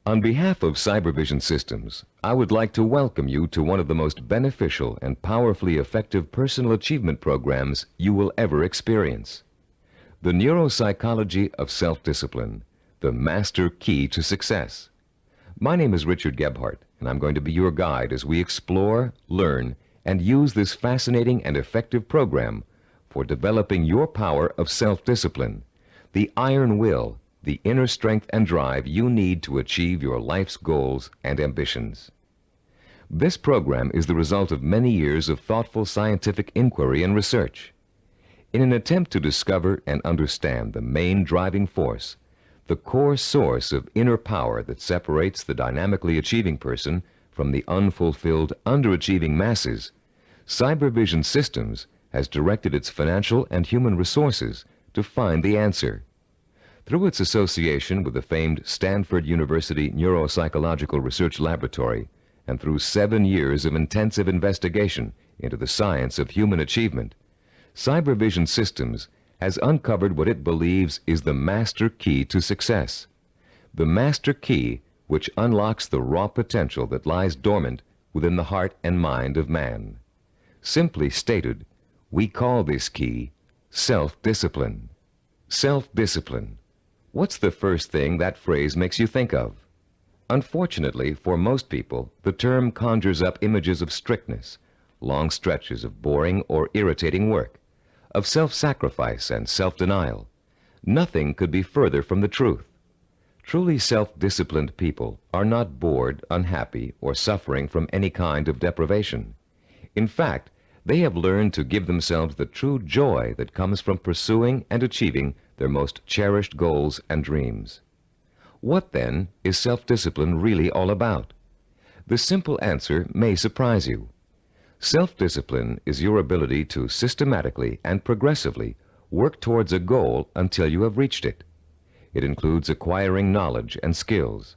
On behalf of Cybervision Systems, I would like to welcome you to one of the most beneficial and powerfully effective personal achievement programs you will ever experience. The Neuropsychology of Self-Discipline, the Master Key to Success. My name is Richard Gebhardt, and I'm going to be your guide as we explore, learn, and use this fascinating and effective program for developing your power of self-discipline, the iron will, the inner strength and drive you need to achieve your life's goals and ambitions. This program is the result of many years of thoughtful scientific inquiry and research. In an attempt to discover and understand the main driving force, the core source of inner power that separates the dynamically achieving person from the unfulfilled, underachieving masses, Cybervision Systems has directed its financial and human resources to find the answer. Through its association with the famed Stanford University Neuropsychological Research Laboratory, and through 7 years of intensive investigation into the science of human achievement, Cybervision Systems has uncovered what it believes is the master key to success. The master key which unlocks the raw potential that lies dormant within the heart and mind of man. Simply stated, we call this key self-discipline. Self-discipline. What's the first thing that phrase makes you think of? Unfortunately, for most people, the term conjures up images of strictness, long stretches of boring or irritating work, of self-sacrifice and self-denial. Nothing could be further from the truth. Truly self-disciplined people are not bored, unhappy, or suffering from any kind of deprivation. In fact, they have learned to give themselves the true joy that comes from pursuing and achieving their most cherished goals and dreams. What, then, is self-discipline really all about? The simple answer may surprise you. Self-discipline is your ability to systematically and progressively work towards a goal until you have reached it. It includes acquiring knowledge and skills.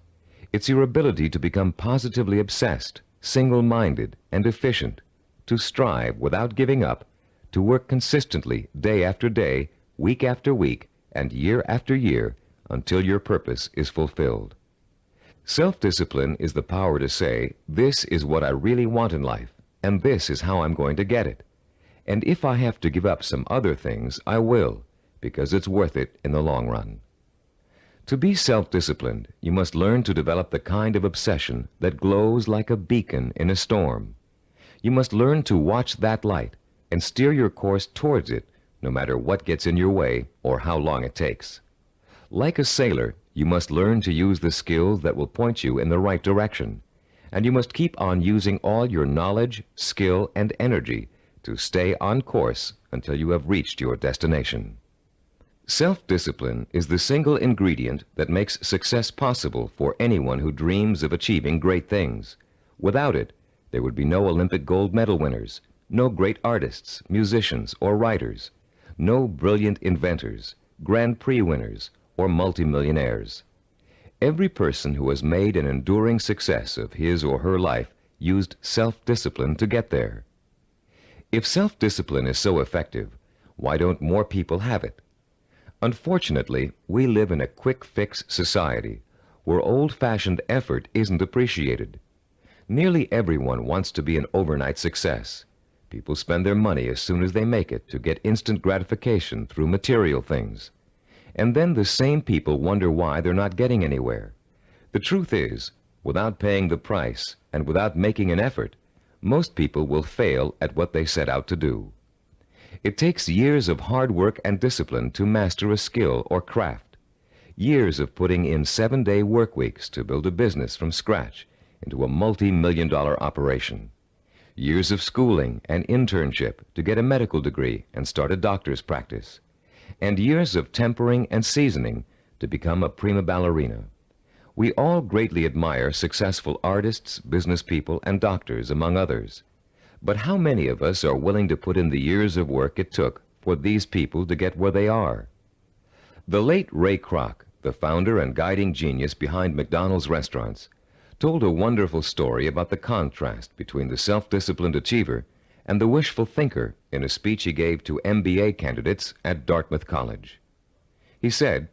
It's your ability to become positively obsessed, single-minded, and efficient, to strive without giving up, to work consistently day after day, week after week, and year after year until your purpose is fulfilled. Self-discipline is the power to say, this is what I really want in life, and this is how I'm going to get it. And if I have to give up some other things, I will, because it's worth it in the long run. To be self-disciplined, you must learn to develop the kind of obsession that glows like a beacon in a storm. You must learn to watch that light and steer your course towards it, no matter what gets in your way or how long it takes. Like a sailor, you must learn to use the skills that will point you in the right direction, and you must keep on using all your knowledge, skill, and energy to stay on course until you have reached your destination. Self-discipline is the single ingredient that makes success possible for anyone who dreams of achieving great things. Without it, there would be no Olympic gold medal winners, no great artists, musicians, or writers, no brilliant inventors, Grand Prix winners, or multimillionaires. Every person who has made an enduring success of his or her life used self-discipline to get there. If self-discipline is so effective, why don't more people have it? Unfortunately, we live in a quick-fix society where old-fashioned effort isn't appreciated. Nearly everyone wants to be an overnight success. People spend their money as soon as they make it to get instant gratification through material things. And then the same people wonder why they're not getting anywhere. The truth is, without paying the price and without making an effort, most people will fail at what they set out to do. It takes years of hard work and discipline to master a skill or craft. Years of putting in 7-day work weeks to build a business from scratch into a multi-million-dollar operation. Years of schooling and internship to get a medical degree and start a doctor's practice. And years of tempering and seasoning to become a prima ballerina. We all greatly admire successful artists, business people, and doctors, among others. But how many of us are willing to put in the years of work it took for these people to get where they are? The late Ray Kroc, the founder and guiding genius behind McDonald's restaurants, told a wonderful story about the contrast between the self-disciplined achiever and the wishful thinker in a speech he gave to MBA candidates at Dartmouth College. He said,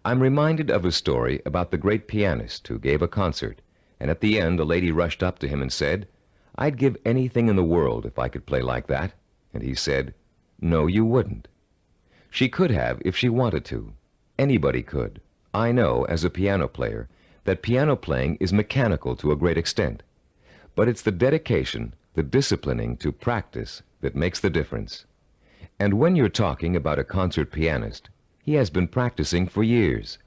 I'm reminded of a story about the great pianist who gave a concert, and at the end a lady rushed up to him and said, "I'd give anything in the world if I could play like that." And he said, "No, you wouldn't." She could have if she wanted to. Anybody could. I know, as a piano player, that piano playing is mechanical to a great extent. But it's the dedication, the disciplining to practice that makes the difference. And when you're talking about a concert pianist, he has been practicing for years.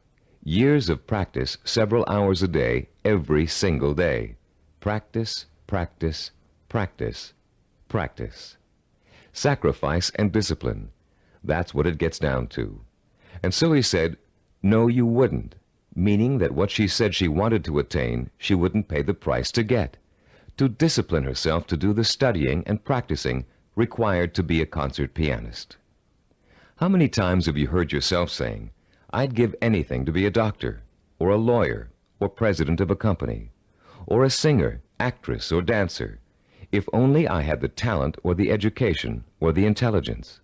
Years of practice, several hours a day, every single day. Practice, practice, practice, practice. Sacrifice and discipline. That's what it gets down to. And so he said, "No, you wouldn't," meaning that what she said she wanted to attain, she wouldn't pay the price to get. To discipline herself to do the studying and practicing required to be a concert pianist. How many times have you heard yourself saying, "I'd give anything to be a doctor, or a lawyer, or president of a company, or a singer, actress, or dancer, if only I had the talent or the education or the intelligence"?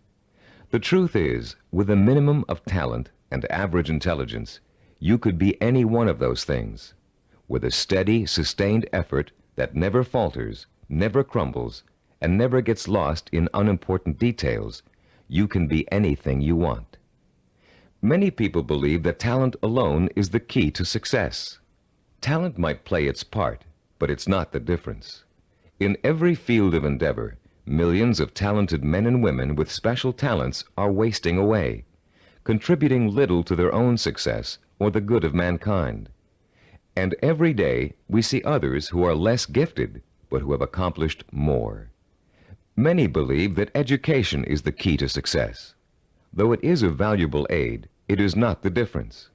The truth is, with a minimum of talent and average intelligence, you could be any one of those things. With a steady, sustained effort that never falters, never crumbles, and never gets lost in unimportant details, you can be anything you want. Many people believe that talent alone is the key to success. Talent might play its part, but it's not the difference. In every field of endeavor, millions of talented men and women with special talents are wasting away, contributing little to their own success or the good of mankind. And every day we see others who are less gifted, but who have accomplished more. Many believe that education is the key to success. Though it is a valuable aid, it is not the difference.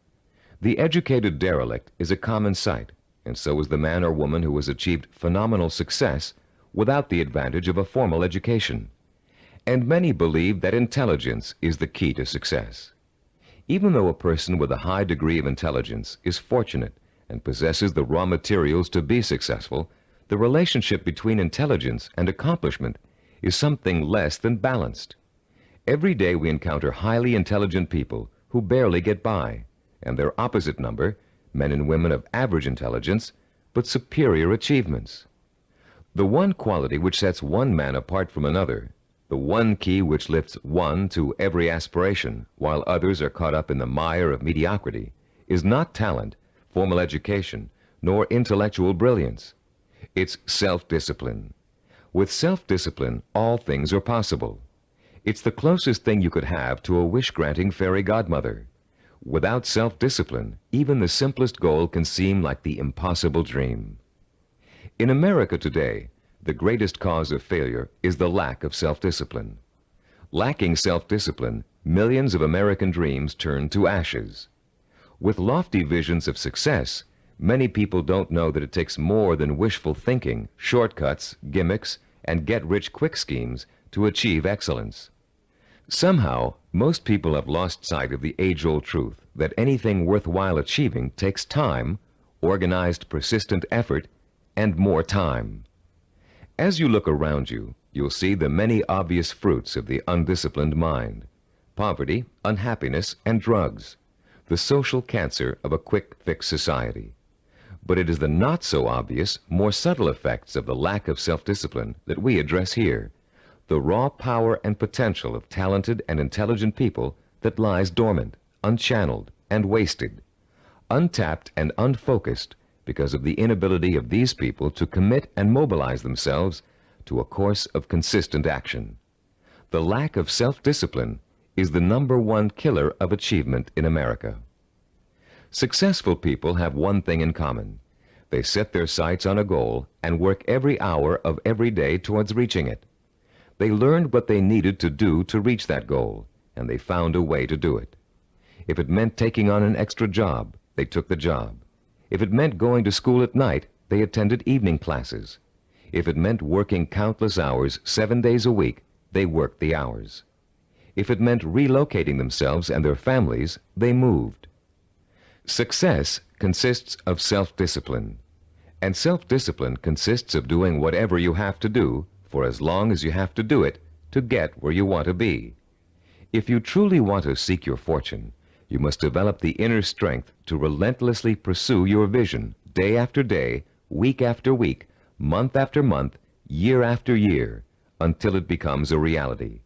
The educated derelict is a common sight, and so is the man or woman who has achieved phenomenal success without the advantage of a formal education. And many believe that intelligence is the key to success. Even though a person with a high degree of intelligence is fortunate and possesses the raw materials to be successful, the relationship between intelligence and accomplishment is something less than balanced. Every day we encounter highly intelligent people who barely get by, and their opposite number, men and women of average intelligence, but superior achievements. The one quality which sets one man apart from another, the one key which lifts one to every aspiration, while others are caught up in the mire of mediocrity, is not talent, formal education, nor intellectual brilliance. It's self-discipline. With self-discipline, all things are possible. It's the closest thing you could have to a wish-granting fairy godmother. Without self-discipline, even the simplest goal can seem like the impossible dream. In America today, the greatest cause of failure is the lack of self-discipline. Lacking self-discipline, millions of American dreams turn to ashes. With lofty visions of success, many people don't know that it takes more than wishful thinking, shortcuts, gimmicks, and get-rich-quick schemes to achieve excellence. Somehow, most people have lost sight of the age-old truth that anything worthwhile achieving takes time, organized, persistent effort, and more time. As you look around you, you'll see the many obvious fruits of the undisciplined mind: poverty, unhappiness, and drugs, the social cancer of a quick-fix society. But it is the not-so-obvious, more subtle effects of the lack of self-discipline that we address here, the raw power and potential of talented and intelligent people that lies dormant, unchanneled, and wasted, untapped and unfocused because of the inability of these people to commit and mobilize themselves to a course of consistent action. The lack of self-discipline is the #1 killer of achievement in America. Successful people have one thing in common. They set their sights on a goal and work every hour of every day towards reaching it. They learned what they needed to do to reach that goal, and they found a way to do it. If it meant taking on an extra job, they took the job. If it meant going to school at night, they attended evening classes. If it meant working countless hours 7 days a week, they worked the hours. If it meant relocating themselves and their families, they moved. Success consists of self-discipline, and self-discipline consists of doing whatever you have to do for as long as you have to do it to get where you want to be. If you truly want to seek your fortune, You must develop the inner strength to relentlessly pursue your vision day after day, week after week, month after month, year after year, until it becomes a reality.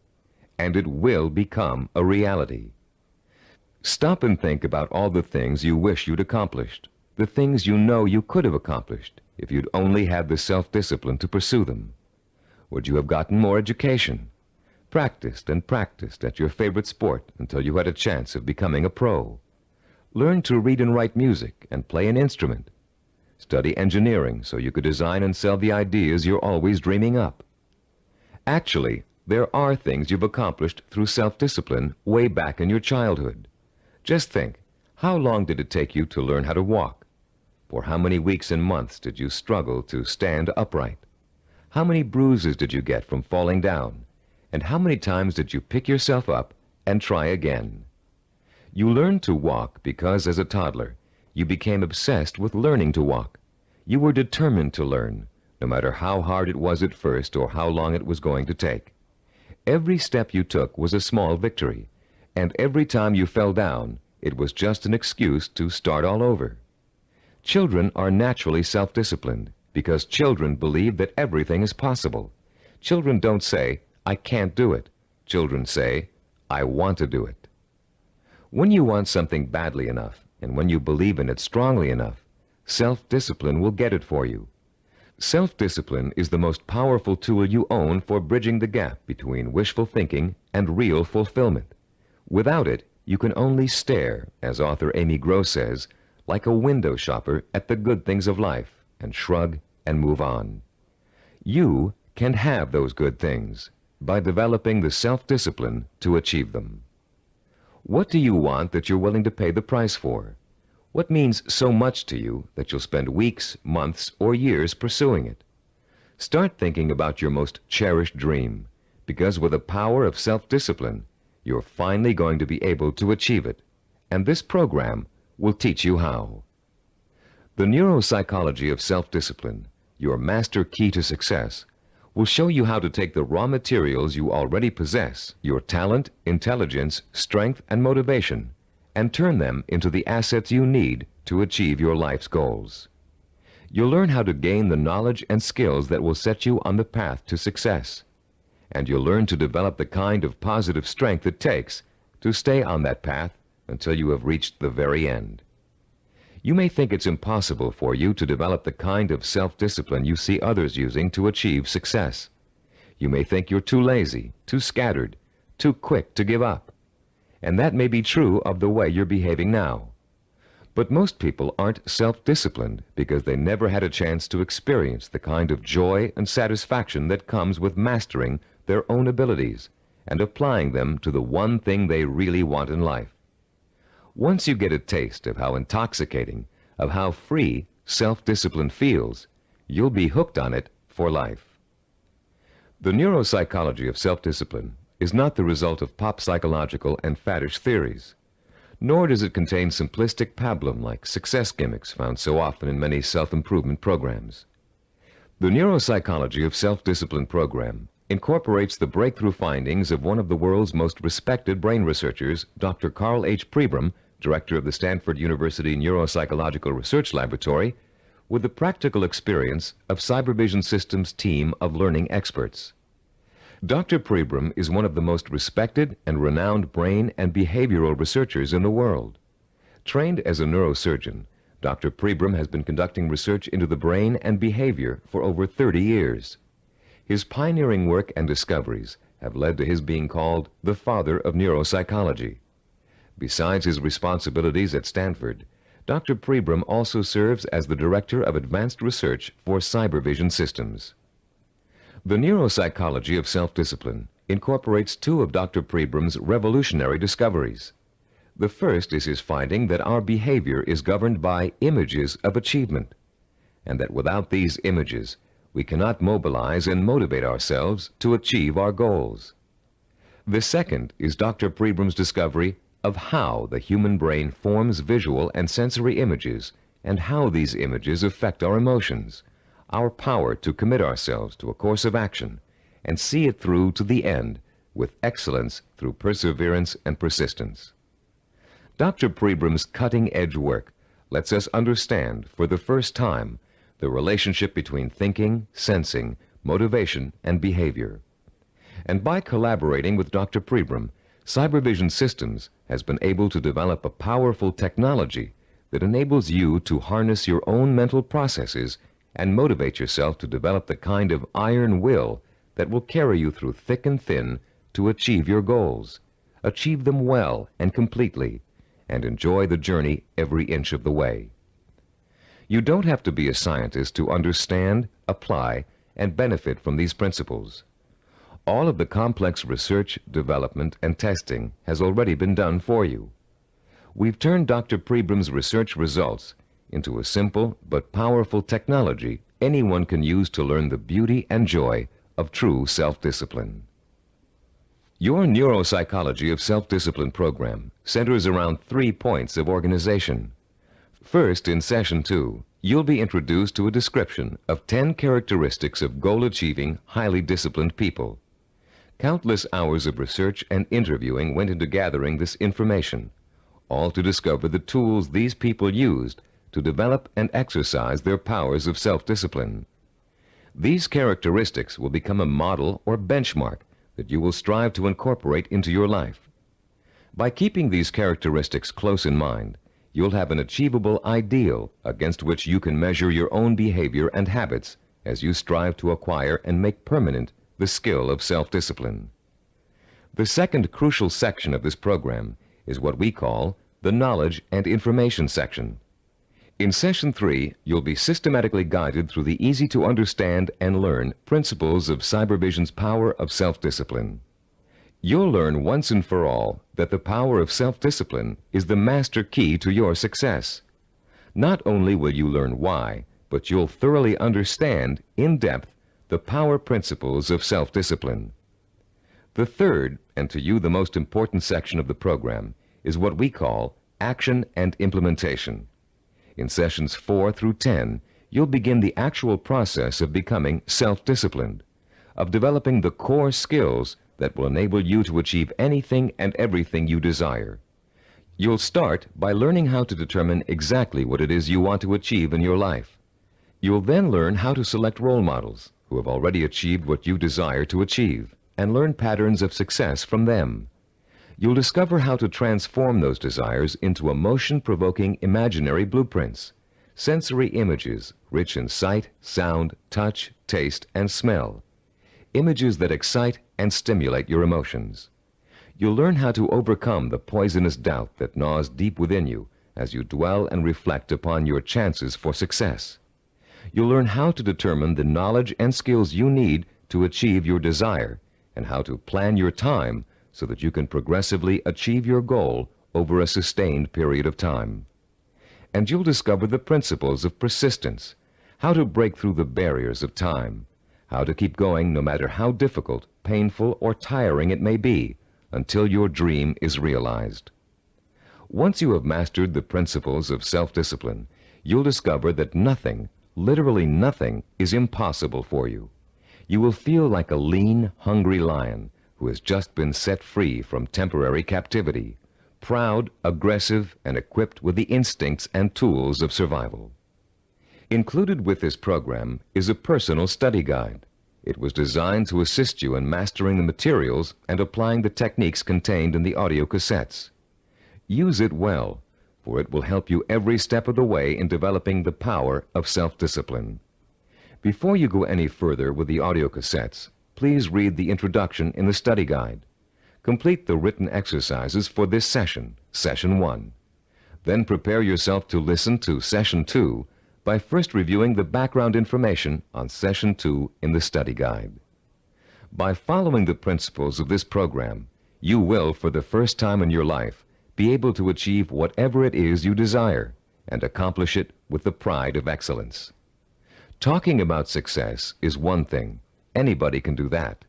And it will become a reality. Stop and think about all the things you wish you'd accomplished, the things you know you could have accomplished if you'd only had the self-discipline to pursue them. Would you have gotten more education? Practiced and practiced at your favorite sport until you had a chance of becoming a pro? Learned to read and write music and play an instrument? Study engineering so you could design and sell the ideas you're always dreaming up? Actually, there are things you've accomplished through self-discipline way back in your childhood. Just think, how long did it take you to learn how to walk? For how many weeks and months did you struggle to stand upright? How many bruises did you get from falling down? And how many times did you pick yourself up and try again? You learned to walk because, as a toddler, you became obsessed with learning to walk. You were determined to learn, no matter how hard it was at first or how long it was going to take. Every step you took was a small victory, and every time you fell down, it was just an excuse to start all over. Children are naturally self-disciplined because children believe that everything is possible. Children don't say, "I can't do it." Children say, "I want to do it." When you want something badly enough, and when you believe in it strongly enough, self-discipline will get it for you. Self-discipline is the most powerful tool you own for bridging the gap between wishful thinking and real fulfillment. Without it, you can only stare, as author Amy Gross says, like a window shopper at the good things of life, and shrug and move on. You can have those good things by developing the self-discipline to achieve them. What do you want that you're willing to pay the price for? What means so much to you that you'll spend weeks, months, or years pursuing it? Start thinking about your most cherished dream, because with the power of self-discipline, you're finally going to be able to achieve it, and this program will teach you how. The neuropsychology of self-discipline, your master key to success, will show you how to take the raw materials you already possess, your talent, intelligence, strength, and motivation, and turn them into the assets you need to achieve your life's goals. You'll learn how to gain the knowledge and skills that will set you on the path to success, and you'll learn to develop the kind of positive strength it takes to stay on that path until you have reached the very end. You may think it's impossible for you to develop the kind of self-discipline you see others using to achieve success. You may think you're too lazy, too scattered, too quick to give up. And that may be true of the way you're behaving now. But most people aren't self-disciplined because they never had a chance to experience the kind of joy and satisfaction that comes with mastering their own abilities and applying them to the one thing they really want in life. Once you get a taste of how intoxicating, of how free self-discipline feels, you'll be hooked on it for life. The neuropsychology of self-discipline is not the result of pop psychological and faddish theories, nor does it contain simplistic pablum-like success gimmicks found so often in many self-improvement programs. The neuropsychology of self-discipline program incorporates the breakthrough findings of one of the world's most respected brain researchers, Dr. Carl H. Pribram, director of the Stanford University Neuropsychological Research Laboratory, with the practical experience of Cybervision Systems' team of learning experts. Dr. Pribram is one of the most respected and renowned brain and behavioral researchers in the world. Trained as a neurosurgeon, Dr. Pribram has been conducting research into the brain and behavior for over 30 years. His pioneering work and discoveries have led to his being called the father of neuropsychology. Besides his responsibilities at Stanford, Dr. Pribram also serves as the Director of Advanced Research for Cybervision Systems. The neuropsychology of self-discipline incorporates two of Dr. Pribram's revolutionary discoveries. The first is his finding that our behavior is governed by images of achievement, and that without these images, we cannot mobilize and motivate ourselves to achieve our goals. The second is Dr. Pribram's discovery of how the human brain forms visual and sensory images and how these images affect our emotions, our power to commit ourselves to a course of action and see it through to the end with excellence through perseverance and persistence. Dr. Prebram's cutting-edge work lets us understand, for the first time, the relationship between thinking, sensing, motivation, and behavior. And by collaborating with Dr. Prebram, Cybervision Systems has been able to develop a powerful technology that enables you to harness your own mental processes and motivate yourself to develop the kind of iron will that will carry you through thick and thin to achieve your goals, achieve them well and completely, and enjoy the journey every inch of the way. You don't have to be a scientist to understand, apply, and benefit from these principles. All of the complex research, development, and testing has already been done for you. We've turned Dr. Prebram's research results into a simple but powerful technology anyone can use to learn the beauty and joy of true self-discipline. Your Neuropsychology of Self-Discipline program centers around 3 points of organization. First, in Session 2, you'll be introduced to a description of 10 characteristics of goal-achieving, highly disciplined people. Countless hours of research and interviewing went into gathering this information, all to discover the tools these people used to develop and exercise their powers of self-discipline. These characteristics will become a model or benchmark that you will strive to incorporate into your life. By keeping these characteristics close in mind, you'll have an achievable ideal against which you can measure your own behavior and habits as you strive to acquire and make permanent the skill of self-discipline. The second crucial section of this program is what we call the Knowledge and Information section. In Session 3, you'll be systematically guided through the easy-to-understand and learn principles of Cybervision's power of self-discipline. You'll learn once and for all that the power of self-discipline is the master key to your success. Not only will you learn why, but you'll thoroughly understand, in depth, the power principles of self-discipline. The third, and to you the most important section of the program, is what we call Action and Implementation. In Sessions 4 through 10, you'll begin the actual process of becoming self-disciplined, of developing the core skills that will enable you to achieve anything and everything you desire. You'll start by learning how to determine exactly what it is you want to achieve in your life. You'll then learn how to select role models who have already achieved what you desire to achieve, and learn patterns of success from them. You'll discover how to transform those desires into emotion-provoking imaginary blueprints, sensory images rich in sight, sound, touch, taste, and smell, images that excite and stimulate your emotions. You'll learn how to overcome the poisonous doubt that gnaws deep within you as you dwell and reflect upon your chances for success. You'll learn how to determine the knowledge and skills you need to achieve your desire, and how to plan your time so that you can progressively achieve your goal over a sustained period of time. And you'll discover the principles of persistence, how to break through the barriers of time, how to keep going no matter how difficult, painful, or tiring it may be, until your dream is realized. Once you have mastered the principles of self-discipline, you'll discover that nothing, literally nothing, is impossible for you. You will feel like a lean, hungry lion who has just been set free from temporary captivity, proud, aggressive, and equipped with the instincts and tools of survival. Included with this program is a personal study guide. It was designed to assist you in mastering the materials and applying the techniques contained in the audio cassettes. Use it well, for it will help you every step of the way in developing the power of self-discipline. Before you go any further with the audio cassettes, please read the introduction in the study guide. Complete the written exercises for this session, Session 1. Then prepare yourself to listen to Session 2 by first reviewing the background information on Session 2 in the study guide. By following the principles of this program, you will, for the first time in your life, be able to achieve whatever it is you desire and accomplish it with the pride of excellence. Talking about success is one thing. Anybody can do that.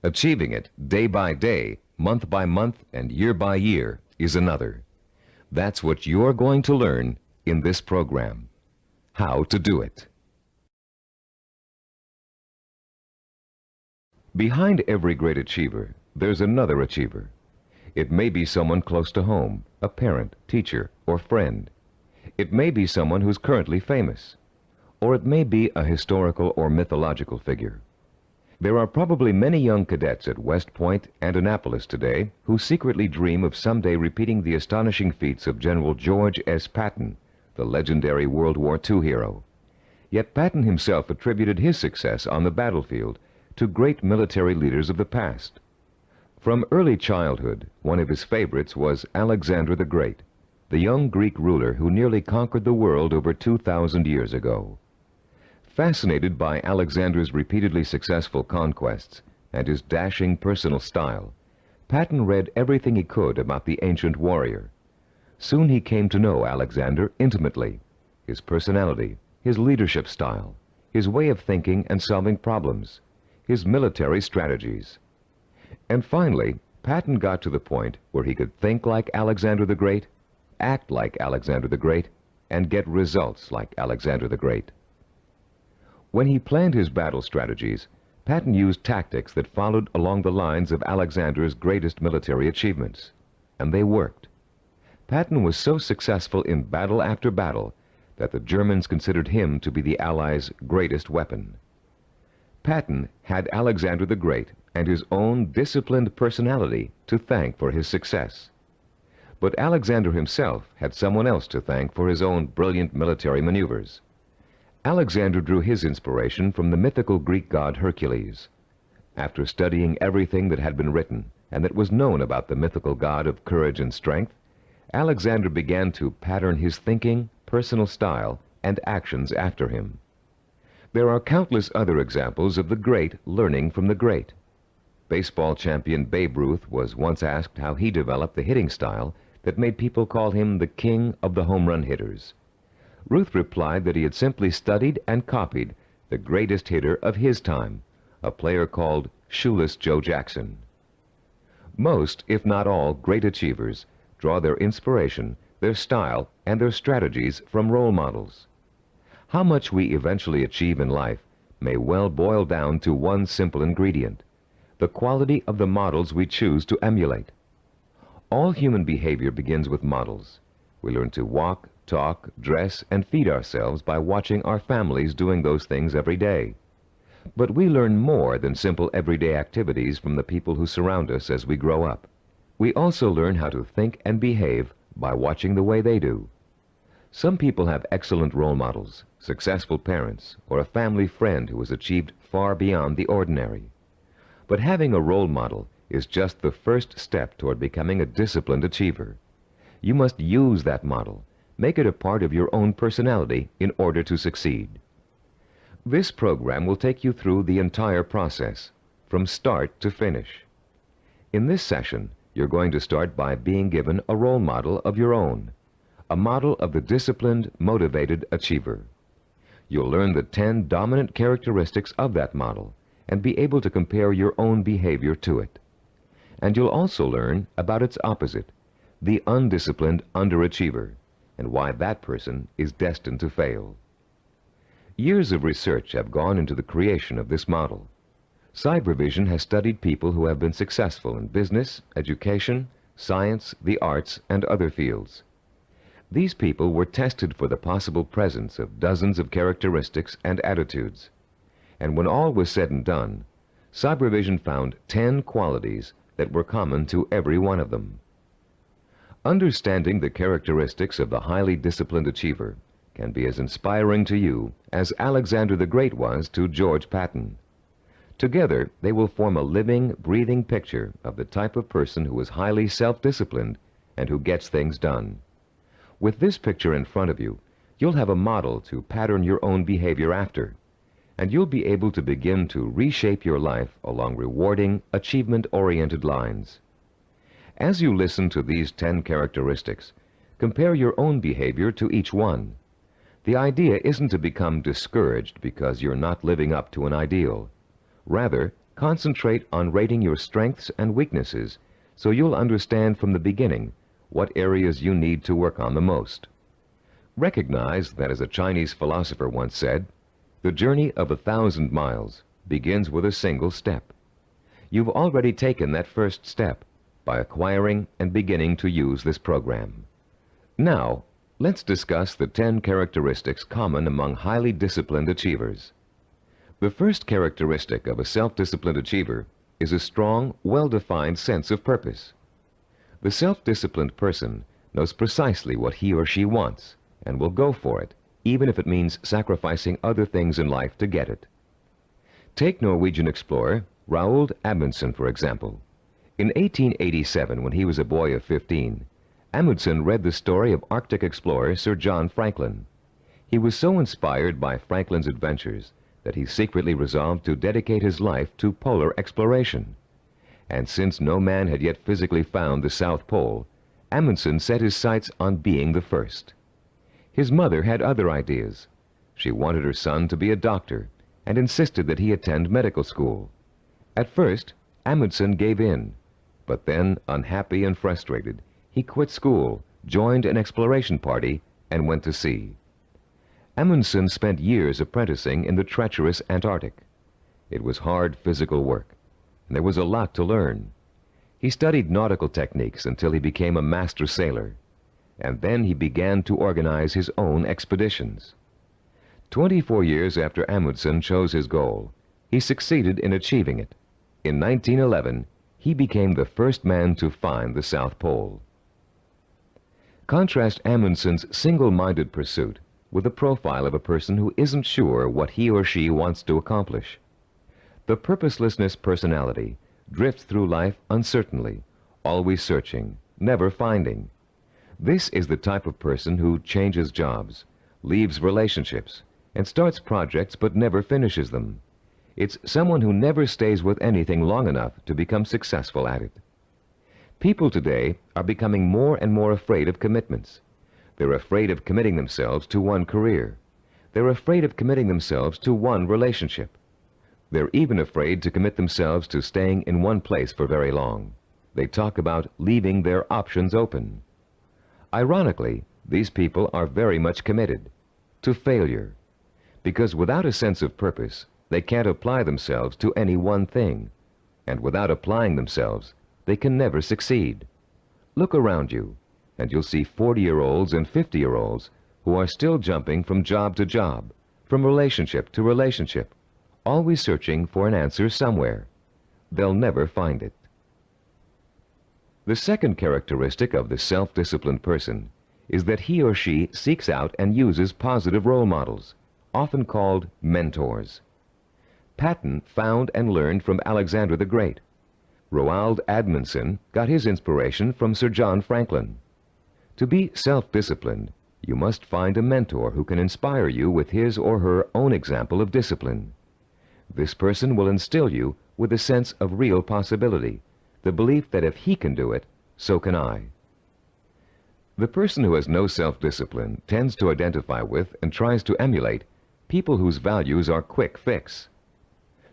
Achieving it day by day, month by month, and year by year is another. That's what you're going to learn in this program. How to do it. Behind every great achiever, there's another achiever. It may be someone close to home, a parent, teacher, or friend. It may be someone who's currently famous. Or it may be a historical or mythological figure. There are probably many young cadets at West Point and Annapolis today who secretly dream of someday repeating the astonishing feats of General George S. Patton, the legendary World War II hero. Yet Patton himself attributed his success on the battlefield to great military leaders of the past. From early childhood, one of his favorites was Alexander the Great, the young Greek ruler who nearly conquered the world over 2,000 years ago. Fascinated by Alexander's repeatedly successful conquests and his dashing personal style, Patton read everything he could about the ancient warrior. Soon he came to know Alexander intimately, his personality, his leadership style, his way of thinking and solving problems, his military strategies. And finally, Patton got to the point where he could think like Alexander the Great, act like Alexander the Great, and get results like Alexander the Great. When he planned his battle strategies, Patton used tactics that followed along the lines of Alexander's greatest military achievements, and they worked. Patton was so successful in battle after battle that the Germans considered him to be the Allies' greatest weapon. Patton had Alexander the Great and his own disciplined personality to thank for his success. But Alexander himself had someone else to thank for his own brilliant military maneuvers. Alexander drew his inspiration from the mythical Greek god Hercules. After studying everything that had been written and that was known about the mythical god of courage and strength, Alexander began to pattern his thinking, personal style, and actions after him. There are countless other examples of the great learning from the great. Baseball champion Babe Ruth was once asked how he developed the hitting style that made people call him the king of the home run hitters. Ruth replied that he had simply studied and copied the greatest hitter of his time, a player called Shoeless Joe Jackson. Most, if not all, great achievers draw their inspiration, their style, and their strategies from role models. How much we eventually achieve in life may well boil down to one simple ingredient: the quality of the models we choose to emulate. All human behavior begins with models. We learn to walk, talk, dress, and feed ourselves by watching our families doing those things every day. But we learn more than simple everyday activities from the people who surround us as we grow up. We also learn how to think and behave by watching the way they do. Some people have excellent role models, successful parents, or a family friend who has achieved far beyond the ordinary. But having a role model is just the first step toward becoming a disciplined achiever. You must use that model, make it a part of your own personality in order to succeed. This program will take you through the entire process, from start to finish. In this session, you're going to start by being given a role model of your own, a model of the disciplined, motivated achiever. You'll learn the 10 dominant characteristics of that model and be able to compare your own behavior to it. And you'll also learn about its opposite, the undisciplined underachiever, and why that person is destined to fail. Years of research have gone into the creation of this model. Cybervision has studied people who have been successful in business, education, science, the arts, and other fields. These people were tested for the possible presence of dozens of characteristics and attitudes. And when all was said and done, Cybervision found 10 qualities that were common to every one of them. Understanding the characteristics of the highly disciplined achiever can be as inspiring to you as Alexander the Great was to George Patton. Together, they will form a living, breathing picture of the type of person who is highly self-disciplined and who gets things done. With this picture in front of you, you'll have a model to pattern your own behavior after, and you'll be able to begin to reshape your life along rewarding, achievement-oriented lines. As you listen to these 10 characteristics, compare your own behavior to each one. The idea isn't to become discouraged because you're not living up to an ideal. Rather, concentrate on rating your strengths and weaknesses so you'll understand from the beginning what areas you need to work on the most. Recognize that, as a Chinese philosopher once said, the journey of 1,000 miles begins with a single step. You've already taken that first step, by acquiring and beginning to use this program. Now, let's discuss the 10 characteristics common among highly disciplined achievers. The first characteristic of a self-disciplined achiever is a strong, well-defined sense of purpose. The self-disciplined person knows precisely what he or she wants and will go for it, even if it means sacrificing other things in life to get it. Take Norwegian explorer Roald Amundsen, for example. In 1887, when he was a boy of 15, Amundsen read the story of Arctic explorer Sir John Franklin. He was so inspired by Franklin's adventures that he secretly resolved to dedicate his life to polar exploration. And since no man had yet physically found the South Pole, Amundsen set his sights on being the first. His mother had other ideas. She wanted her son to be a doctor and insisted that he attend medical school. At first, Amundsen gave in, but then, unhappy and frustrated, he quit school, joined an exploration party, and went to sea. Amundsen spent years apprenticing in the treacherous Antarctic. It was hard physical work, and there was a lot to learn. He studied nautical techniques until he became a master sailor, and then he began to organize his own expeditions. 24 years after Amundsen chose his goal, he succeeded in achieving it. In 1911, he became the first man to find the South Pole. Contrast Amundsen's single-minded pursuit with the profile of a person who isn't sure what he or she wants to accomplish. The purposelessness personality drifts through life uncertainly, always searching, never finding. This is the type of person who changes jobs, leaves relationships, and starts projects but never finishes them. It's someone who never stays with anything long enough to become successful at it. People today are becoming more and more afraid of commitments. They're afraid of committing themselves to one career. They're afraid of committing themselves to one relationship. They're even afraid to commit themselves to staying in one place for very long. They talk about leaving their options open. Ironically, these people are very much committed to failure, because without a sense of purpose, they can't apply themselves to any one thing, and without applying themselves, they can never succeed. Look around you, and you'll see 40-year-olds and 50-year-olds who are still jumping from job to job, from relationship to relationship, always searching for an answer somewhere. They'll never find it. The second characteristic of the self-disciplined person is that he or she seeks out and uses positive role models, often called mentors. Patton found and learned from Alexander the Great. Roald Amundsen got his inspiration from Sir John Franklin. To be self-disciplined, you must find a mentor who can inspire you with his or her own example of discipline. This person will instill you with a sense of real possibility, the belief that if he can do it, so can I. The person who has no self-discipline tends to identify with and tries to emulate people whose values are quick fix.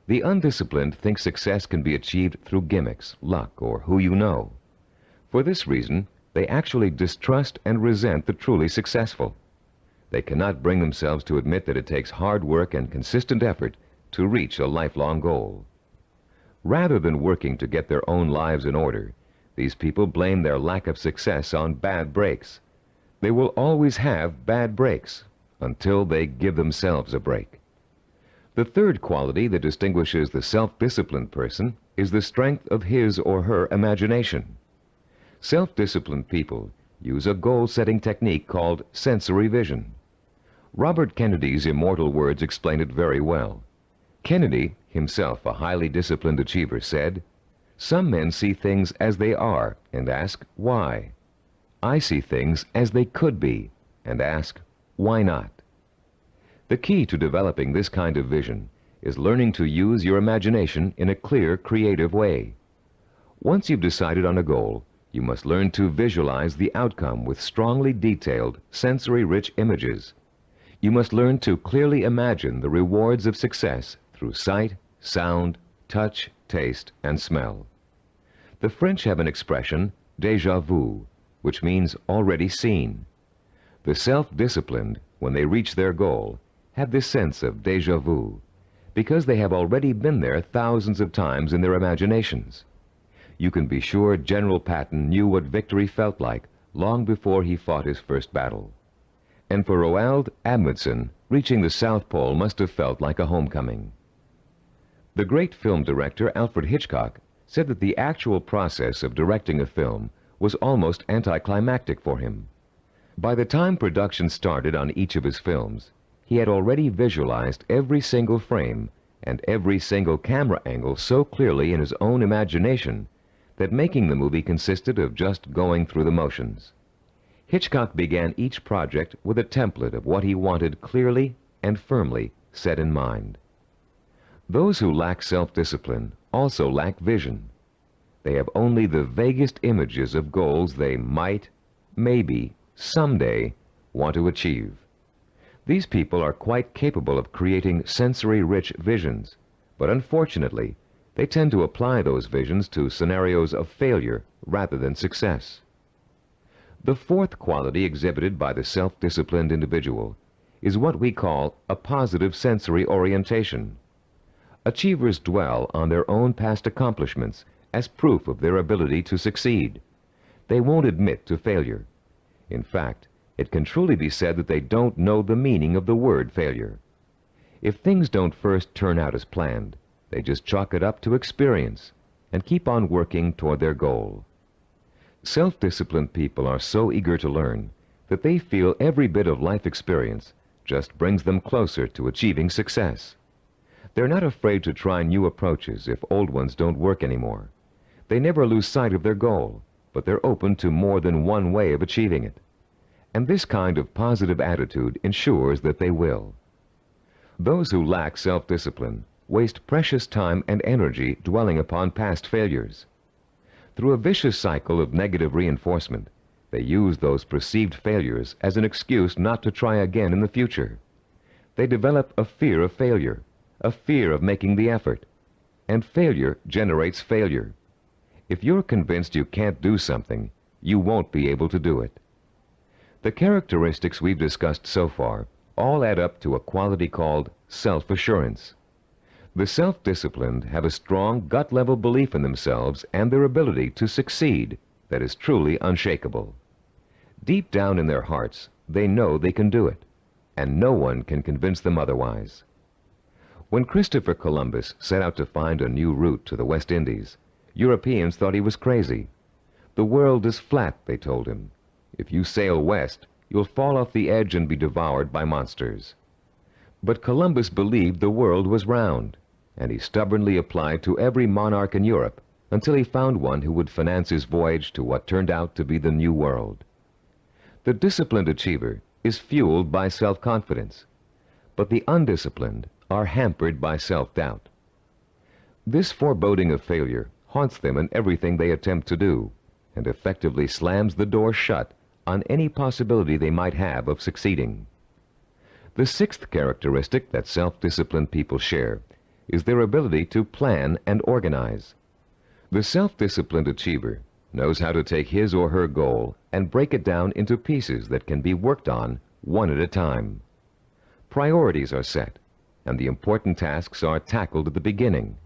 The undisciplined think success can be achieved through gimmicks, luck, or who you know. For this reason, they actually distrust and resent the truly successful. They cannot bring themselves to admit that it takes hard work and consistent effort to reach a lifelong goal. Rather than working to get their own lives in order, these people blame their lack of success on bad breaks. They will always have bad breaks until they give themselves a break. The third quality that distinguishes the self-disciplined person is the strength of his or her imagination. Self-disciplined people use a goal-setting technique called sensory vision. Robert Kennedy's immortal words explain it very well. Kennedy, himself a highly disciplined achiever, said, "Some men see things as they are and ask, why? I see things as they could be and ask, why not?" The key to developing this kind of vision is learning to use your imagination in a clear, creative way. Once you've decided on a goal, you must learn to visualize the outcome with strongly detailed, sensory-rich images. You must learn to clearly imagine the rewards of success through sight, sound, touch, taste, and smell. The French have an expression, déjà vu, which means already seen. The self-disciplined, when they reach their goal, have this sense of déjà vu, because they have already been there thousands of times in their imaginations. You can be sure General Patton knew what victory felt like long before he fought his first battle. And for Roald Amundsen, reaching the South Pole must have felt like a homecoming. The great film director Alfred Hitchcock said that the actual process of directing a film was almost anticlimactic for him. By the time production started on each of his films, he had already visualized every single frame and every single camera angle so clearly in his own imagination that making the movie consisted of just going through the motions. Hitchcock began each project with a template of what he wanted clearly and firmly set in mind. Those who lack self-discipline also lack vision. They have only the vaguest images of goals they might, maybe, someday want to achieve. These people are quite capable of creating sensory-rich visions, but unfortunately, they tend to apply those visions to scenarios of failure rather than success. The fourth quality exhibited by the self-disciplined individual is what we call a positive sensory orientation. Achievers dwell on their own past accomplishments as proof of their ability to succeed. They won't admit to failure. In fact, it can truly be said that they don't know the meaning of the word failure. If things don't first turn out as planned, they just chalk it up to experience and keep on working toward their goal. Self-disciplined people are so eager to learn that they feel every bit of life experience just brings them closer to achieving success. They're not afraid to try new approaches if old ones don't work anymore. They never lose sight of their goal, but they're open to more than one way of achieving it. And this kind of positive attitude ensures that they will. Those who lack self-discipline waste precious time and energy dwelling upon past failures. Through a vicious cycle of negative reinforcement, they use those perceived failures as an excuse not to try again in the future. They develop a fear of failure, a fear of making the effort, and failure generates failure. If you're convinced you can't do something, you won't be able to do it. The characteristics we've discussed so far all add up to a quality called self-assurance. The self-disciplined have a strong gut-level belief in themselves and their ability to succeed that is truly unshakable. Deep down in their hearts, they know they can do it, and no one can convince them otherwise. When Christopher Columbus set out to find a new route to the West Indies, Europeans thought he was crazy. The world is flat, they told him. If you sail west, you'll fall off the edge and be devoured by monsters. But Columbus believed the world was round, and he stubbornly applied to every monarch in Europe until he found one who would finance his voyage to what turned out to be the New World. The disciplined achiever is fueled by self-confidence, but the undisciplined are hampered by self-doubt. This foreboding of failure haunts them in everything they attempt to do, and effectively slams the door shut on any possibility they might have of succeeding. The sixth characteristic that self-disciplined people share is their ability to plan and organize. The self-disciplined achiever knows how to take his or her goal and break it down into pieces that can be worked on one at a time. Priorities are set, and the important tasks are tackled at the beginning.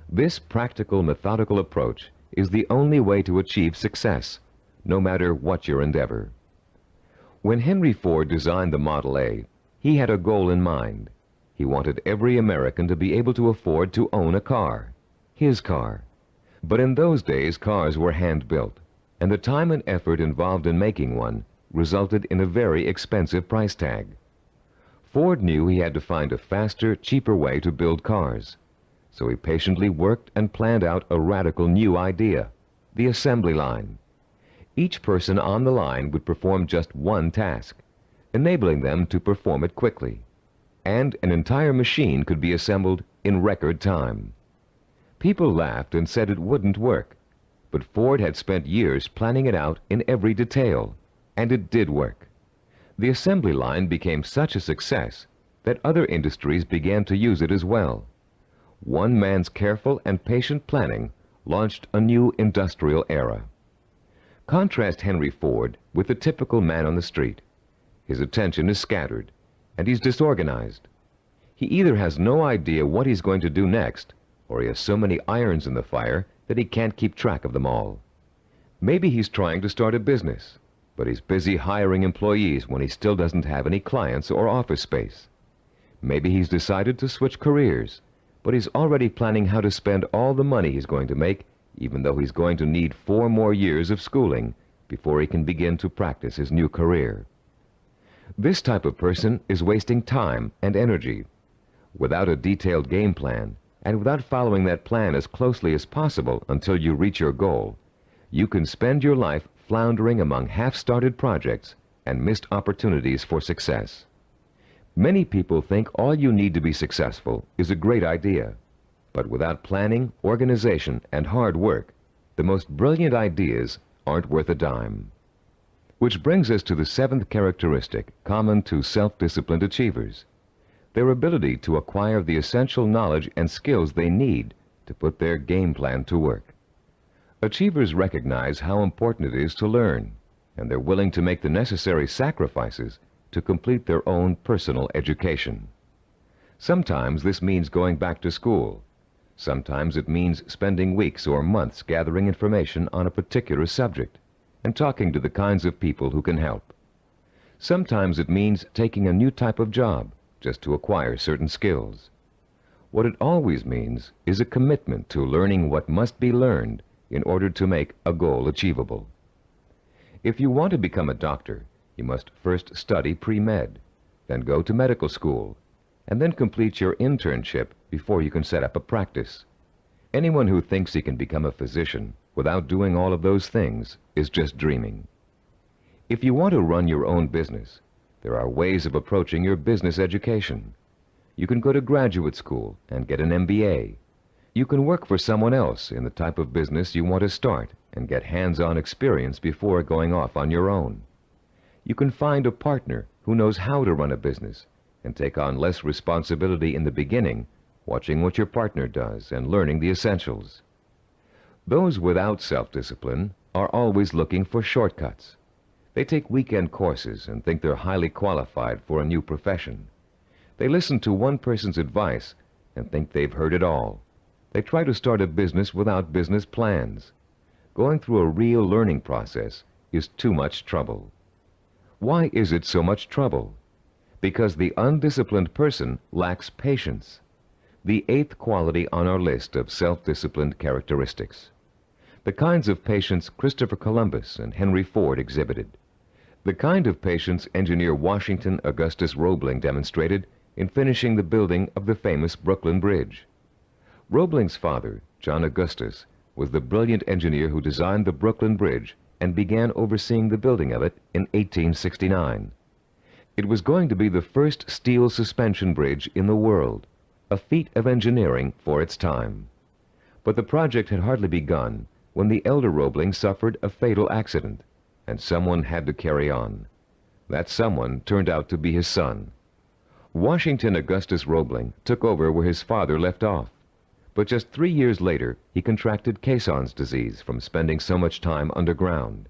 This practical, methodical approach is the only way to achieve success, no matter what your endeavor. When Henry Ford designed the Model A, he had a goal in mind. He wanted every American to be able to afford to own a car, his car. But in those days, cars were hand-built, and the time and effort involved in making one resulted in a very expensive price tag. Ford knew he had to find a faster, cheaper way to build cars. So he patiently worked and planned out a radical new idea, the assembly line. Each person on the line would perform just one task, enabling them to perform it quickly. And an entire machine could be assembled in record time. People laughed and said it wouldn't work, but Ford had spent years planning it out in every detail, and it did work. The assembly line became such a success that other industries began to use it as well. One man's careful and patient planning launched a new industrial era. Contrast Henry Ford with the typical man on the street. His attention is scattered, and he's disorganized. He either has no idea what he's going to do next, or he has so many irons in the fire that he can't keep track of them all. Maybe he's trying to start a business, but he's busy hiring employees when he still doesn't have any clients or office space. Maybe he's decided to switch careers, but he's already planning how to spend all the money he's going to make, even though he's going to need 4 more years of schooling before he can begin to practice his new career. This type of person is wasting time and energy. Without a detailed game plan, and without following that plan as closely as possible until you reach your goal, you can spend your life floundering among half-started projects and missed opportunities for success. Many people think all you need to be successful is a great idea, but without planning, organization, and hard work, the most brilliant ideas aren't worth a dime. Which brings us to the 7th characteristic common to self-disciplined achievers: their ability to acquire the essential knowledge and skills they need to put their game plan to work. Achievers recognize how important it is to learn, and they're willing to make the necessary sacrifices to complete their own personal education. Sometimes this means going back to school. Sometimes it means spending weeks or months gathering information on a particular subject and talking to the kinds of people who can help. Sometimes it means taking a new type of job just to acquire certain skills. What it always means is a commitment to learning what must be learned in order to make a goal achievable. If you want to become a doctor, you must first study pre-med, then go to medical school, and then complete your internship before you can set up a practice. Anyone who thinks he can become a physician without doing all of those things is just dreaming. If you want to run your own business, there are ways of approaching your business education. You can go to graduate school and get an MBA. You can work for someone else in the type of business you want to start and get hands-on experience before going off on your own. You can find a partner who knows how to run a business and take on less responsibility in the beginning, watching what your partner does and learning the essentials. Those without self-discipline are always looking for shortcuts. They take weekend courses and think they're highly qualified for a new profession. They listen to one person's advice and think they've heard it all. They try to start a business without business plans. Going through a real learning process is too much trouble. Why is it so much trouble? Because the undisciplined person lacks patience, the 8th quality on our list of self-disciplined characteristics. The kinds of patience Christopher Columbus and Henry Ford exhibited. The kind of patience engineer Washington Augustus Roebling demonstrated in finishing the building of the famous Brooklyn Bridge. Roebling's father, John Augustus, was the brilliant engineer who designed the Brooklyn Bridge and began overseeing the building of it in 1869. It was going to be the first steel suspension bridge in the world, a feat of engineering for its time. But the project had hardly begun when the elder Roebling suffered a fatal accident, and someone had to carry on. That someone turned out to be his son. Washington Augustus Roebling took over where his father left off. But just 3 years later, he contracted Caisson's disease from spending so much time underground.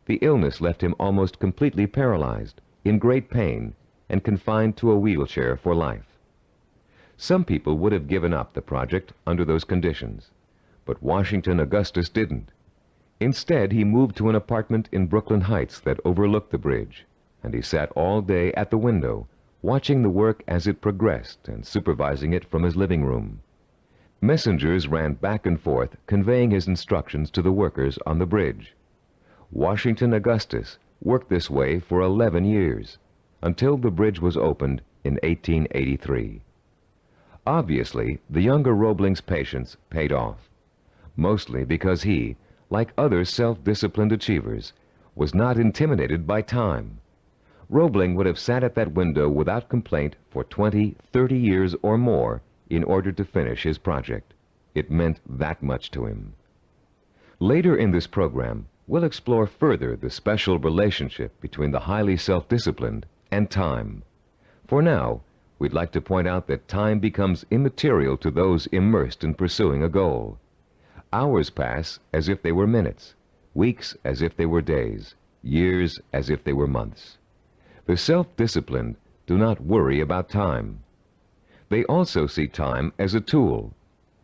The illness left him almost completely paralyzed, in great pain, and confined to a wheelchair for life. Some people would have given up the project under those conditions, but Washington Augustus didn't. Instead, he moved to an apartment in Brooklyn Heights that overlooked the bridge, and he sat all day at the window, watching the work as it progressed and supervising it from his living room. Messengers ran back and forth, conveying his instructions to the workers on the bridge. Washington Augustus worked this way for 11 years, until the bridge was opened in 1883. Obviously, the younger Roebling's patience paid off, mostly because he, like other self-disciplined achievers, was not intimidated by time. Roebling would have sat at that window without complaint for 20, 30 years or more in order to finish his project. It meant that much to him. Later in this program, we'll explore further the special relationship between the highly self-disciplined and time. For now, we'd like to point out that time becomes immaterial to those immersed in pursuing a goal. Hours pass as if they were minutes, weeks as if they were days, years as if they were months. The self-disciplined do not worry about time. They also see time as a tool.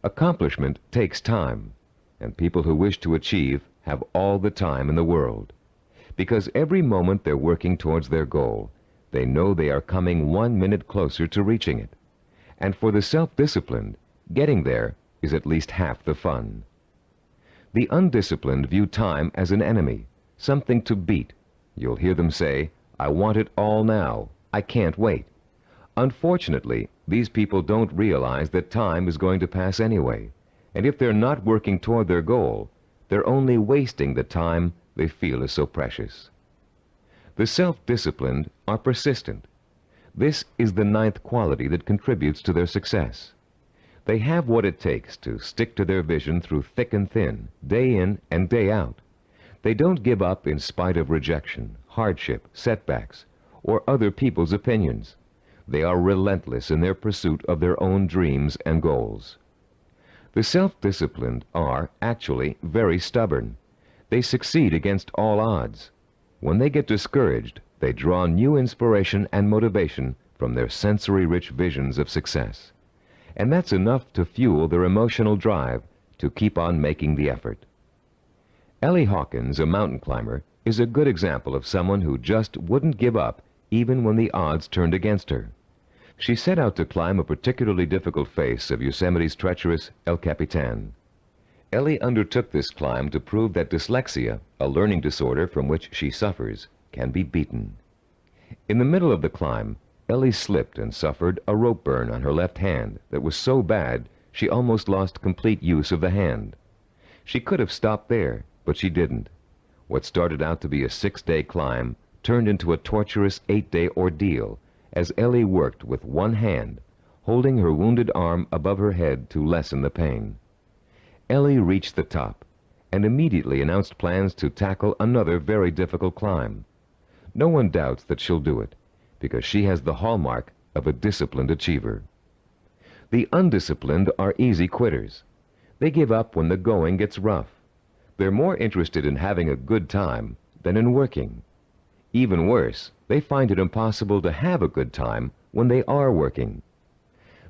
Accomplishment takes time, and people who wish to achieve have all the time in the world. Because every moment they're working towards their goal, they know they are coming 1 minute closer to reaching it. And for the self-disciplined, getting there is at least half the fun. The undisciplined view time as an enemy, something to beat. You'll hear them say, "I want it all now. I can't wait." Unfortunately, these people don't realize that time is going to pass anyway, and if they're not working toward their goal, they're only wasting the time they feel is so precious. The self-disciplined are persistent. This is the 9th quality that contributes to their success. They have what it takes to stick to their vision through thick and thin, day in and day out. They don't give up in spite of rejection, hardship, setbacks, or other people's opinions. They are relentless in their pursuit of their own dreams and goals. The self-disciplined are actually very stubborn. They succeed against all odds. When they get discouraged, they draw new inspiration and motivation from their sensory-rich visions of success. And that's enough to fuel their emotional drive to keep on making the effort. Ellie Hawkins, a mountain climber, is a good example of someone who just wouldn't give up even when the odds turned against her. She set out to climb a particularly difficult face of Yosemite's treacherous El Capitan. Ellie undertook this climb to prove that dyslexia, a learning disorder from which she suffers, can be beaten. In the middle of the climb, Ellie slipped and suffered a rope burn on her left hand that was so bad she almost lost complete use of the hand. She could have stopped there, but she didn't. What started out to be a 6-day climb turned into a torturous 8-day ordeal as Ellie worked with one hand, holding her wounded arm above her head to lessen the pain. Ellie reached the top and immediately announced plans to tackle another very difficult climb. No one doubts that she'll do it, because she has the hallmark of a disciplined achiever. The undisciplined are easy quitters. They give up when the going gets rough. They're more interested in having a good time than in working. Even worse, they find it impossible to have a good time when they are working.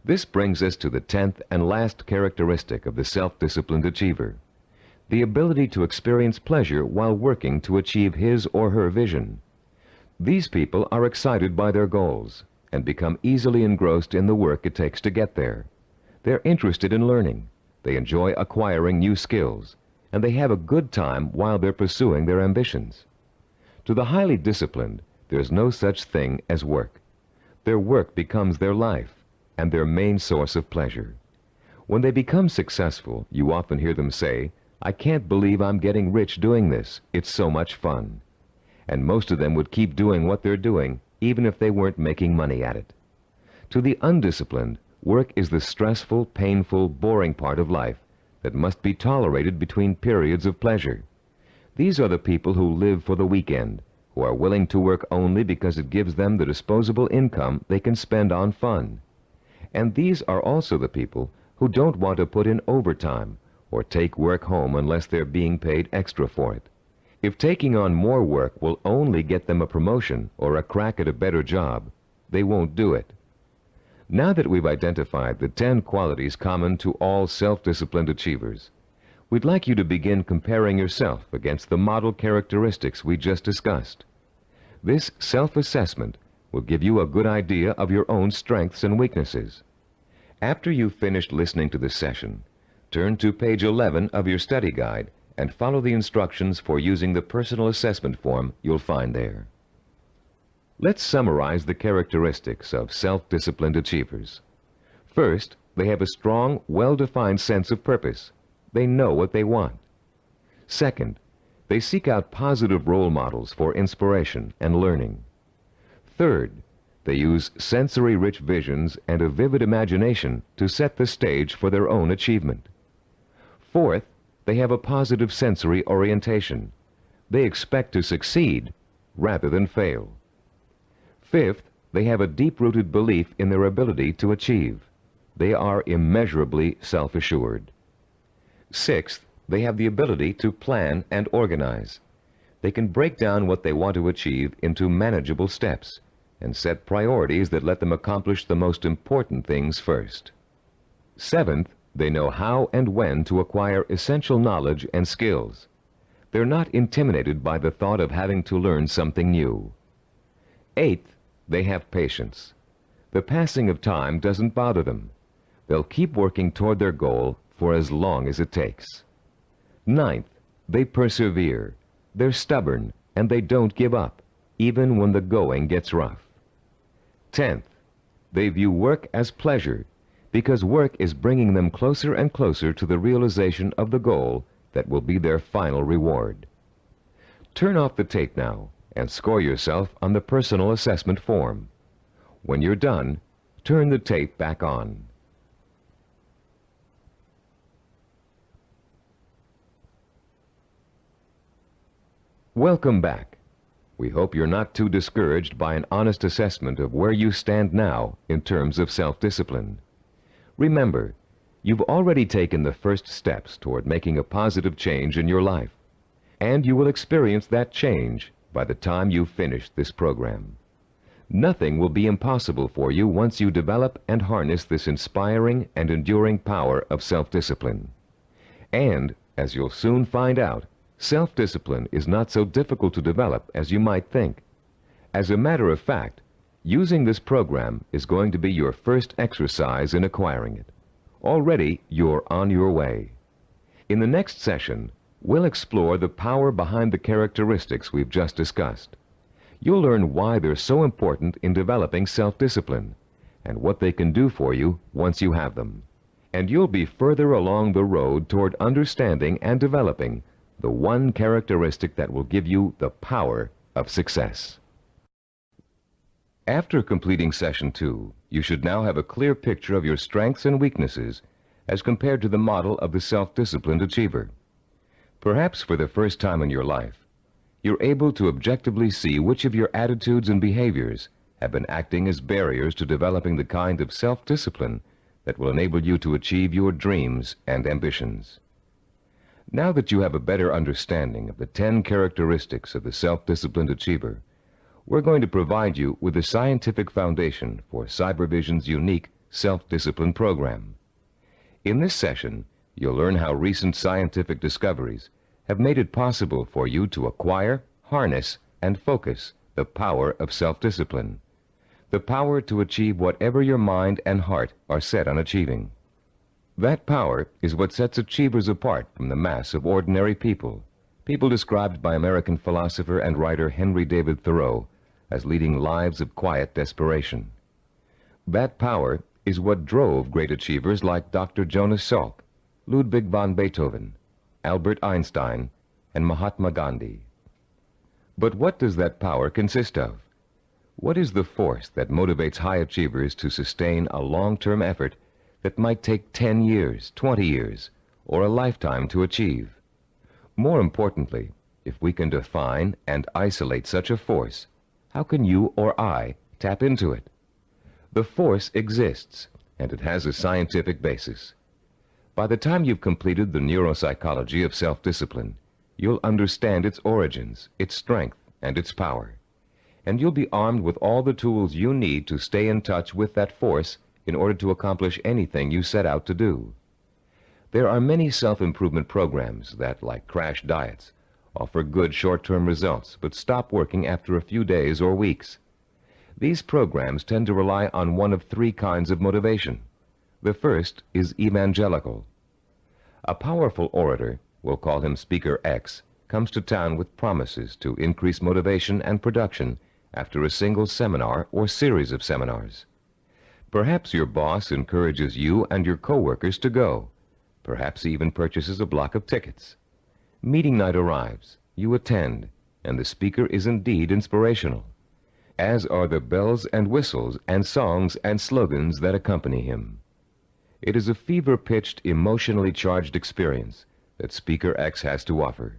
This brings us to the 10th and last characteristic of the self-disciplined achiever, the ability to experience pleasure while working to achieve his or her vision. These people are excited by their goals and become easily engrossed in the work it takes to get there. They're interested in learning, they enjoy acquiring new skills, and they have a good time while they're pursuing their ambitions. To the highly disciplined, there's no such thing as work. Their work becomes their life and their main source of pleasure. When they become successful, you often hear them say, "I can't believe I'm getting rich doing this. It's so much fun." And most of them would keep doing what they're doing, even if they weren't making money at it. To the undisciplined, work is the stressful, painful, boring part of life that must be tolerated between periods of pleasure. These are the people who live for the weekend, who are willing to work only because it gives them the disposable income they can spend on fun. And these are also the people who don't want to put in overtime or take work home unless they're being paid extra for it. If taking on more work will only get them a promotion or a crack at a better job, they won't do it. Now that we've identified the 10 qualities common to all self-disciplined achievers, we'd like you to begin comparing yourself against the model characteristics we just discussed. This self-assessment will give you a good idea of your own strengths and weaknesses. After you've finished listening to this session, turn to page 11 of your study guide and follow the instructions for using the personal assessment form you'll find there. Let's summarize the characteristics of self-disciplined achievers. First, they have a strong, well-defined sense of purpose. They know what they want. Second, they seek out positive role models for inspiration and learning. Third, they use sensory-rich visions and a vivid imagination to set the stage for their own achievement. Fourth, they have a positive sensory orientation. They expect to succeed rather than fail. Fifth, they have a deep-rooted belief in their ability to achieve. They are immeasurably self-assured. Sixth, they have the ability to plan and organize. They can break down what they want to achieve into manageable steps and set priorities that let them accomplish the most important things first. Seventh, They know how and when to acquire essential knowledge and skills. They're not intimidated by the thought of having to learn something new. Eighth, they have patience. The passing of time doesn't bother them. They'll keep working toward their goal for as long as it takes. Ninth, they persevere. They're stubborn, and they don't give up, even when the going gets rough. 10th, they view work as pleasure, because work is bringing them closer and closer to the realization of the goal that will be their final reward. Turn off the tape now and score yourself on the personal assessment form. When you're done, turn the tape back on. Welcome back. We hope you're not too discouraged by an honest assessment of where you stand now in terms of self-discipline. Remember, you've already taken the first steps toward making a positive change in your life, and you will experience that change by the time you finish this program. Nothing will be impossible for you once you develop and harness this inspiring and enduring power of self-discipline. And, as you'll soon find out, self-discipline is not so difficult to develop as you might think. As a matter of fact, using this program is going to be your first exercise in acquiring it. Already, you're on your way. In the next session, we'll explore the power behind the characteristics we've just discussed. You'll learn why they're so important in developing self-discipline and what they can do for you once you have them. And you'll be further along the road toward understanding and developing the one characteristic that will give you the power of success. After completing Session 2, you should now have a clear picture of your strengths and weaknesses as compared to the model of the self-disciplined achiever. Perhaps for the first time in your life, you're able to objectively see which of your attitudes and behaviors have been acting as barriers to developing the kind of self-discipline that will enable you to achieve your dreams and ambitions. Now that you have a better understanding of the 10 characteristics of the self-disciplined achiever, we're going to provide you with the scientific foundation for CyberVision's unique self-discipline program. In this session, you'll learn how recent scientific discoveries have made it possible for you to acquire, harness, and focus the power of self-discipline, the power to achieve whatever your mind and heart are set on achieving. That power is what sets achievers apart from the mass of ordinary people, people described by American philosopher and writer Henry David Thoreau as leading lives of quiet desperation. That power is what drove great achievers like Dr. Jonas Salk, Ludwig von Beethoven, Albert Einstein, and Mahatma Gandhi. But what does that power consist of? What is the force that motivates high achievers to sustain a long-term effort that might take 10 years, 20 years, or a lifetime to achieve? More importantly, if we can define and isolate such a force, how can you or I tap into it? The force exists, and it has a scientific basis. By the time you've completed the neuropsychology of self-discipline, you'll understand its origins, its strength, and its power. And you'll be armed with all the tools you need to stay in touch with that force in order to accomplish anything you set out to do. There are many self-improvement programs that, like crash diets, offer good short-term results but stop working after a few days or weeks. These programs tend to rely on one of 3 kinds of motivation. The first is evangelical. A powerful orator, we'll call him Speaker X, comes to town with promises to increase motivation and production after a single seminar or series of seminars. Perhaps your boss encourages you and your coworkers to go. Perhaps he even purchases a block of tickets. Meeting night arrives, you attend, and the speaker is indeed inspirational, as are the bells and whistles and songs and slogans that accompany him. It is a fever-pitched, emotionally charged experience that Speaker X has to offer.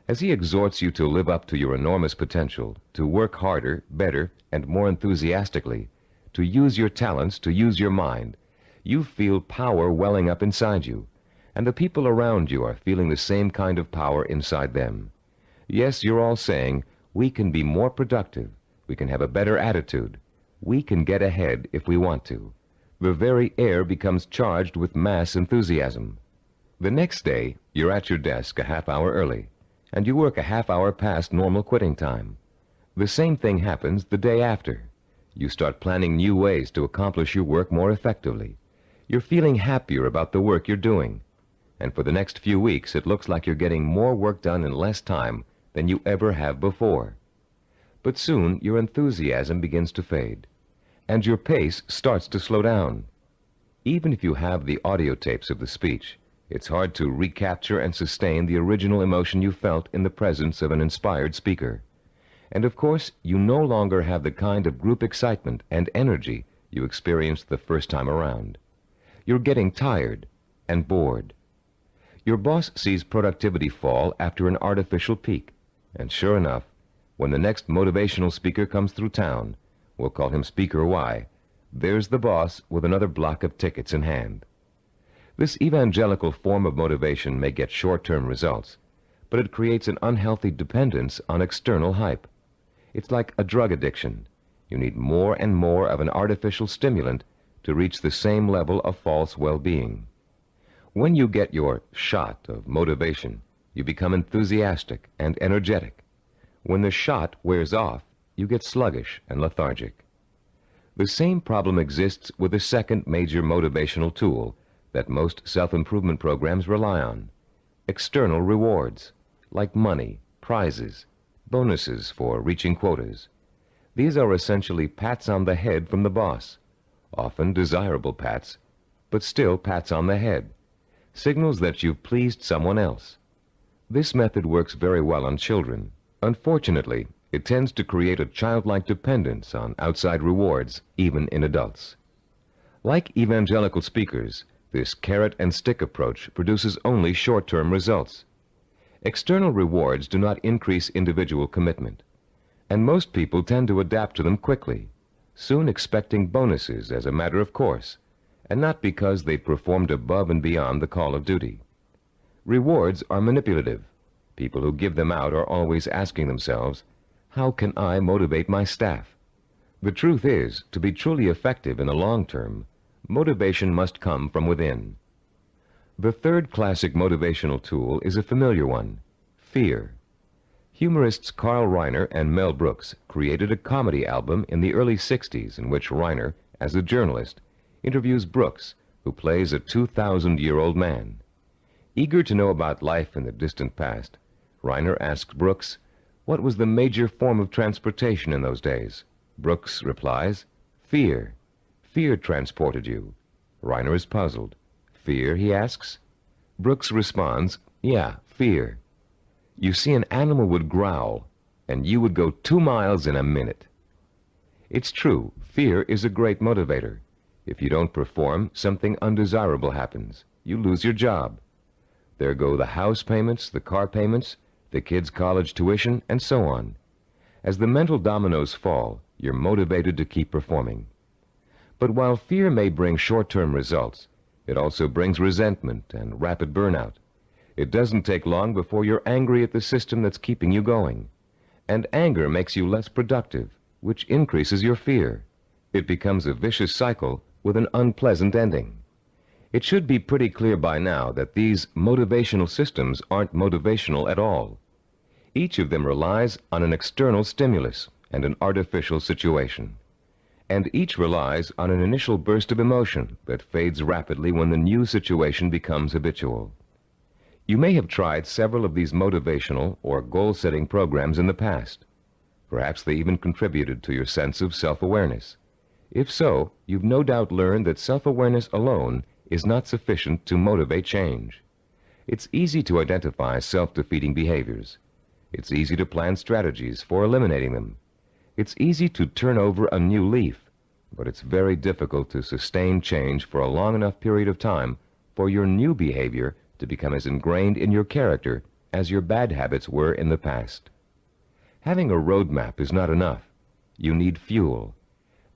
As he exhorts you to live up to your enormous potential, to work harder, better, and more enthusiastically, to use your talents, to use your mind, you feel power welling up inside you, and the people around you are feeling the same kind of power inside them. Yes, you're all saying, we can be more productive, we can have a better attitude, we can get ahead if we want to. The very air becomes charged with mass enthusiasm. The next day, you're at your desk a half hour early, and you work a half hour past normal quitting time. The same thing happens the day after. You start planning new ways to accomplish your work more effectively. You're feeling happier about the work you're doing. And for the next few weeks, it looks like you're getting more work done in less time than you ever have before. But soon, your enthusiasm begins to fade, and your pace starts to slow down. Even if you have the audio tapes of the speech, it's hard to recapture and sustain the original emotion you felt in the presence of an inspired speaker. And of course, you no longer have the kind of group excitement and energy you experienced the first time around. You're getting tired and bored. Your boss sees productivity fall after an artificial peak, and sure enough, when the next motivational speaker comes through town, we'll call him Speaker Y, there's the boss with another block of tickets in hand. This evangelical form of motivation may get short-term results, but it creates an unhealthy dependence on external hype. It's like a drug addiction. You need more and more of an artificial stimulant to reach the same level of false well-being. When you get your shot of motivation, you become enthusiastic and energetic. When the shot wears off, you get sluggish and lethargic. The same problem exists with the second major motivational tool that most self-improvement programs rely on: external rewards, like money, prizes, bonuses for reaching quotas. These are essentially pats on the head from the boss, often desirable pats, but still pats on the head, signals that you've pleased someone else. This method works very well on children. Unfortunately, it tends to create a childlike dependence on outside rewards, even in adults. Like evangelical speakers, this carrot-and-stick approach produces only short-term results. External rewards do not increase individual commitment, and most people tend to adapt to them quickly, soon expecting bonuses as a matter of course, and not because they performed above and beyond the call of duty. Rewards are manipulative. People who give them out are always asking themselves, how can I motivate my staff? The truth is, to be truly effective in the long term, motivation must come from within. The third classic motivational tool is a familiar one: fear. Humorists Carl Reiner and Mel Brooks created a comedy album in the early 60s in which Reiner, as a journalist, interviews Brooks, who plays a 2,000-year-old man. Eager to know about life in the distant past, Reiner asks Brooks, what was the major form of transportation in those days? Brooks replies, fear. Fear transported you. Reiner is puzzled. Fear, he asks. Brooks responds, yeah, fear. You see, an animal would growl, and you would go 2 miles in a minute. It's true, fear is a great motivator. If you don't perform, something undesirable happens. You lose your job. There go the house payments, the car payments, the kids' college tuition, and so on. As the mental dominoes fall, you're motivated to keep performing. But while fear may bring short-term results, it also brings resentment and rapid burnout. It doesn't take long before you're angry at the system that's keeping you going. And anger makes you less productive, which increases your fear. It becomes a vicious cycle with an unpleasant ending. It should be pretty clear by now that these motivational systems aren't motivational at all. Each of them relies on an external stimulus and an artificial situation. And each relies on an initial burst of emotion that fades rapidly when the new situation becomes habitual. You may have tried several of these motivational or goal-setting programs in the past. Perhaps they even contributed to your sense of self-awareness. If so, you've no doubt learned that self-awareness alone is not sufficient to motivate change. It's easy to identify self-defeating behaviors. It's easy to plan strategies for eliminating them. It's easy to turn over a new leaf, but it's very difficult to sustain change for a long enough period of time for your new behavior to become as ingrained in your character as your bad habits were in the past. Having a roadmap is not enough. You need fuel.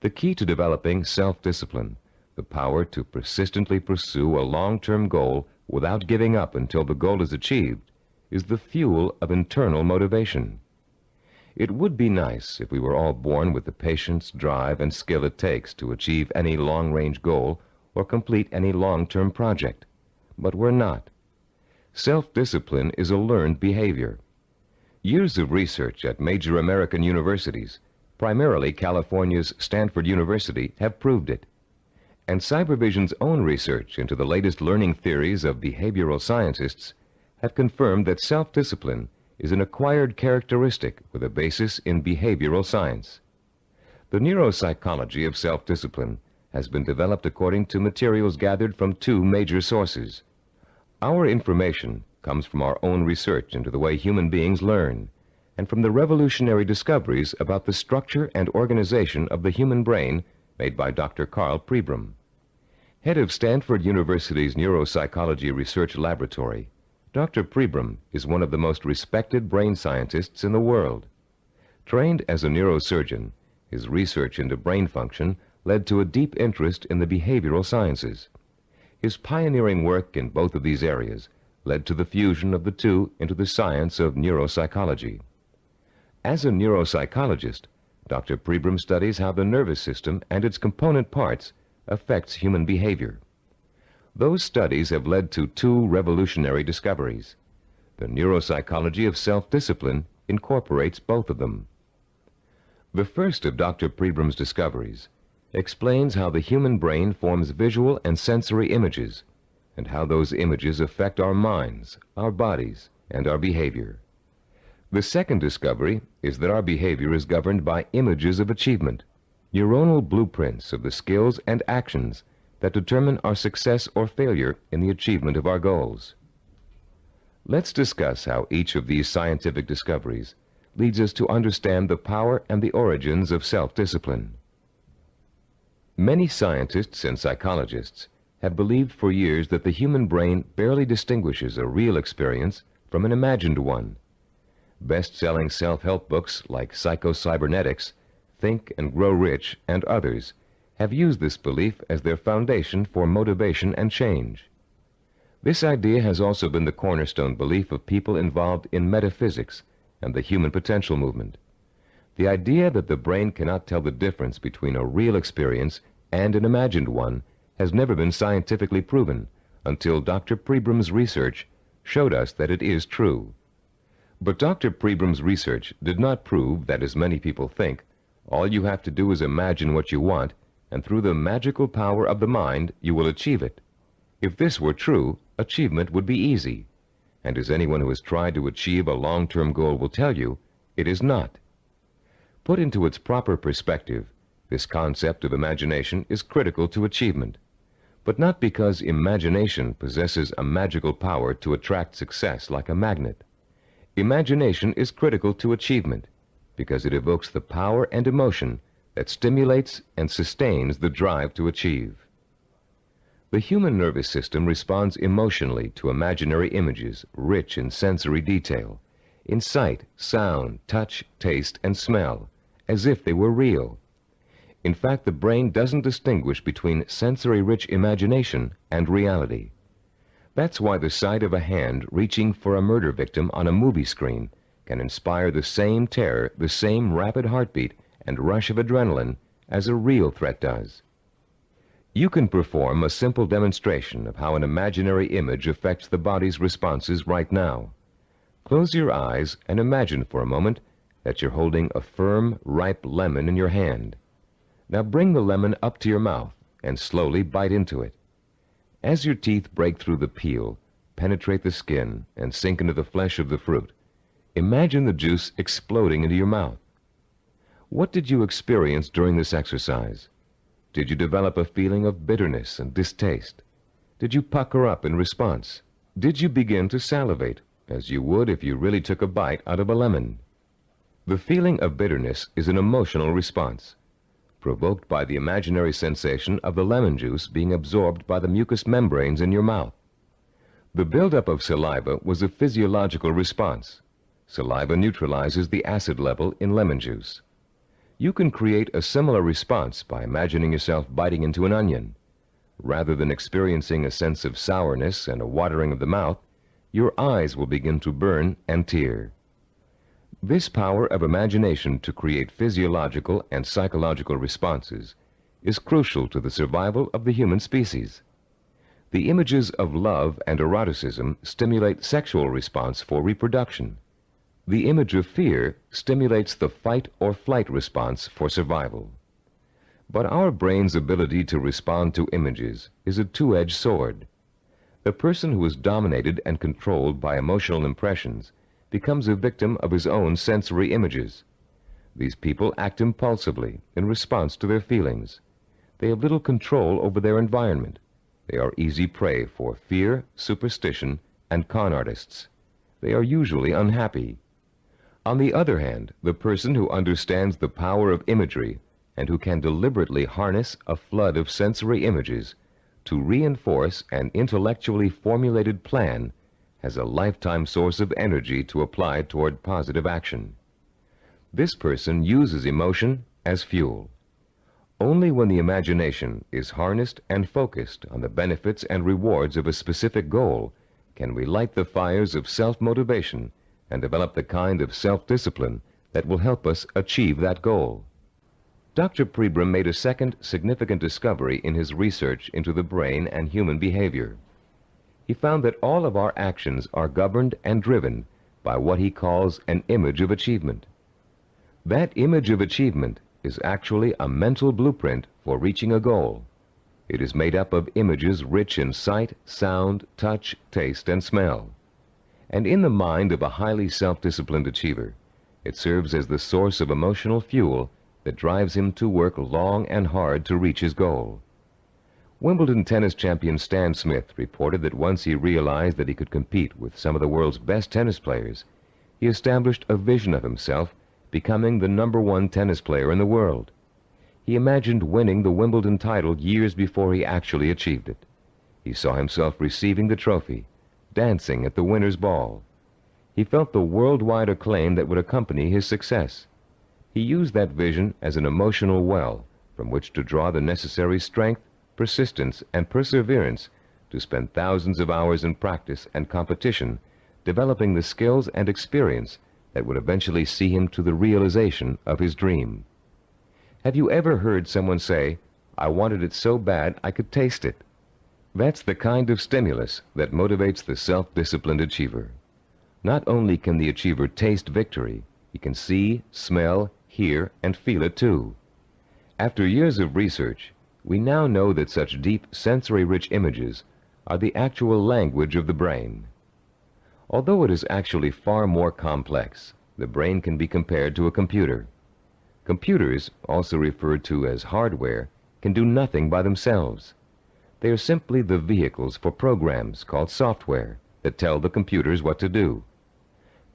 The key to developing self-discipline, the power to persistently pursue a long-term goal without giving up until the goal is achieved, is the fuel of internal motivation. It would be nice if we were all born with the patience, drive, and skill it takes to achieve any long-range goal or complete any long-term project. But we're not. Self-discipline is a learned behavior. Years of research at major American universities, primarily California's Stanford University, have proved it. And Cybervision's own research into the latest learning theories of behavioral scientists have confirmed that self-discipline is an acquired characteristic with a basis in behavioral science. The neuropsychology of self-discipline has been developed according to materials gathered from two major sources. Our information comes from our own research into the way human beings learn, and from the revolutionary discoveries about the structure and organization of the human brain made by Dr. Carl Pribram. Head of Stanford University's Neuropsychology Research Laboratory, Dr. Pribram is one of the most respected brain scientists in the world. Trained as a neurosurgeon, his research into brain function led to a deep interest in the behavioral sciences. His pioneering work in both of these areas led to the fusion of the two into the science of neuropsychology. As a neuropsychologist, Dr. Pribram studies how the nervous system and its component parts affects human behavior. Those studies have led to two revolutionary discoveries. The neuropsychology of self-discipline incorporates both of them. The first of Dr. Pribram's discoveries explains how the human brain forms visual and sensory images, and how those images affect our minds, our bodies, and our behavior. The second discovery is that our behavior is governed by images of achievement, neuronal blueprints of the skills and actions that determine our success or failure in the achievement of our goals. Let's discuss how each of these scientific discoveries leads us to understand the power and the origins of self-discipline. Many scientists and psychologists have believed for years that the human brain barely distinguishes a real experience from an imagined one. Best-selling self-help books like Psycho-Cybernetics, Think and Grow Rich, and others have used this belief as their foundation for motivation and change. This idea has also been the cornerstone belief of people involved in metaphysics and the human potential movement. The idea that the brain cannot tell the difference between a real experience and an imagined one has never been scientifically proven until Dr. Pribram's research showed us that it is true. But Dr. Pribram's research did not prove that, as many people think, all you have to do is imagine what you want, and through the magical power of the mind, you will achieve it. If this were true, achievement would be easy. And as anyone who has tried to achieve a long-term goal will tell you, it is not. Put into its proper perspective, this concept of imagination is critical to achievement, but not because imagination possesses a magical power to attract success like a magnet. Imagination is critical to achievement because it evokes the power and emotion that stimulates and sustains the drive to achieve. The human nervous system responds emotionally to imaginary images rich in sensory detail, in sight, sound, touch, taste, and smell, as if they were real. In fact, the brain doesn't distinguish between sensory-rich imagination and reality. That's why the sight of a hand reaching for a murder victim on a movie screen can inspire the same terror, the same rapid heartbeat, and rush of adrenaline as a real threat does. You can perform a simple demonstration of how an imaginary image affects the body's responses right now. Close your eyes and imagine for a moment that you're holding a firm, ripe lemon in your hand. Now bring the lemon up to your mouth and slowly bite into it. As your teeth break through the peel, penetrate the skin, and sink into the flesh of the fruit, imagine the juice exploding into your mouth. What did you experience during this exercise? Did you develop a feeling of bitterness and distaste? Did you pucker up in response? Did you begin to salivate, as you would if you really took a bite out of a lemon? The feeling of bitterness is an emotional response, provoked by the imaginary sensation of the lemon juice being absorbed by the mucous membranes in your mouth. The buildup of saliva was a physiological response. Saliva neutralizes the acid level in lemon juice. You can create a similar response by imagining yourself biting into an onion. Rather than experiencing a sense of sourness and a watering of the mouth, your eyes will begin to burn and tear. This power of imagination to create physiological and psychological responses is crucial to the survival of the human species. The images of love and eroticism stimulate sexual response for reproduction. The image of fear stimulates the fight or flight response for survival. But our brain's ability to respond to images is a two-edged sword. The person who is dominated and controlled by emotional impressions becomes a victim of his own sensory images. These people act impulsively in response to their feelings. They have little control over their environment. They are easy prey for fear, superstition, and con artists. They are usually unhappy. On the other hand, the person who understands the power of imagery and who can deliberately harness a flood of sensory images to reinforce an intellectually formulated plan has a lifetime source of energy to apply toward positive action. This person uses emotion as fuel. Only when the imagination is harnessed and focused on the benefits and rewards of a specific goal can we light the fires of self-motivation and develop the kind of self-discipline that will help us achieve that goal. Dr. Pribram made a second significant discovery in his research into the brain and human behavior. He found that all of our actions are governed and driven by what he calls an image of achievement. That image of achievement is actually a mental blueprint for reaching a goal. It is made up of images rich in sight, sound, touch, taste, and smell. And in the mind of a highly self-disciplined achiever, it serves as the source of emotional fuel that drives him to work long and hard to reach his goal. Wimbledon tennis champion Stan Smith reported that once he realized that he could compete with some of the world's best tennis players, he established a vision of himself becoming the #1 tennis player in the world. He imagined winning the Wimbledon title years before he actually achieved it. He saw himself receiving the trophy, dancing at the winner's ball. He felt the worldwide acclaim that would accompany his success. He used that vision as an emotional well from which to draw the necessary strength, persistence, and perseverance to spend thousands of hours in practice and competition, developing the skills and experience that would eventually see him to the realization of his dream. Have you ever heard someone say, "I wanted it so bad I could taste it"? That's the kind of stimulus that motivates the self-disciplined achiever. Not only can the achiever taste victory, he can see, smell, hear, and feel it too. After years of research, we now know that such deep, sensory-rich images are the actual language of the brain. Although it is actually far more complex, the brain can be compared to a computer. Computers, also referred to as hardware, can do nothing by themselves. They are simply the vehicles for programs called software that tell the computers what to do.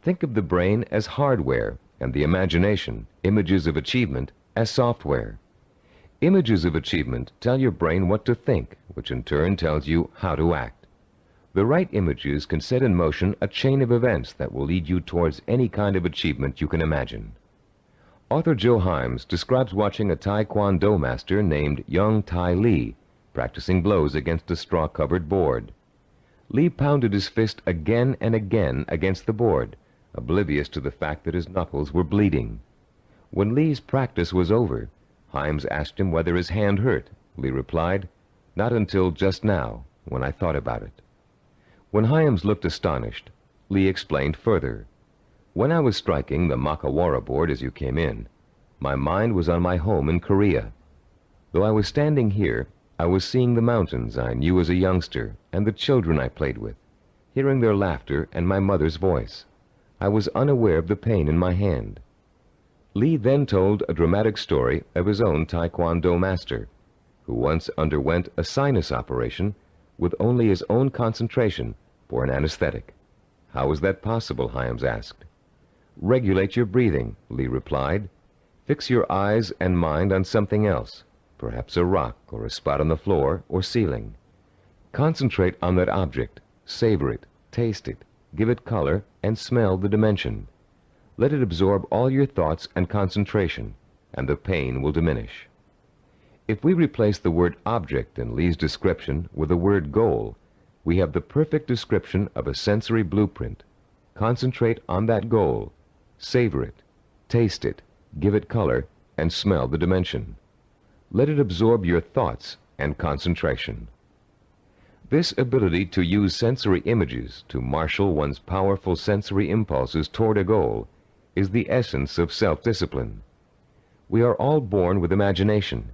Think of the brain as hardware and the imagination, images of achievement, as software. Images of achievement tell your brain what to think, which in turn tells you how to act. The right images can set in motion a chain of events that will lead you towards any kind of achievement you can imagine. Author Joe Himes describes watching a Taekwondo master named Young Tai Lee practicing blows against a straw-covered board. Lee pounded his fist again and again against the board, oblivious to the fact that his knuckles were bleeding. When Lee's practice was over, Himes asked him whether his hand hurt. Lee replied, "Not until just now, when I thought about it." When Himes looked astonished, Lee explained further, "When I was striking the Makawara board as you came in, my mind was on my home in Korea. Though I was standing here, I was seeing the mountains I knew as a youngster and the children I played with, hearing their laughter and my mother's voice. I was unaware of the pain in my hand." Lee then told a dramatic story of his own Taekwondo master, who once underwent a sinus operation with only his own concentration for an anesthetic. "How was that possible?" Himes asked. "Regulate your breathing," Lee replied. "Fix your eyes and mind on something else, perhaps a rock or a spot on the floor or ceiling. Concentrate on that object, savor it, taste it, give it color, and smell the dimension. Let it absorb all your thoughts and concentration, and the pain will diminish." If we replace the word object in Lee's description with the word goal, we have the perfect description of a sensory blueprint. Concentrate on that goal, Savor it, taste it, give it color, and smell the dimension. Let it absorb your thoughts and concentration. This ability to use sensory images to marshal one's powerful sensory impulses toward a goal is the essence of self-discipline. We are all born with imagination.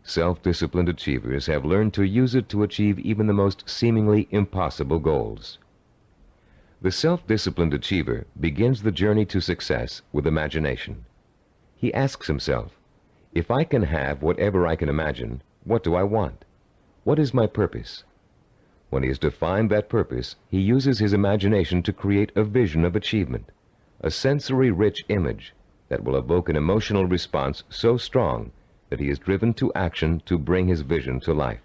Self-disciplined achievers have learned to use it to achieve even the most seemingly impossible goals. The self-disciplined achiever begins the journey to success with imagination. He asks himself, if I can have whatever I can imagine, what do I want? What is my purpose? When he has defined that purpose, he uses his imagination to create a vision of achievement, a sensory-rich image that will evoke an emotional response so strong that he is driven to action to bring his vision to life.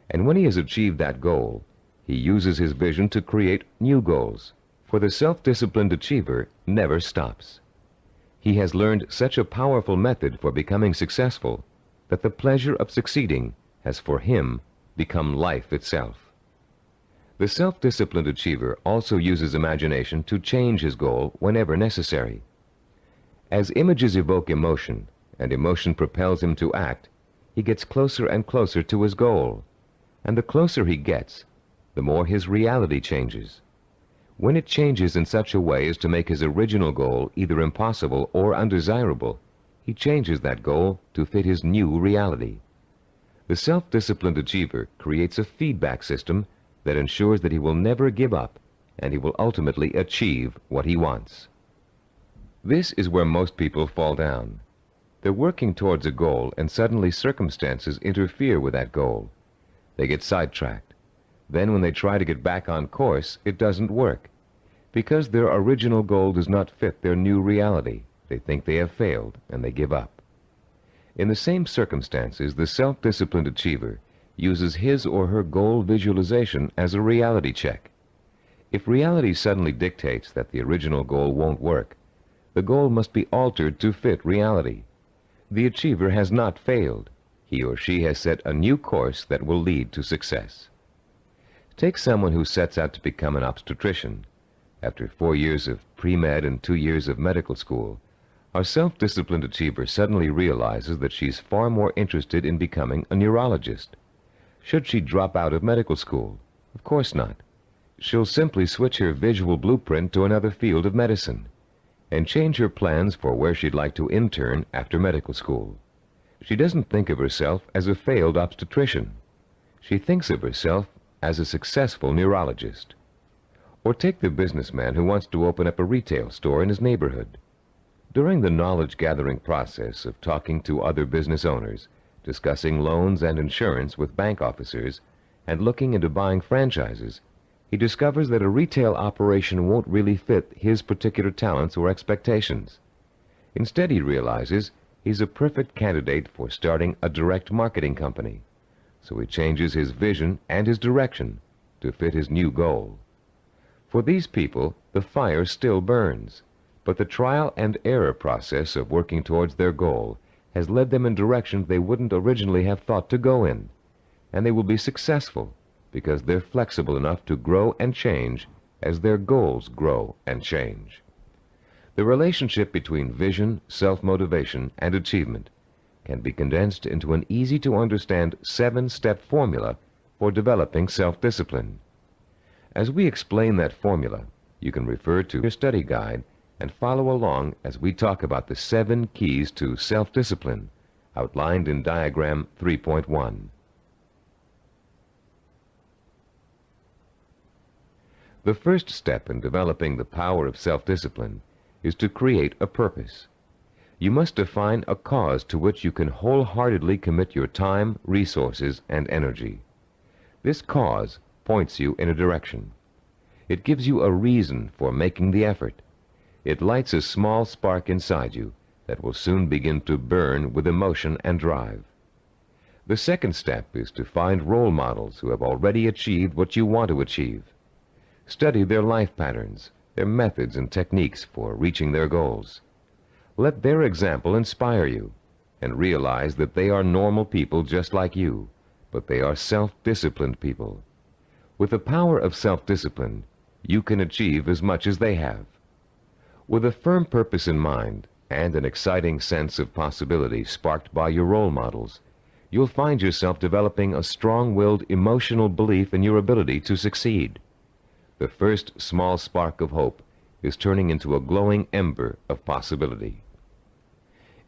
And when he has achieved that goal, he uses his vision to create new goals, for the self-disciplined achiever never stops. He has learned such a powerful method for becoming successful that the pleasure of succeeding has for him become life itself. The self-disciplined achiever also uses imagination to change his goal whenever necessary. As images evoke emotion, and emotion propels him to act, he gets closer and closer to his goal. And the closer he gets, the more his reality changes. When it changes in such a way as to make his original goal either impossible or undesirable, he changes that goal to fit his new reality. The self-disciplined achiever creates a feedback system that ensures that he will never give up, and he will ultimately achieve what he wants. This is where most people fall down. They're working towards a goal, and suddenly circumstances interfere with that goal. They get sidetracked. Then when they try to get back on course, it doesn't work. Because their original goal does not fit their new reality, they think they have failed, and they give up. In the same circumstances, the self-disciplined achiever uses his or her goal visualization as a reality check. If reality suddenly dictates that the original goal won't work, the goal must be altered to fit reality. The achiever has not failed. He or she has set a new course that will lead to success. Take someone who sets out to become an obstetrician. After 4 years of pre-med and 2 years of medical school, our self-disciplined achiever suddenly realizes that she's far more interested in becoming a neurologist. Should she drop out of medical school? Of course not. She'll simply switch her visual blueprint to another field of medicine and change her plans for where she'd like to intern after medical school. She doesn't think of herself as a failed obstetrician. She thinks of herself as a successful neurologist. Or take the businessman who wants to open up a retail store in his neighborhood. During the knowledge-gathering process of talking to other business owners, discussing loans and insurance with bank officers, and looking into buying franchises, he discovers that a retail operation won't really fit his particular talents or expectations. Instead, he realizes he's a perfect candidate for starting a direct marketing company. So he changes his vision and his direction to fit his new goal. For these people, the fire still burns, but the trial and error process of working towards their goal has led them in directions they wouldn't originally have thought to go in, and they will be successful because they're flexible enough to grow and change as their goals grow and change. The relationship between vision, self-motivation, and achievement can be condensed into an easy-to-understand 7-step formula for developing self-discipline. As we explain that formula, you can refer to your study guide and follow along as we talk about the 7 keys to self-discipline outlined in Diagram 3.1. The first step in developing the power of self-discipline is to create a purpose. You must define a cause to which you can wholeheartedly commit your time, resources, and energy. This cause points you in a direction. It gives you a reason for making the effort. It lights a small spark inside you that will soon begin to burn with emotion and drive. The second step is to find role models who have already achieved what you want to achieve. Study their life patterns, their methods and techniques for reaching their goals. Let their example inspire you, and realize that they are normal people just like you, but they are self-disciplined people. With the power of self-discipline, you can achieve as much as they have. With a firm purpose in mind and an exciting sense of possibility sparked by your role models, you'll find yourself developing a strong-willed emotional belief in your ability to succeed. The first small spark of hope is turning into a glowing ember of possibility.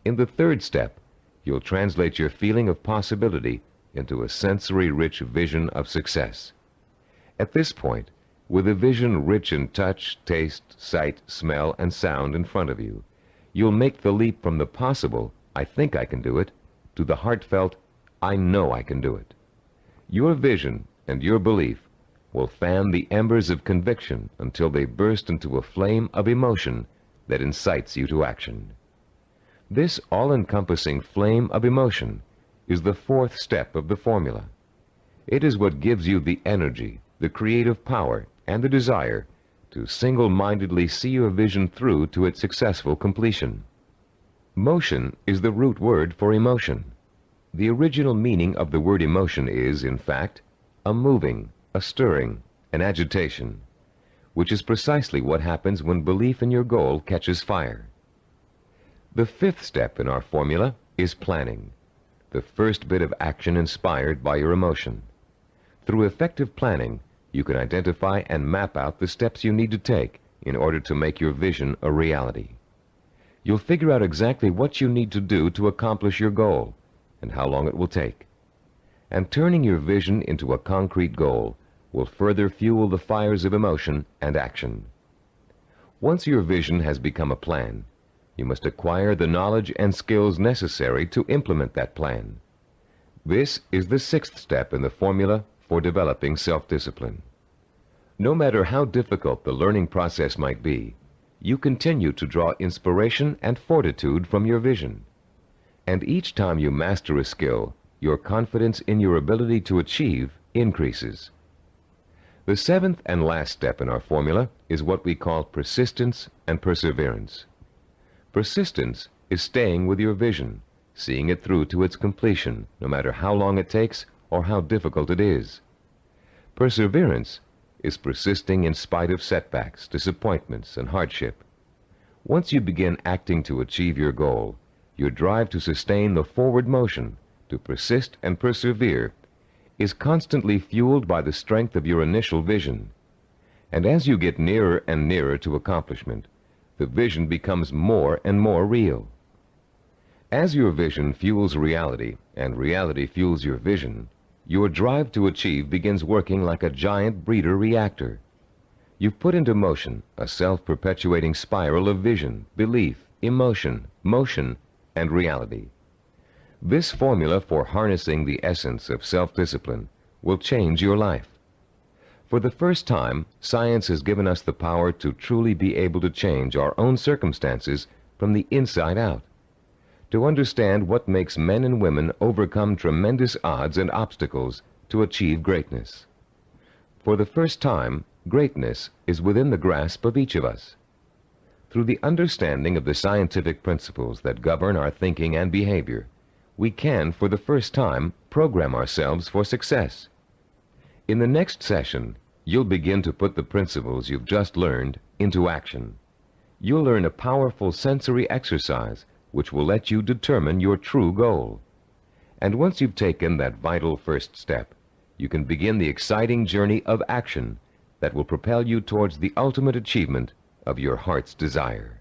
In the third step, you'll translate your feeling of possibility into a sensory-rich vision of success. At this point, with a vision rich in touch, taste, sight, smell, and sound in front of you, you'll make the leap from the possible, "I think I can do it," to the heartfelt, "I know I can do it." Your vision and your belief will fan the embers of conviction until they burst into a flame of emotion that incites you to action. This all-encompassing flame of emotion is the fourth step of the formula. It is what gives you the energy, the creative power, and the desire to single-mindedly see your vision through to its successful completion. Motion is the root word for emotion. The original meaning of the word emotion is, in fact, a moving, a stirring, an agitation, which is precisely what happens when belief in your goal catches fire. The fifth step in our formula is planning, the first bit of action inspired by your emotion. Through effective planning, you can identify and map out the steps you need to take in order to make your vision a reality. You'll figure out exactly what you need to do to accomplish your goal and how long it will take. And turning your vision into a concrete goal will further fuel the fires of emotion and action. Once your vision has become a plan, you must acquire the knowledge and skills necessary to implement that plan. This is the sixth step in the formula for developing self-discipline. No matter how difficult the learning process might be, you continue to draw inspiration and fortitude from your vision. And each time you master a skill, your confidence in your ability to achieve increases. The seventh and last step in our formula is what we call persistence and perseverance. Persistence is staying with your vision, seeing it through to its completion, no matter how long it takes or how difficult it is. Perseverance is persisting in spite of setbacks, disappointments, and hardship. Once you begin acting to achieve your goal, your drive to sustain the forward motion, to persist and persevere, is constantly fueled by the strength of your initial vision. And as you get nearer and nearer to accomplishment, the vision becomes more and more real. As your vision fuels reality, and reality fuels your vision, your drive to achieve begins working like a giant breeder reactor. You've put into motion a self-perpetuating spiral of vision, belief, emotion, motion, and reality. This formula for harnessing the essence of self-discipline will change your life. For the first time, science has given us the power to truly be able to change our own circumstances from the inside out, to understand what makes men and women overcome tremendous odds and obstacles to achieve greatness. For the first time, greatness is within the grasp of each of us. Through the understanding of the scientific principles that govern our thinking and behavior, we can, for the first time, program ourselves for success. In the next session, you'll begin to put the principles you've just learned into action. You'll learn a powerful sensory exercise which will let you determine your true goal. And once you've taken that vital first step, you can begin the exciting journey of action that will propel you towards the ultimate achievement of your heart's desire.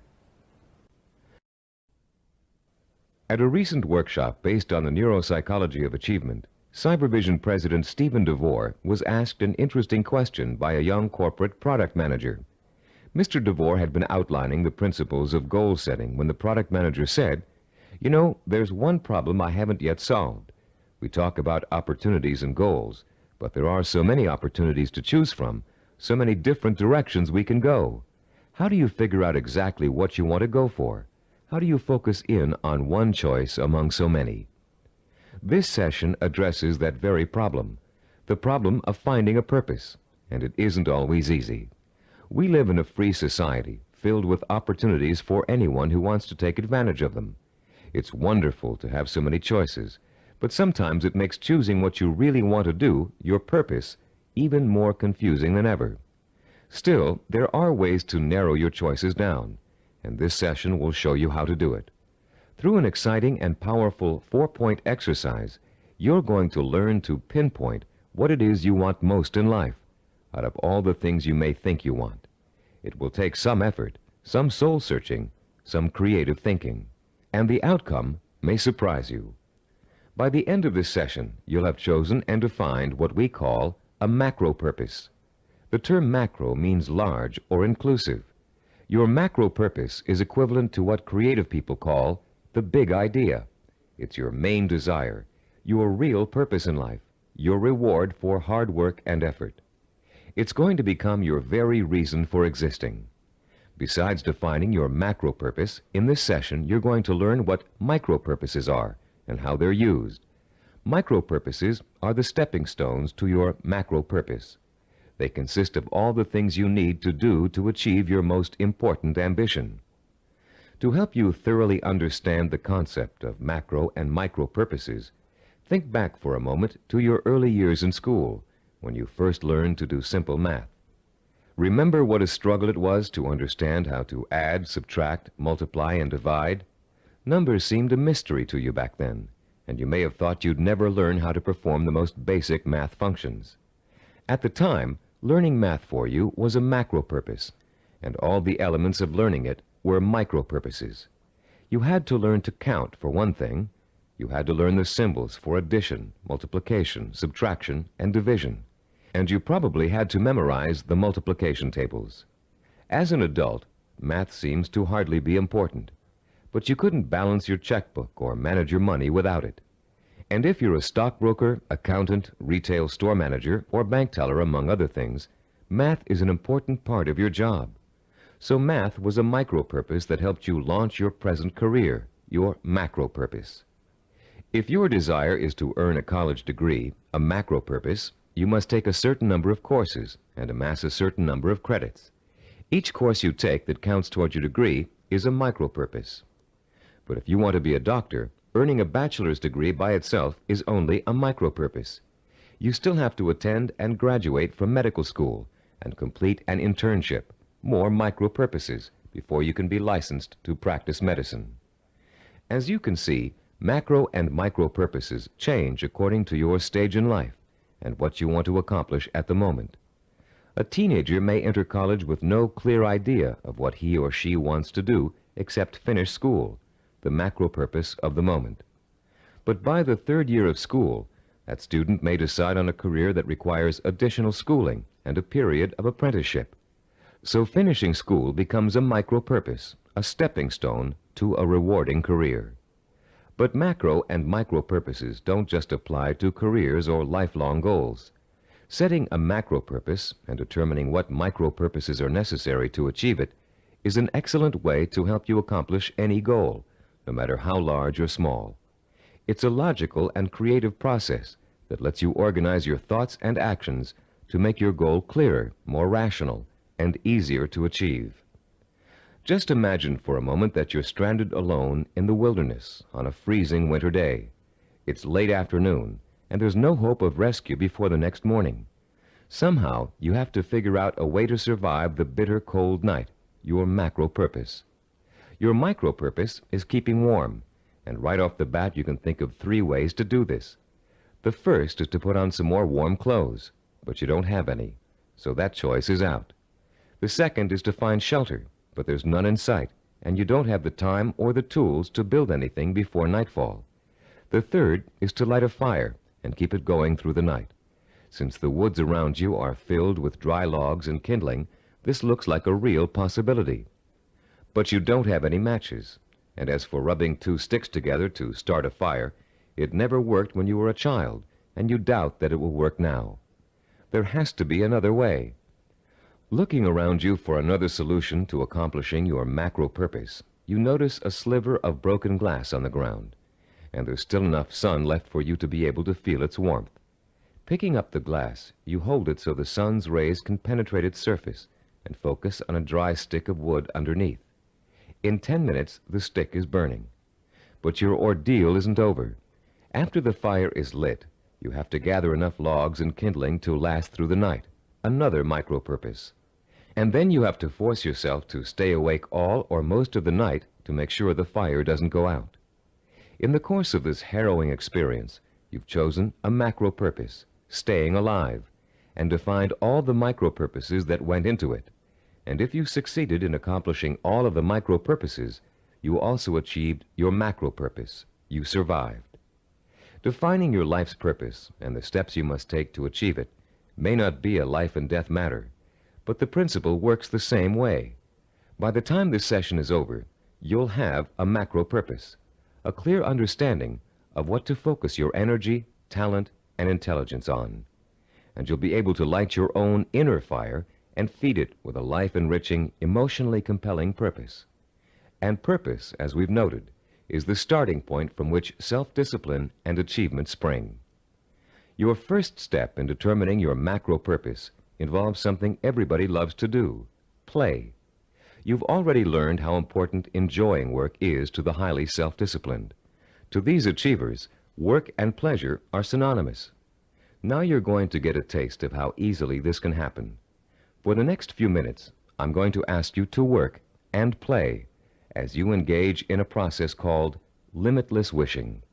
At a recent workshop based on the neuropsychology of achievement, Cybervision President Stephen DeVore was asked an interesting question by a young corporate product manager. Mr. DeVore had been outlining the principles of goal setting when the product manager said, "You know, there's one problem I haven't yet solved. We talk about opportunities and goals, but there are so many opportunities to choose from, so many different directions we can go. How do you figure out exactly what you want to go for? How do you focus in on one choice among so many?" This session addresses that very problem, the problem of finding a purpose, and it isn't always easy. We live in a free society filled with opportunities for anyone who wants to take advantage of them. It's wonderful to have so many choices, but sometimes it makes choosing what you really want to do, your purpose, even more confusing than ever. Still, there are ways to narrow your choices down, and this session will show you how to do it. Through an exciting and powerful 4-point exercise, you're going to learn to pinpoint what it is you want most in life, out of all the things you may think you want. It will take some effort, some soul-searching, some creative thinking, and the outcome may surprise you. By the end of this session, you'll have chosen and defined what we call a macro purpose. The term macro means large or inclusive. Your macro purpose is equivalent to what creative people call the big idea. It's your main desire, your real purpose in life, your reward for hard work and effort. It's going to become your very reason for existing. Besides defining your macro purpose, in this session you're going to learn what micro purposes are and how they're used. Micro purposes are the stepping stones to your macro purpose. They consist of all the things you need to do to achieve your most important ambition. To help you thoroughly understand the concept of macro and micro purposes, think back for a moment to your early years in school, when you first learned to do simple math. Remember what a struggle it was to understand how to add, subtract, multiply, and divide? Numbers seemed a mystery to you back then, and you may have thought you'd never learn how to perform the most basic math functions. At the time, learning math for you was a macro purpose, and all the elements of learning it were micro purposes. You had to learn to count, for one thing. You had to learn the symbols for addition, multiplication, subtraction, and division. And you probably had to memorize the multiplication tables. As an adult, math seems to hardly be important, but you couldn't balance your checkbook or manage your money without it. And if you're a stockbroker, accountant, retail store manager, or bank teller, among other things, math is an important part of your job. So math was a micro purpose that helped you launch your present career, your macro purpose. If your desire is to earn a college degree, a macro purpose, you must take a certain number of courses and amass a certain number of credits. Each course you take that counts toward your degree is a micro purpose. But if you want to be a doctor, earning a bachelor's degree by itself is only a micro purpose. You still have to attend and graduate from medical school and complete an internship, more micro purposes, before you can be licensed to practice medicine. As you can see, macro and micro purposes change according to your stage in life and what you want to accomplish at the moment. A teenager may enter college with no clear idea of what he or she wants to do except finish school, the macro purpose of the moment. But by the third year of school, that student may decide on a career that requires additional schooling and a period of apprenticeship. So finishing school becomes a micro purpose, a stepping stone to a rewarding career. But macro and micro purposes don't just apply to careers or lifelong goals. Setting a macro purpose and determining what micro purposes are necessary to achieve it is an excellent way to help you accomplish any goal, no matter how large or small. It's a logical and creative process that lets you organize your thoughts and actions to make your goal clearer, more rational, and easier to achieve. Just imagine for a moment that you're stranded alone in the wilderness on a freezing winter day. It's late afternoon, and there's no hope of rescue before the next morning. Somehow, you have to figure out a way to survive the bitter cold night, your macro purpose. Your micro purpose is keeping warm, and right off the bat you can think of 3 ways to do this. The first is to put on some more warm clothes, but you don't have any, so that choice is out. The second is to find shelter, but there's none in sight, and you don't have the time or the tools to build anything before nightfall. The third is to light a fire and keep it going through the night. Since the woods around you are filled with dry logs and kindling, this looks like a real possibility. But you don't have any matches, and as for rubbing 2 sticks together to start a fire, it never worked when you were a child, and you doubt that it will work now. There has to be another way. Looking around you for another solution to accomplishing your macro purpose, you notice a sliver of broken glass on the ground, and there's still enough sun left for you to be able to feel its warmth. Picking up the glass, you hold it so the sun's rays can penetrate its surface and focus on a dry stick of wood underneath. In 10 minutes, the stick is burning. But your ordeal isn't over. After the fire is lit, you have to gather enough logs and kindling to last through the night, another micro purpose. And then you have to force yourself to stay awake all or most of the night to make sure the fire doesn't go out. In the course of this harrowing experience, you've chosen a macro purpose, staying alive, and defined all the micro purposes that went into it. And if you succeeded in accomplishing all of the micro purposes, you also achieved your macro purpose. You survived. Defining your life's purpose and the steps you must take to achieve it may not be a life and death matter, but the principle works the same way. By the time this session is over, you'll have a macro purpose, a clear understanding of what to focus your energy, talent, and intelligence on. And you'll be able to light your own inner fire and feed it with a life-enriching, emotionally compelling purpose. And purpose, as we've noted, is the starting point from which self-discipline and achievement spring. Your first step in determining your macro purpose involves something everybody loves to do: play. You've already learned how important enjoying work is to the highly self-disciplined. To these achievers, work and pleasure are synonymous. Now you're going to get a taste of how easily this can happen. For the next few minutes, I'm going to ask you to work and play as you engage in a process called limitless wishing.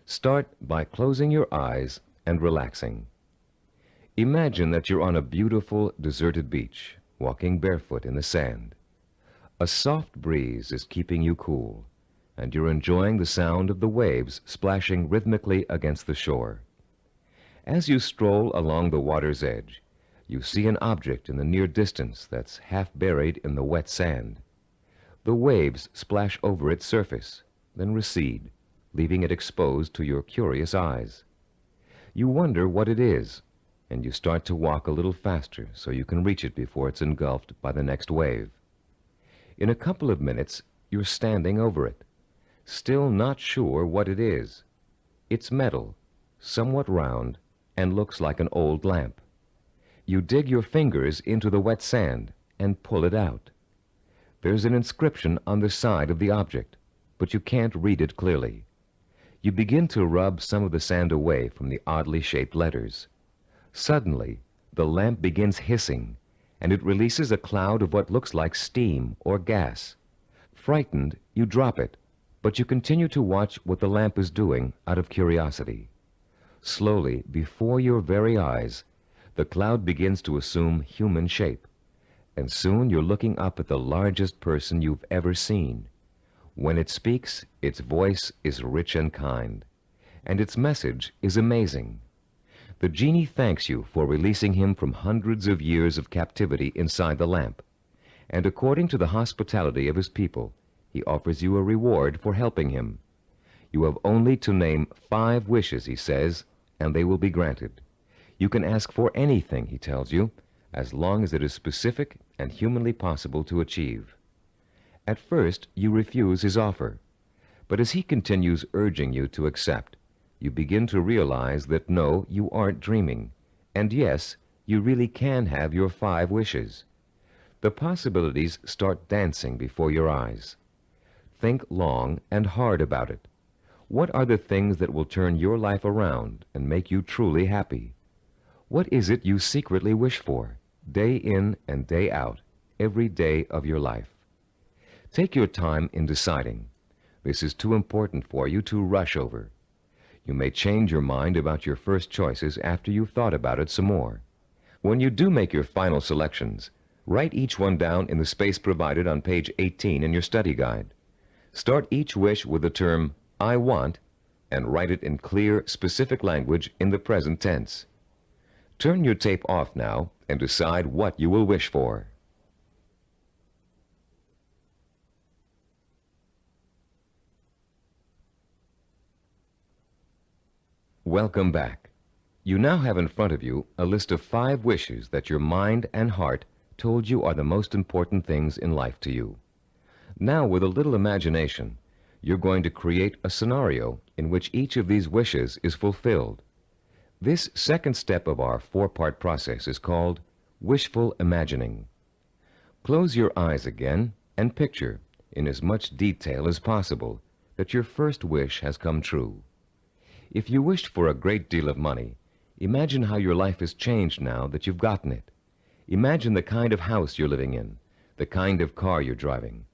Start by closing your eyes and relaxing. Imagine that you're on a beautiful, deserted beach, walking barefoot in the sand. A soft breeze is keeping you cool, and you're enjoying the sound of the waves splashing rhythmically against the shore. As you stroll along the water's edge, you see an object in the near distance that's half buried in the wet sand. The waves splash over its surface, then recede, leaving it exposed to your curious eyes. You wonder what it is, and you start to walk a little faster so you can reach it before it's engulfed by the next wave. In a couple of minutes, you're standing over it, still not sure what it is. It's metal, somewhat round, and looks like an old lamp. You dig your fingers into the wet sand and pull it out. There's an inscription on the side of the object, but you can't read it clearly. You begin to rub some of the sand away from the oddly shaped letters. Suddenly, the lamp begins hissing, and it releases a cloud of what looks like steam or gas. Frightened, you drop it, but you continue to watch what the lamp is doing out of curiosity. Slowly, before your very eyes, the cloud begins to assume human shape, and soon you're looking up at the largest person you've ever seen. When it speaks, its voice is rich and kind, and its message is amazing. The genie thanks you for releasing him from hundreds of years of captivity inside the lamp, and according to the hospitality of his people, he offers you a reward for helping him. You have only to name 5 wishes, he says, and they will be granted. You can ask for anything, he tells you, as long as it is specific and humanly possible to achieve. At first, you refuse his offer, but as he continues urging you to accept, you begin to realize that no, you aren't dreaming, and yes, you really can have your 5 wishes. The possibilities start dancing before your eyes. Think long and hard about it. What are the things that will turn your life around and make you truly happy? What is it you secretly wish for, day in and day out, every day of your life? Take your time in deciding. This is too important for you to rush over. You may change your mind about your first choices after you've thought about it some more. When you do make your final selections, write each one down in the space provided on page 18 in your study guide. Start each wish with the term, I want, and write it in clear, specific language in the present tense. Turn your tape off now and decide what you will wish for. Welcome back. You now have in front of you a list of 5 wishes that your mind and heart told you are the most important things in life to you. Now, with a little imagination, you're going to create a scenario in which each of these wishes is fulfilled. This second step of our 4-part process is called wishful imagining. Close your eyes again and picture, in as much detail as possible, that your first wish has come true. If you wished for a great deal of money, imagine how your life has changed now that you've gotten it. Imagine the kind of house you're living in, the kind of car you're driving,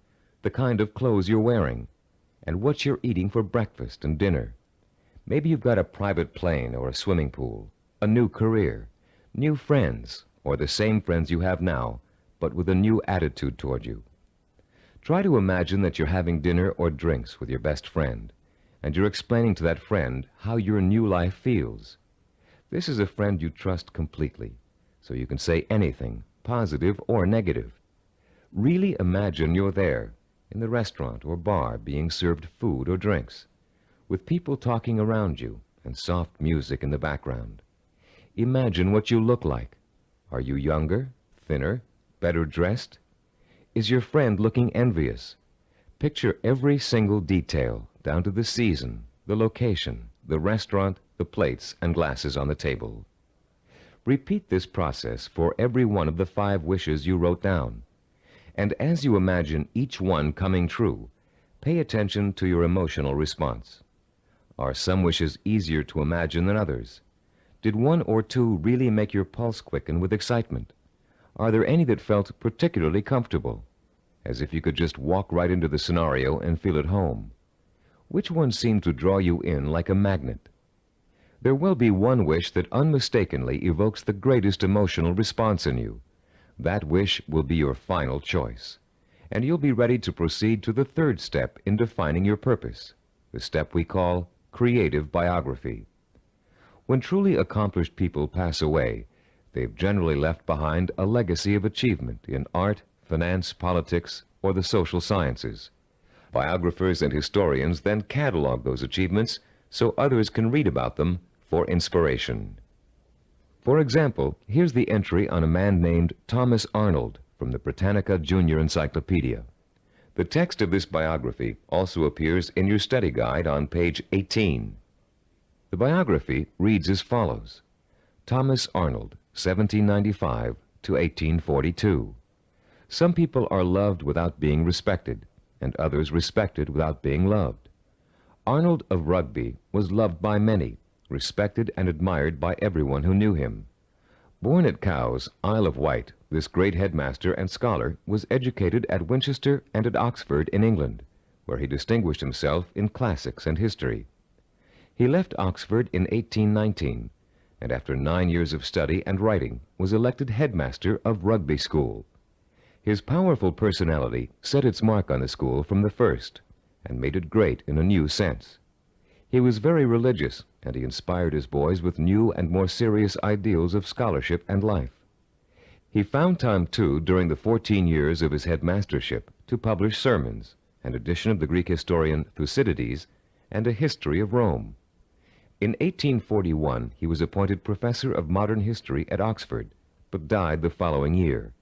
the kind of clothes you're wearing, and what you're eating for breakfast and dinner. Maybe you've got a private plane or a swimming pool, a new career, new friends, or the same friends you have now, but with a new attitude toward you. Try to imagine that you're having dinner or drinks with your best friend, and you're explaining to that friend how your new life feels. This is a friend you trust completely, so you can say anything, positive or negative. Really imagine you're there, in the restaurant or bar, being served food or drinks, with people talking around you and soft music in the background. Imagine what you look like. Are you younger, thinner, better dressed? Is your friend looking envious? Picture every single detail, down to the season, the location, the restaurant, the plates and glasses on the table. Repeat this process for every one of the 5 wishes you wrote down. And as you imagine each one coming true, pay attention to your emotional response. Are some wishes easier to imagine than others? Did 1 or 2 really make your pulse quicken with excitement? Are there any that felt particularly comfortable, as if you could just walk right into the scenario and feel at home? Which one seemed to draw you in like a magnet? There will be one wish that unmistakably evokes the greatest emotional response in you. That wish will be your final choice, and you'll be ready to proceed to the 3rd step in defining your purpose, the step we call creative biography. When truly accomplished people pass away, they've generally left behind a legacy of achievement in art, finance, politics, or the social sciences. Biographers and historians then catalog those achievements so others can read about them for inspiration. For example, here's the entry on a man named Thomas Arnold from the Britannica Junior Encyclopedia. The text of this biography also appears in your study guide on page 18. The biography reads as follows. Thomas Arnold, 1795 to 1842. Some people are loved without being respected, and others respected without being loved. Arnold of Rugby was loved by many, respected and admired by everyone who knew him. Born at Cowes, Isle of Wight, this great headmaster and scholar was educated at Winchester and at Oxford in England, where he distinguished himself in classics and history. He left Oxford in 1819, and after 9 years of study and writing, was elected headmaster of Rugby School. His powerful personality set its mark on the school from the first, and made it great in a new sense. He was very religious, and he inspired his boys with new and more serious ideals of scholarship and life. He found time, too, during the 14 years of his headmastership, to publish sermons, an edition of the Greek historian Thucydides, and a history of Rome. In 1841, he was appointed professor of modern history at Oxford, but died the following year.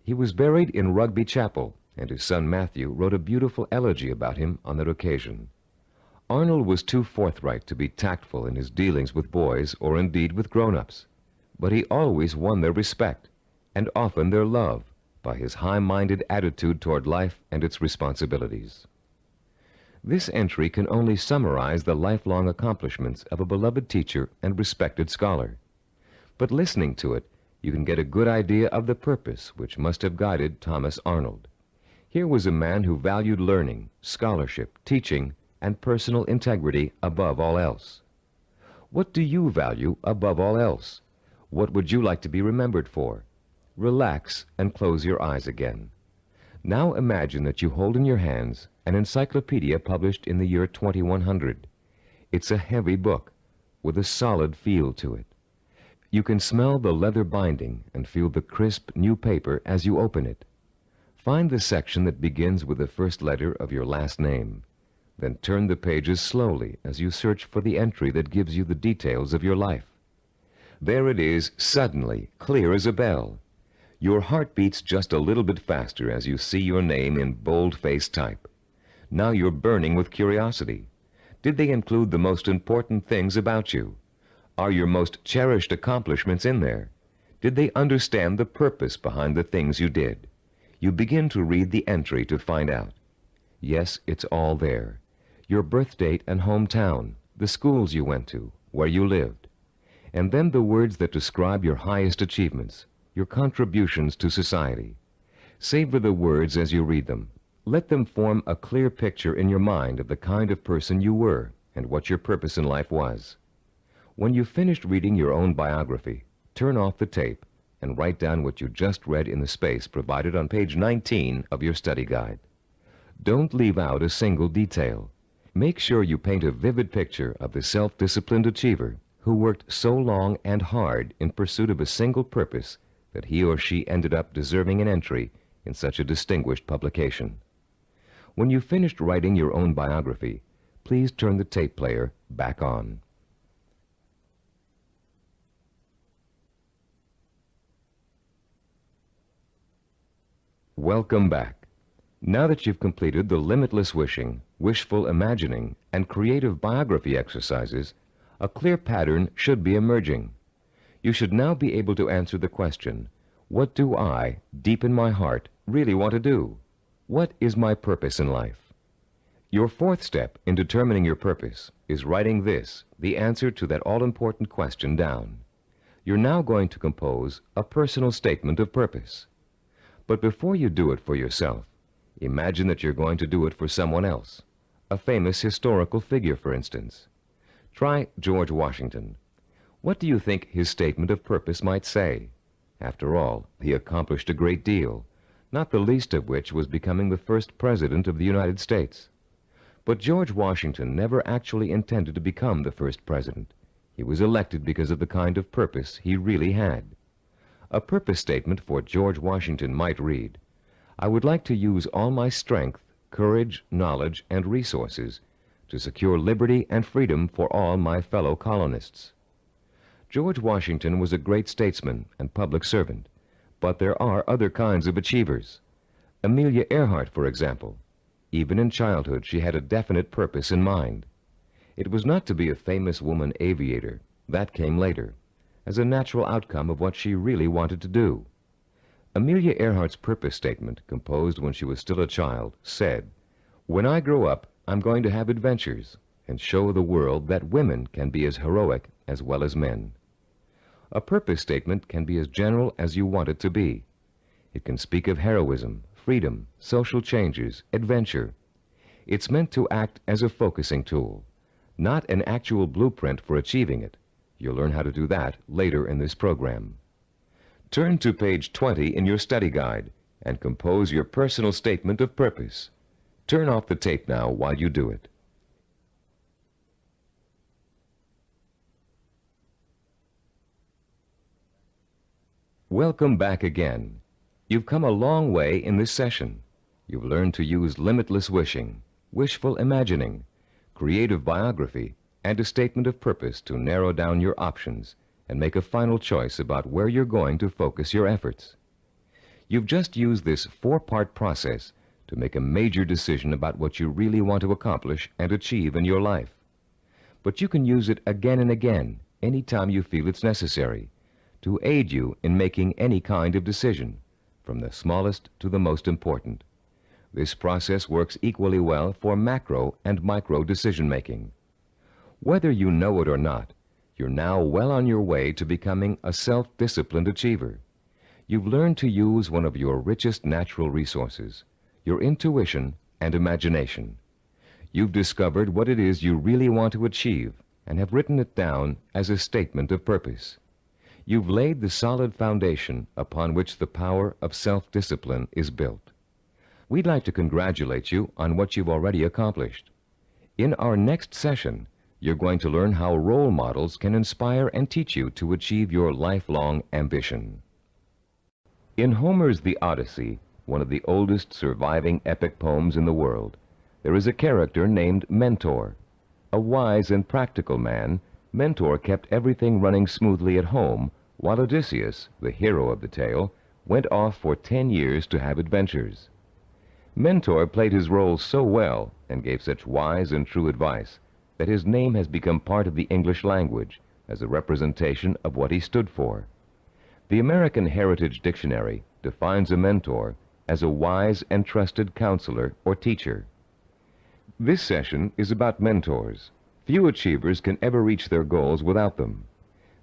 He was buried in Rugby Chapel, and his son Matthew wrote a beautiful elegy about him on that occasion. Arnold was too forthright to be tactful in his dealings with boys or indeed with grown-ups, but he always won their respect, and often their love, by his high-minded attitude toward life and its responsibilities. This entry can only summarize the lifelong accomplishments of a beloved teacher and respected scholar. But listening to it, you can get a good idea of the purpose which must have guided Thomas Arnold. Here was a man who valued learning, scholarship, teaching, and personal integrity above all else. What do you value above all else? What would you like to be remembered for? Relax and close your eyes again. Now imagine that you hold in your hands an encyclopedia published in the year 2100. It's a heavy book with a solid feel to it. You can smell the leather binding and feel the crisp new paper as you open it. Find the section that begins with the first letter of your last name. Then turn the pages slowly as you search for the entry that gives you the details of your life. There it is, suddenly, clear as a bell. Your heart beats just a little bit faster as you see your name in bold-faced type. Now you're burning with curiosity. Did they include the most important things about you? Are your most cherished accomplishments in there? Did they understand the purpose behind the things you did? You begin to read the entry to find out. Yes, it's all there. Your birth date and hometown, the schools you went to, where you lived. And then the words that describe your highest achievements, your contributions to society. Savor the words as you read them. Let them form a clear picture in your mind of the kind of person you were and what your purpose in life was. When you've finished reading your own biography, turn off the tape and write down what you just read in the space provided on page 19 of your study guide. Don't leave out a single detail. Make sure you paint a vivid picture of the self-disciplined achiever who worked so long and hard in pursuit of a single purpose that he or she ended up deserving an entry in such a distinguished publication. When you've finished writing your own biography, please turn the tape player back on. Welcome back. Now that you've completed the limitless wishing, wishful imagining, and creative biography exercises, a clear pattern should be emerging. You should now be able to answer the question, what do I, deep in my heart, really want to do? What is my purpose in life? Your fourth step in determining your purpose is writing this, the answer to that all-important question, down. You're now going to compose a personal statement of purpose. But before you do it for yourself, imagine that you're going to do it for someone else, a famous historical figure, for instance. Try George Washington. What do you think his statement of purpose might say? After all, he accomplished a great deal, not the least of which was becoming the first president of the United States. But George Washington never actually intended to become the first president. He was elected because of the kind of purpose he really had. A purpose statement for George Washington might read, I would like to use all my strength, courage, knowledge, and resources to secure liberty and freedom for all my fellow colonists. George Washington was a great statesman and public servant, but there are other kinds of achievers. Amelia Earhart, for example. Even in childhood, she had a definite purpose in mind. It was not to be a famous woman aviator. That came later, as a natural outcome of what she really wanted to do. Amelia Earhart's purpose statement, composed when she was still a child, said, when I grow up, I'm going to have adventures and show the world that women can be as heroic as well as men. A purpose statement can be as general as you want it to be. It can speak of heroism, freedom, social changes, adventure. It's meant to act as a focusing tool, not an actual blueprint for achieving it. You'll learn how to do that later in this program. Turn to page 20 in your study guide and compose your personal statement of purpose. Turn off the tape now while you do it. Welcome back again. You've come a long way in this session. You've learned to use limitless wishing, wishful imagining, creative biography, and a statement of purpose to narrow down your options and make a final choice about where you're going to focus your efforts. You've just used this four-part process to make a major decision about what you really want to accomplish and achieve in your life. But you can use it again and again, anytime you feel it's necessary, to aid you in making any kind of decision, from the smallest to the most important. This process works equally well for macro and micro decision-making. Whether you know it or not, you're now well on your way to becoming a self-disciplined achiever. You've learned to use one of your richest natural resources, your intuition and imagination. You've discovered what it is you really want to achieve and have written it down as a statement of purpose. You've laid the solid foundation upon which the power of self-discipline is built. We'd like to congratulate you on what you've already accomplished. In our next session, you're going to learn how role models can inspire and teach you to achieve your lifelong ambition. In Homer's The Odyssey, one of the oldest surviving epic poems in the world, there is a character named Mentor. A wise and practical man, Mentor kept everything running smoothly at home, while Odysseus, the hero of the tale, went off for 10 years to have adventures. Mentor played his role so well and gave such wise and true advice that his name has become part of the English language as a representation of what he stood for. The American Heritage Dictionary defines a mentor as a wise and trusted counselor or teacher. This session is about mentors. Few achievers can ever reach their goals without them.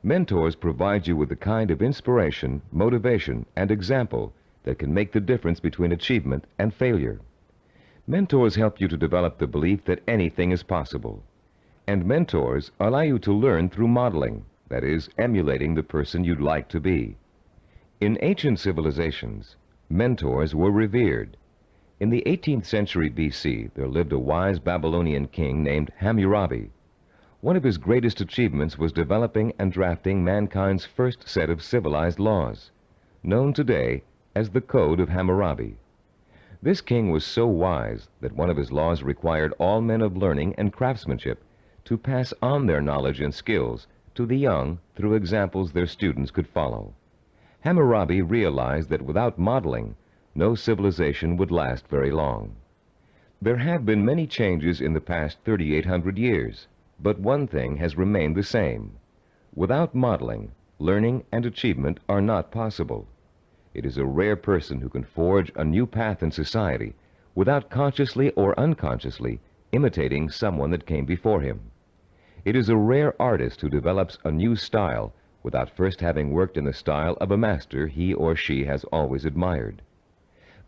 Mentors provide you with the kind of inspiration, motivation, and example that can make the difference between achievement and failure. Mentors help you to develop the belief that anything is possible. And mentors allow you to learn through modeling, that is, emulating the person you'd like to be. In ancient civilizations, mentors were revered. In the 18th century BC, there lived a wise Babylonian king named Hammurabi. One of his greatest achievements was developing and drafting mankind's first set of civilized laws, known today as the Code of Hammurabi. This king was so wise that one of his laws required all men of learning and craftsmanship to pass on their knowledge and skills to the young through examples their students could follow. Hammurabi realized that without modeling, no civilization would last very long. There have been many changes in the past 3,800 years, but one thing has remained the same. Without modeling, learning and achievement are not possible. It is a rare person who can forge a new path in society without consciously or unconsciously imitating someone that came before him. It is a rare artist who develops a new style without first having worked in the style of a master he or she has always admired.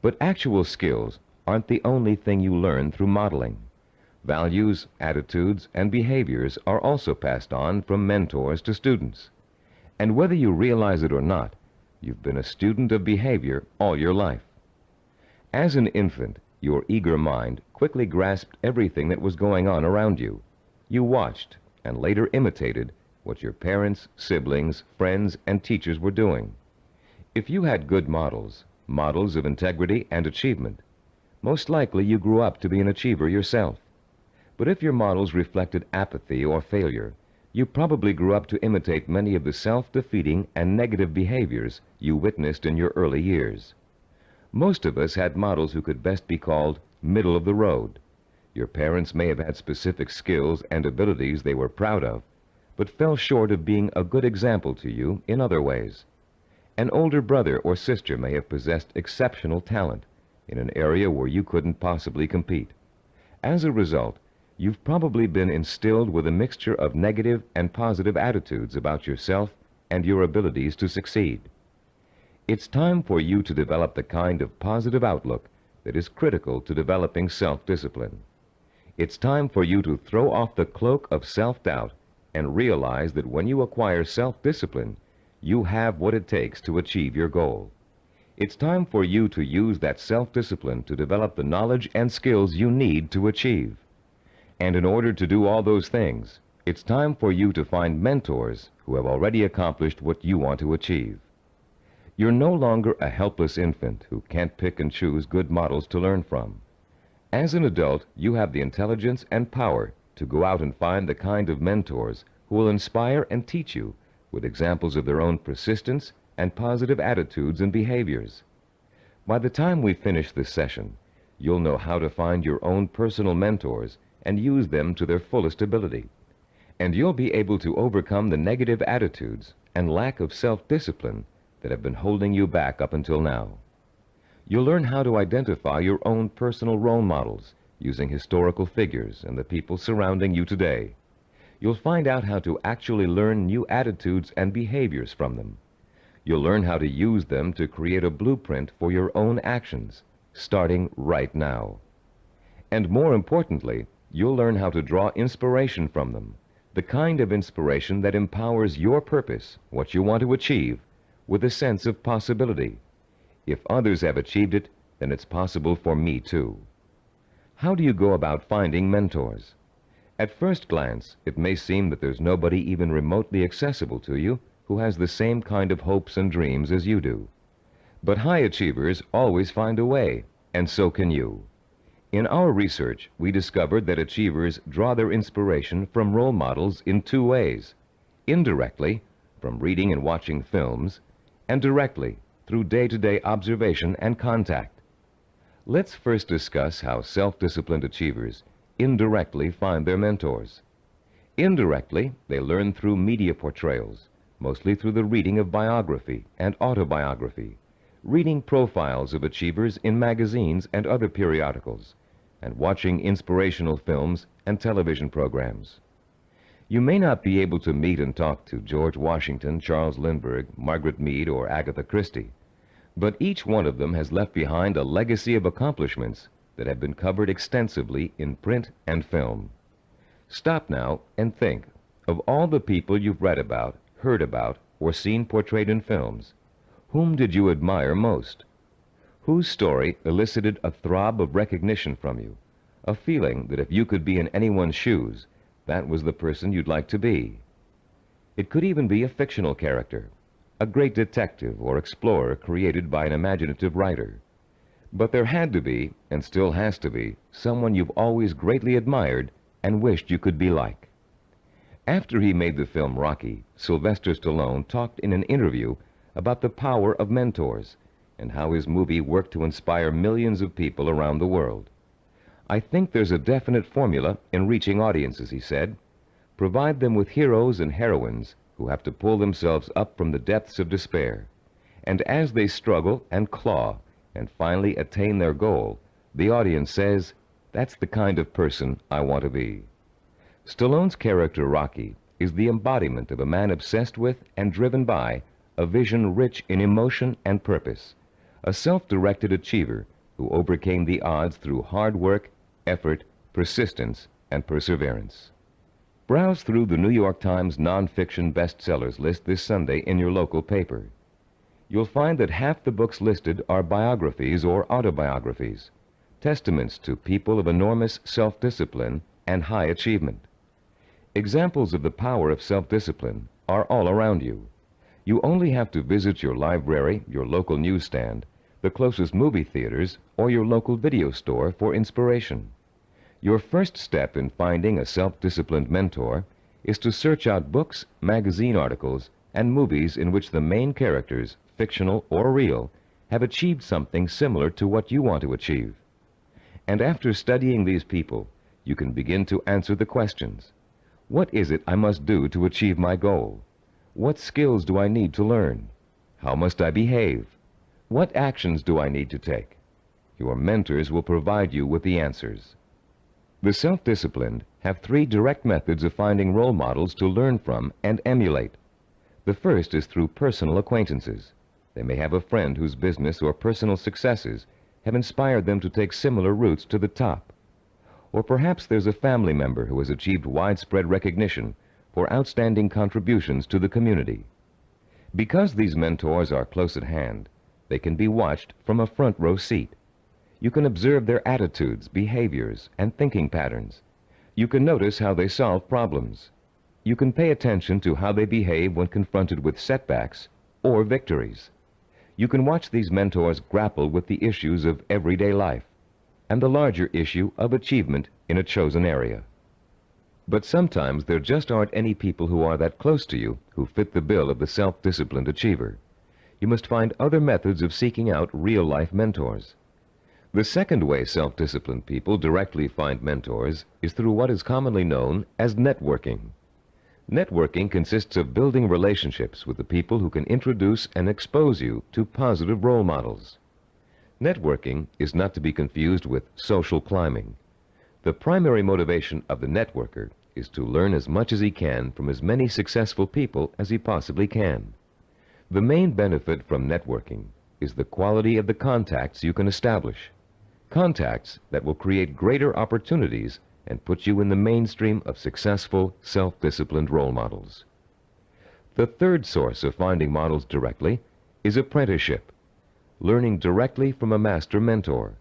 But actual skills aren't the only thing you learn through modeling. Values, attitudes, and behaviors are also passed on from mentors to students. And whether you realize it or not, you've been a student of behavior all your life. As an infant, your eager mind quickly grasped everything that was going on around you. You watched and later imitated what your parents, siblings, friends, and teachers were doing. If you had good models, models of integrity and achievement, most likely you grew up to be an achiever yourself. But if your models reflected apathy or failure, you probably grew up to imitate many of the self-defeating and negative behaviors you witnessed in your early years. Most of us had models who could best be called middle of the road. Your parents may have had specific skills and abilities they were proud of, but fell short of being a good example to you in other ways. An older brother or sister may have possessed exceptional talent in an area where you couldn't possibly compete. As a result, you've probably been instilled with a mixture of negative and positive attitudes about yourself and your abilities to succeed. It's time for you to develop the kind of positive outlook that is critical to developing self-discipline. It's time for you to throw off the cloak of self-doubt and realize that when you acquire self-discipline, you have what it takes to achieve your goal. It's time for you to use that self-discipline to develop the knowledge and skills you need to achieve. And in order to do all those things, it's time for you to find mentors who have already accomplished what you want to achieve. You're no longer a helpless infant who can't pick and choose good models to learn from. As an adult, you have the intelligence and power to go out and find the kind of mentors who will inspire and teach you with examples of their own persistence and positive attitudes and behaviors. By the time we finish this session, you'll know how to find your own personal mentors and use them to their fullest ability. And you'll be able to overcome the negative attitudes and lack of self-discipline that have been holding you back up until now. You'll learn how to identify your own personal role models using historical figures and the people surrounding you today. You'll find out how to actually learn new attitudes and behaviors from them. You'll learn how to use them to create a blueprint for your own actions, starting right now. And more importantly, you'll learn how to draw inspiration from them, the kind of inspiration that empowers your purpose, what you want to achieve, with a sense of possibility. If others have achieved it, then it's possible for me too. How do you go about finding mentors? At first glance, it may seem that there's nobody even remotely accessible to you who has the same kind of hopes and dreams as you do. But high achievers always find a way, and so can you. In our research, we discovered that achievers draw their inspiration from role models in two ways: indirectly, from reading and watching films, and directly, through day-to-day observation and contact. Let's first discuss how self-disciplined achievers indirectly find their mentors. Indirectly, they learn through media portrayals, mostly through the reading of biography and autobiography, reading profiles of achievers in magazines and other periodicals, and watching inspirational films and television programs. You may not be able to meet and talk to George Washington, Charles Lindbergh, Margaret Mead, or Agatha Christie, but each one of them has left behind a legacy of accomplishments that have been covered extensively in print and film. Stop now and think of all the people you've read about, heard about, or seen portrayed in films. Whom did you admire most? Whose story elicited a throb of recognition from you, a feeling that if you could be in anyone's shoes, that was the person you'd like to be? It could even be a fictional character, a great detective or explorer created by an imaginative writer. But there had to be, and still has to be, someone you've always greatly admired and wished you could be like. After he made the film Rocky, Sylvester Stallone talked in an interview about the power of mentors and how his movie worked to inspire millions of people around the world. "I think there's a definite formula in reaching audiences," he said. "Provide them with heroes and heroines who have to pull themselves up from the depths of despair. And as they struggle and claw and finally attain their goal, the audience says, 'That's the kind of person I want to be.'" Stallone's character Rocky is the embodiment of a man obsessed with and driven by a vision rich in emotion and purpose, a self-directed achiever who overcame the odds through hard work, effort, persistence, and perseverance. Browse through the New York Times nonfiction bestsellers list this Sunday in your local paper. You'll find that half the books listed are biographies or autobiographies, testaments to people of enormous self-discipline and high achievement. Examples of the power of self-discipline are all around you. You only have to visit your library, your local newsstand, the closest movie theaters, or your local video store for inspiration. Your first step in finding a self-disciplined mentor is to search out books, magazine articles, and movies in which the main characters, fictional or real, have achieved something similar to what you want to achieve. And after studying these people, you can begin to answer the questions. What is it I must do to achieve my goal? What skills do I need to learn? How must I behave? What actions do I need to take? Your mentors will provide you with the answers. The self-disciplined have three direct methods of finding role models to learn from and emulate. The first is through personal acquaintances. They may have a friend whose business or personal successes have inspired them to take similar routes to the top. Or perhaps there's a family member who has achieved widespread recognition for outstanding contributions to the community. Because these mentors are close at hand, they can be watched from a front row seat. You can observe their attitudes, behaviors, and thinking patterns. You can notice how they solve problems. You can pay attention to how they behave when confronted with setbacks or victories. You can watch these mentors grapple with the issues of everyday life and the larger issue of achievement in a chosen area. But sometimes there just aren't any people who are that close to you who fit the bill of the self-disciplined achiever. You must find other methods of seeking out real-life mentors. The second way self-disciplined people directly find mentors is through what is commonly known as networking. Networking consists of building relationships with the people who can introduce and expose you to positive role models. Networking is not to be confused with social climbing. The primary motivation of the networker is to learn as much as he can from as many successful people as he possibly can. The main benefit from networking is the quality of the contacts you can establish. Contacts that will create greater opportunities and put you in the mainstream of successful, self-disciplined role models. The third source of finding models directly is apprenticeship, learning directly from a master mentor.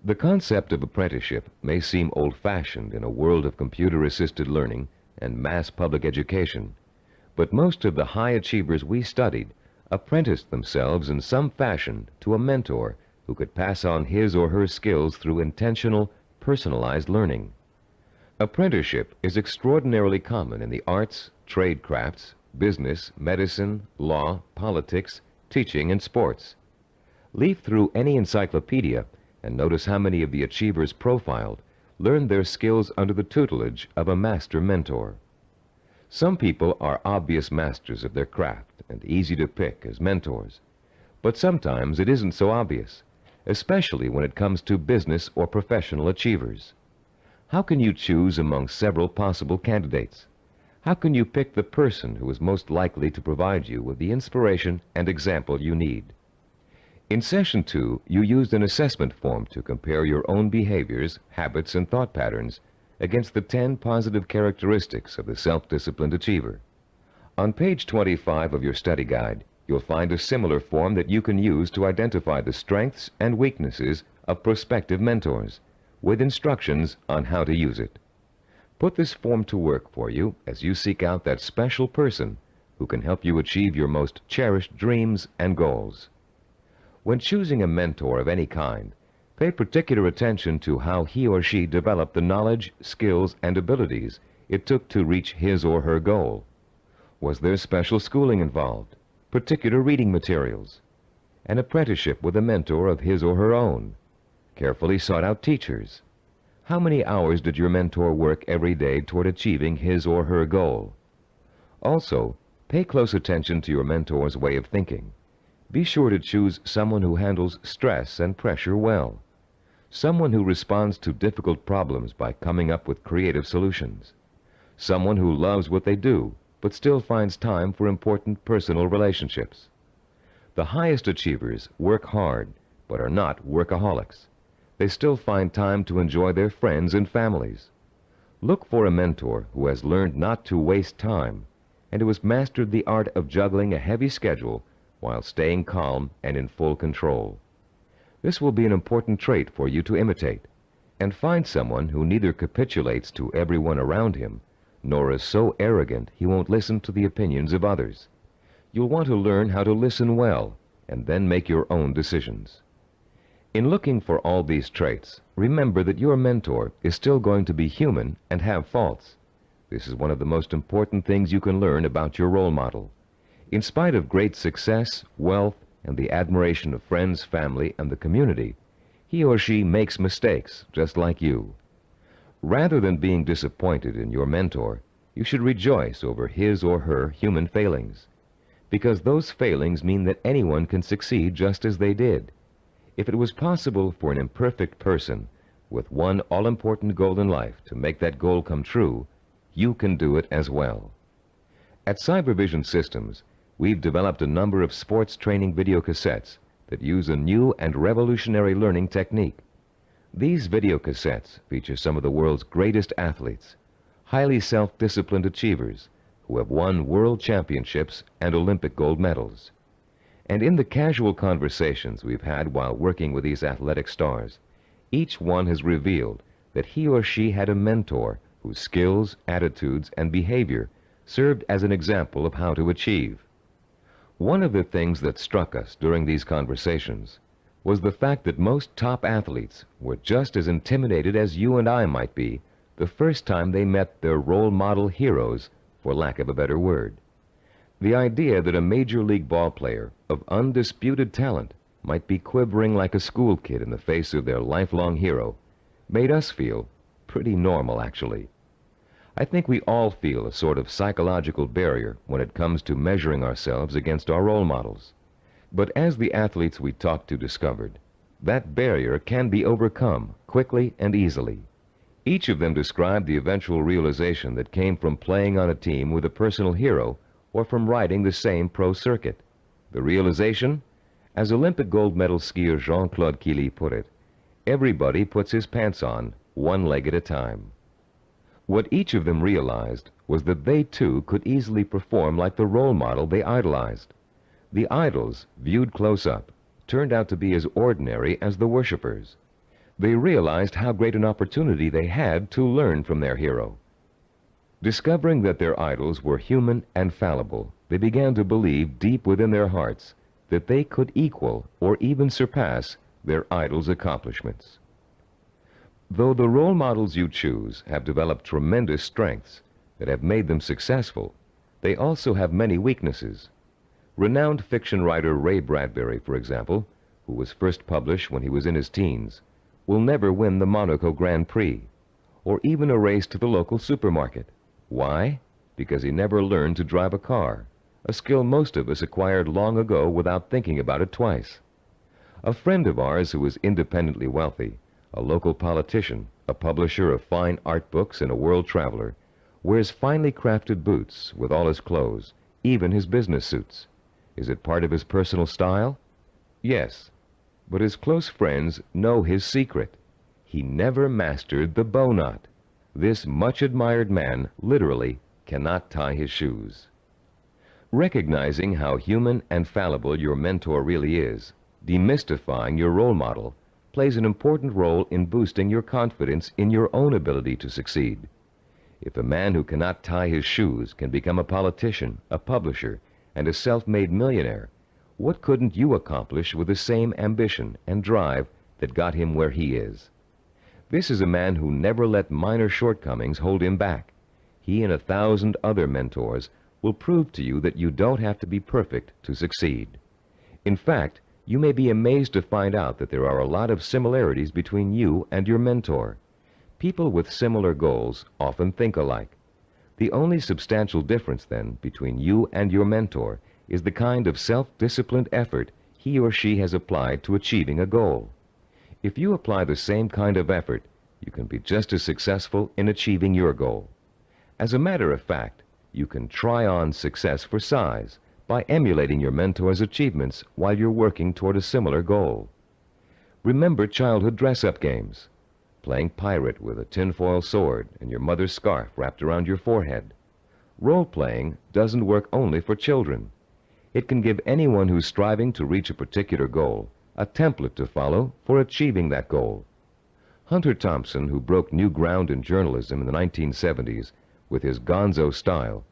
The concept of apprenticeship may seem old-fashioned in a world of computer-assisted learning and mass public education, but most of the high achievers we studied apprenticed themselves in some fashion to a mentor who could pass on his or her skills through intentional, personalized learning. Apprenticeship is extraordinarily common in the arts, trade crafts, business, medicine, law, politics, teaching, and sports. Leaf through any encyclopedia and notice how many of the achievers profiled learned their skills under the tutelage of a master mentor. Some people are obvious masters of their craft and easy to pick as mentors, but sometimes it isn't so obvious, especially when it comes to business or professional achievers. How can you choose among several possible candidates? How can you pick the person who is most likely to provide you with the inspiration and example you need? In Session 2, you used an assessment form to compare your own behaviors, habits, and thought patterns against the 10 positive characteristics of the self-disciplined achiever. On page 25 of your study guide, you'll find a similar form that you can use to identify the strengths and weaknesses of prospective mentors, with instructions on how to use it. Put this form to work for you as you seek out that special person who can help you achieve your most cherished dreams and goals. When choosing a mentor of any kind, pay particular attention to how he or she developed the knowledge, skills, and abilities it took to reach his or her goal. Was there special schooling involved, particular reading materials, an apprenticeship with a mentor of his or her own, carefully sought-out teachers? How many hours did your mentor work every day toward achieving his or her goal? Also, pay close attention to your mentor's way of thinking. Be sure to choose someone who handles stress and pressure well, someone who responds to difficult problems by coming up with creative solutions, someone who loves what they do but still finds time for important personal relationships. The highest achievers work hard but are not workaholics. They still find time to enjoy their friends and families. Look for a mentor who has learned not to waste time and who has mastered the art of juggling a heavy schedule while staying calm and in full control. This will be an important trait for you to imitate, and find someone who neither capitulates to everyone around him, nor is so arrogant he won't listen to the opinions of others. You'll want to learn how to listen well, and then make your own decisions. In looking for all these traits, remember that your mentor is still going to be human and have faults. This is one of the most important things you can learn about your role model. In spite of great success, wealth, and the admiration of friends, family, and the community, he or she makes mistakes just like you. Rather than being disappointed in your mentor, you should rejoice over his or her human failings, because those failings mean that anyone can succeed just as they did. If it was possible for an imperfect person with one all-important goal in life to make that goal come true, you can do it as well. At Cybervision Systems, we've developed a number of sports training videocassettes that use a new and revolutionary learning technique. These videocassettes feature some of the world's greatest athletes, highly self-disciplined achievers who have won world championships and Olympic gold medals. And in the casual conversations we've had while working with these athletic stars, each one has revealed that he or she had a mentor whose skills, attitudes, and behavior served as an example of how to achieve. One of the things that struck us during these conversations was the fact that most top athletes were just as intimidated as you and I might be the first time they met their role model heroes, for lack of a better word. The idea that a major league ball player of undisputed talent might be quivering like a school kid in the face of their lifelong hero made us feel pretty normal, actually. I think we all feel a sort of psychological barrier when it comes to measuring ourselves against our role models. But as the athletes we talked to discovered, that barrier can be overcome quickly and easily. Each of them described the eventual realization that came from playing on a team with a personal hero or from riding the same pro circuit. The realization? As Olympic gold medal skier Jean-Claude Killy put it, everybody puts his pants on one leg at a time. What each of them realized was that they too could easily perform like the role model they idolized. The idols, viewed close up, turned out to be as ordinary as the worshipers. They realized how great an opportunity they had to learn from their hero. Discovering that their idols were human and fallible, they began to believe deep within their hearts that they could equal or even surpass their idols' accomplishments. Though the role models you choose have developed tremendous strengths that have made them successful, they also have many weaknesses. Renowned fiction writer Ray Bradbury, for example, who was first published when he was in his teens, will never win the Monaco Grand Prix, or even a race to the local supermarket. Why? Because he never learned to drive a car, a skill most of us acquired long ago without thinking about it twice. A friend of ours who was independently wealthy, a local politician, a publisher of fine art books, and a world traveler, Wears finely crafted boots with all his clothes, even his business suits. Is it part of his personal style? Yes, but his close friends know his secret. He never mastered the bow knot. This much-admired man literally cannot tie his shoes. Recognizing how human and fallible your mentor really is, demystifying your role model, plays an important role in boosting your confidence in your own ability to succeed. If a man who cannot tie his shoes can become a politician, a publisher, and a self-made millionaire, what couldn't you accomplish with the same ambition and drive that got him where he is? This is a man who never let minor shortcomings hold him back. He and 1,000 other mentors will prove to you that you don't have to be perfect to succeed. In fact, you may be amazed to find out that there are a lot of similarities between you and your mentor. People with similar goals often think alike. The only substantial difference, then, between you and your mentor is the kind of self-disciplined effort he or she has applied to achieving a goal. If you apply the same kind of effort, you can be just as successful in achieving your goal. As a matter of fact, you can try on success for size by emulating your mentor's achievements while you're working toward a similar goal. Remember childhood dress-up games. Playing pirate with a tinfoil sword and your mother's scarf wrapped around your forehead. Role-playing doesn't work only for children. It can give anyone who's striving to reach a particular goal a template to follow for achieving that goal. Hunter Thompson, who broke new ground in journalism in the 1970s with his gonzo style,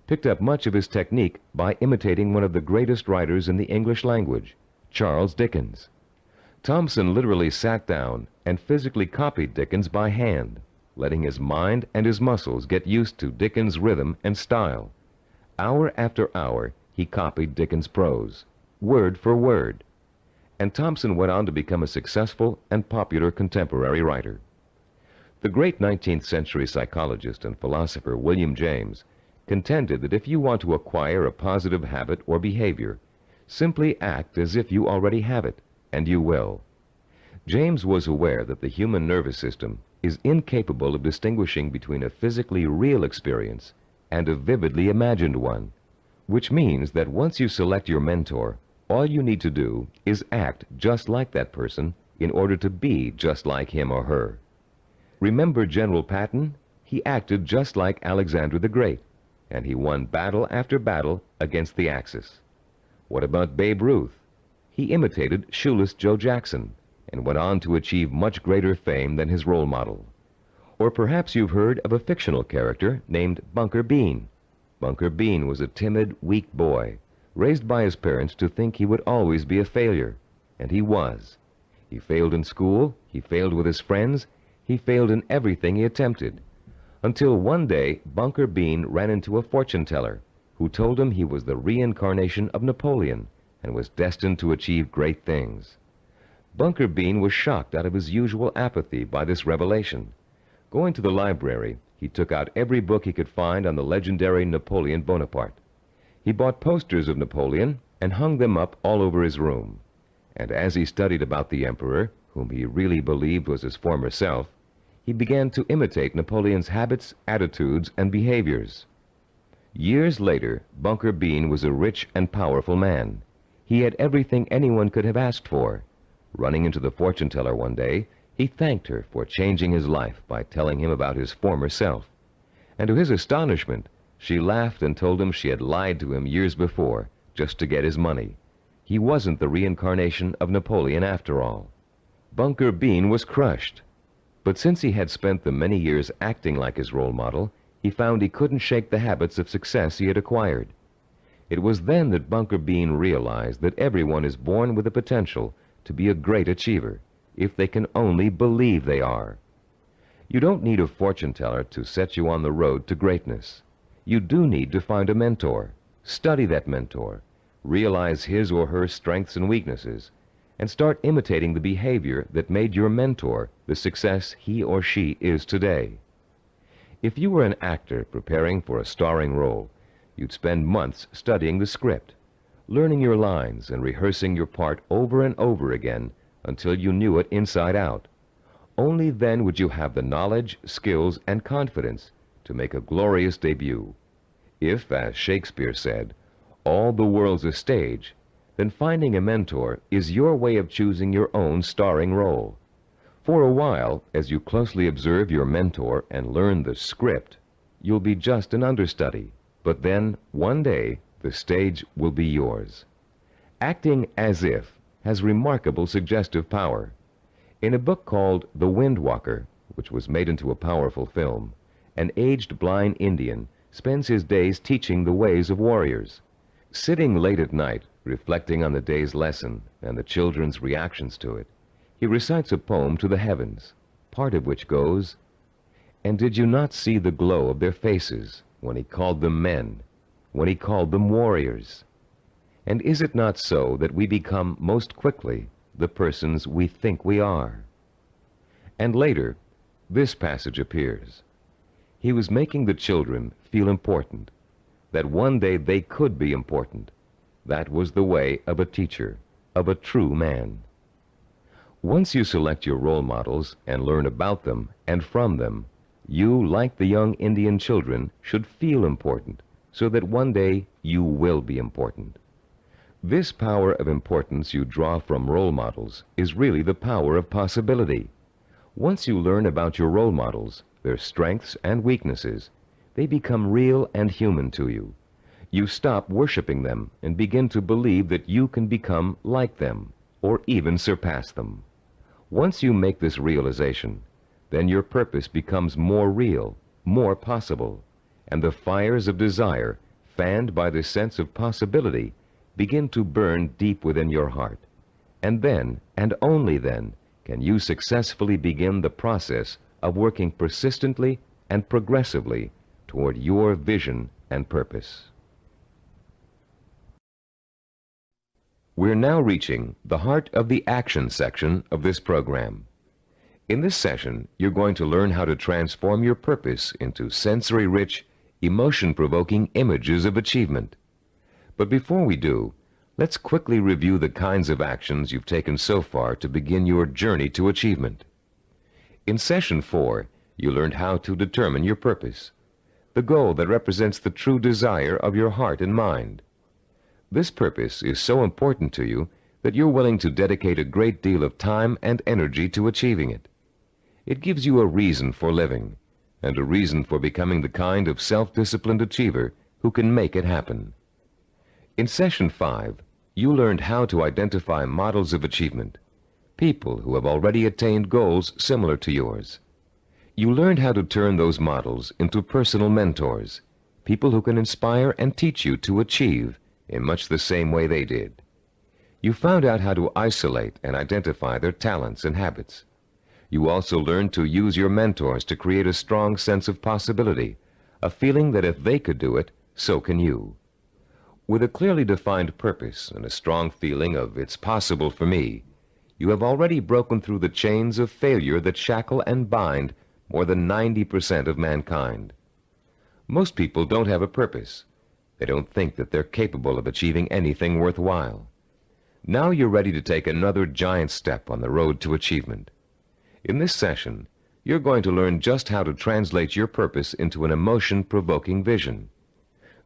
picked up much of his technique by imitating one of the greatest writers in the English language, Charles Dickens. Thompson literally sat down and physically copied Dickens by hand, letting his mind and his muscles get used to Dickens' rhythm and style. Hour after hour, he copied Dickens' prose, word for word. And Thompson went on to become a successful and popular contemporary writer. The great 19th century psychologist and philosopher William James contended that if you want to acquire a positive habit or behavior, simply act as if you already have it, and you will. James was aware that the human nervous system is incapable of distinguishing between a physically real experience and a vividly imagined one, which means that once you select your mentor, all you need to do is act just like that person in order to be just like him or her. Remember General Patton? He acted just like Alexander the Great, and he won battle after battle against the Axis. What about Babe Ruth? He imitated shoeless Joe Jackson and went on to achieve much greater fame than his role model. Or perhaps you've heard of a fictional character named Bunker Bean. Bunker Bean was a timid, weak boy, raised by his parents to think he would always be a failure, and he was. He failed in school, he failed with his friends, he failed in everything he attempted, until one day Bunker Bean ran into a fortune teller who told him he was the reincarnation of Napoleon and was destined to achieve great things. Bunker Bean was shocked out of his usual apathy by this revelation. Going to the library, he took out every book he could find on the legendary Napoleon Bonaparte. He bought posters of Napoleon and hung them up all over his room. And as he studied about the emperor, whom he really believed was his former self, he began to imitate Napoleon's habits, attitudes, and behaviors. Years later, Bunker Bean was a rich and powerful man. He had everything anyone could have asked for. Running into the fortune teller one day, he thanked her for changing his life by telling him about his former self. And to his astonishment, she laughed and told him she had lied to him years before, just to get his money. He wasn't the reincarnation of Napoleon after all. Bunker Bean was crushed. But since he had spent the many years acting like his role model, he found he couldn't shake the habits of success he had acquired. It was then that Bunker Bean realized that everyone is born with the potential to be a great achiever, if they can only believe they are. You don't need a fortune teller to set you on the road to greatness. You do need to find a mentor, study that mentor, realize his or her strengths and weaknesses, and start imitating the behavior that made your mentor the success he or she is today. If you were an actor preparing for a starring role, you'd spend months studying the script, learning your lines and rehearsing your part over and over again until you knew it inside out. Only then would you have the knowledge, skills, and confidence to to make a glorious debut. If, as Shakespeare said, all the world's a stage, then finding a mentor is your way of choosing your own starring role. For a while, as you closely observe your mentor and learn the script, you'll be just an understudy. But then, one day, the stage will be yours. Acting as if has remarkable suggestive power. In a book called The Wind Walker, which was made into a powerful film, an aged blind Indian spends his days teaching the ways of warriors. Sitting late at night, reflecting on the day's lesson and the children's reactions to it, he recites a poem to the heavens, part of which goes, "And did you not see the glow of their faces when he called them men, when he called them warriors? And is it not so that we become most quickly the persons we think we are?" And later, this passage appears. He was making the children feel important, that one day they could be important. That was the way of a teacher, of a true man. Once you select your role models and learn about them and from them, you, like the young Indian children, should feel important, so that one day you will be important. This power of importance you draw from role models is really the power of possibility. Once you learn about your role models, their strengths and weaknesses, they become real and human to you. You stop worshiping them and begin to believe that you can become like them, or even surpass them. Once you make this realization, then your purpose becomes more real, more possible, and the fires of desire, fanned by the sense of possibility, begin to burn deep within your heart. And then, and only then, can you successfully begin the process of working persistently and progressively toward your vision and purpose. We're now reaching the heart of the action section of this program. In this session, you're going to learn how to transform your purpose into sensory-rich, emotion-provoking images of achievement. But before we do, let's quickly review the kinds of actions you've taken so far to begin your journey to achievement. In Session 4, you learned how to determine your purpose, the goal that represents the true desire of your heart and mind. This purpose is so important to you that you're willing to dedicate a great deal of time and energy to achieving it. It gives you a reason for living, and a reason for becoming the kind of self-disciplined achiever who can make it happen. In Session 5, you learned how to identify models of achievement, people who have already attained goals similar to yours. You learned how to turn those models into personal mentors, people who can inspire and teach you to achieve in much the same way they did. You found out how to isolate and identify their talents and habits. You also learned to use your mentors to create a strong sense of possibility, a feeling that if they could do it, so can you. With a clearly defined purpose and a strong feeling of "it's possible for me," you have already broken through the chains of failure that shackle and bind more than 90% of mankind. Most people don't have a purpose. They don't think that they're capable of achieving anything worthwhile. Now you're ready to take another giant step on the road to achievement. In this session, you're going to learn just how to translate your purpose into an emotion-provoking vision.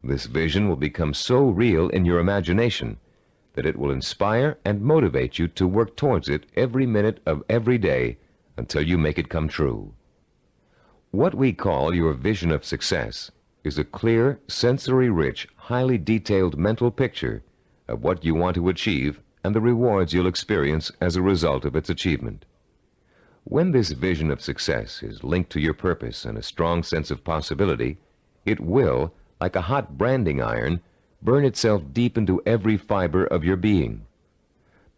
This vision will become so real in your imagination that it will inspire and motivate you to work towards it every minute of every day until you make it come true. What we call your vision of success is a clear, sensory-rich, highly detailed mental picture of what you want to achieve and the rewards you'll experience as a result of its achievement. When this vision of success is linked to your purpose and a strong sense of possibility, it will, like a hot branding iron, burn itself deep into every fiber of your being.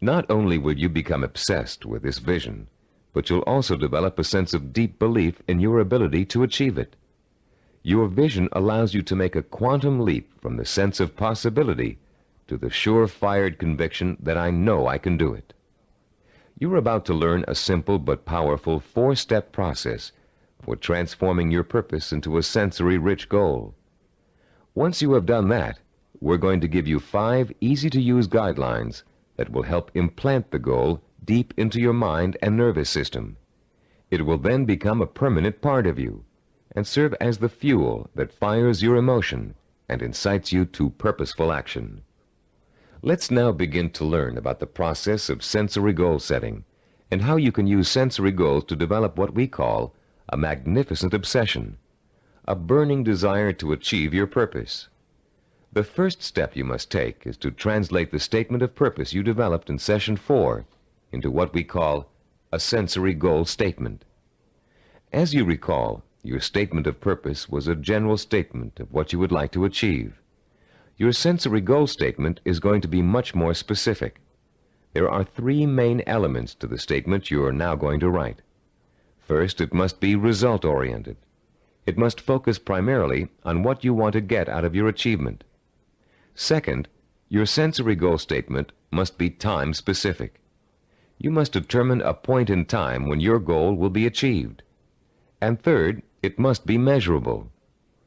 Not only will you become obsessed with this vision, but you'll also develop a sense of deep belief in your ability to achieve it. Your vision allows you to make a quantum leap from the sense of possibility to the sure-fired conviction that I know I can do it. You're about to learn a simple but powerful 4-step process for transforming your purpose into a sensory-rich goal. Once you have done that, we're going to give you 5 easy-to-use guidelines that will help implant the goal deep into your mind and nervous system. It will then become a permanent part of you. and serve as the fuel that fires your emotion and incites you to purposeful action. Let's now begin to learn about the process of sensory goal setting and how you can use sensory goals to develop what we call a magnificent obsession, a burning desire to achieve your purpose. The first step you must take is to translate the statement of purpose you developed in Session 4 into what we call a sensory goal statement. As you recall, your statement of purpose was a general statement of what you would like to achieve. Your sensory goal statement is going to be much more specific. There are three main elements to the statement you are now going to write. First, it must be result-oriented. It must focus primarily on what you want to get out of your achievement. Second, your sensory goal statement must be time-specific. You must determine a point in time when your goal will be achieved. And third, it must be measurable.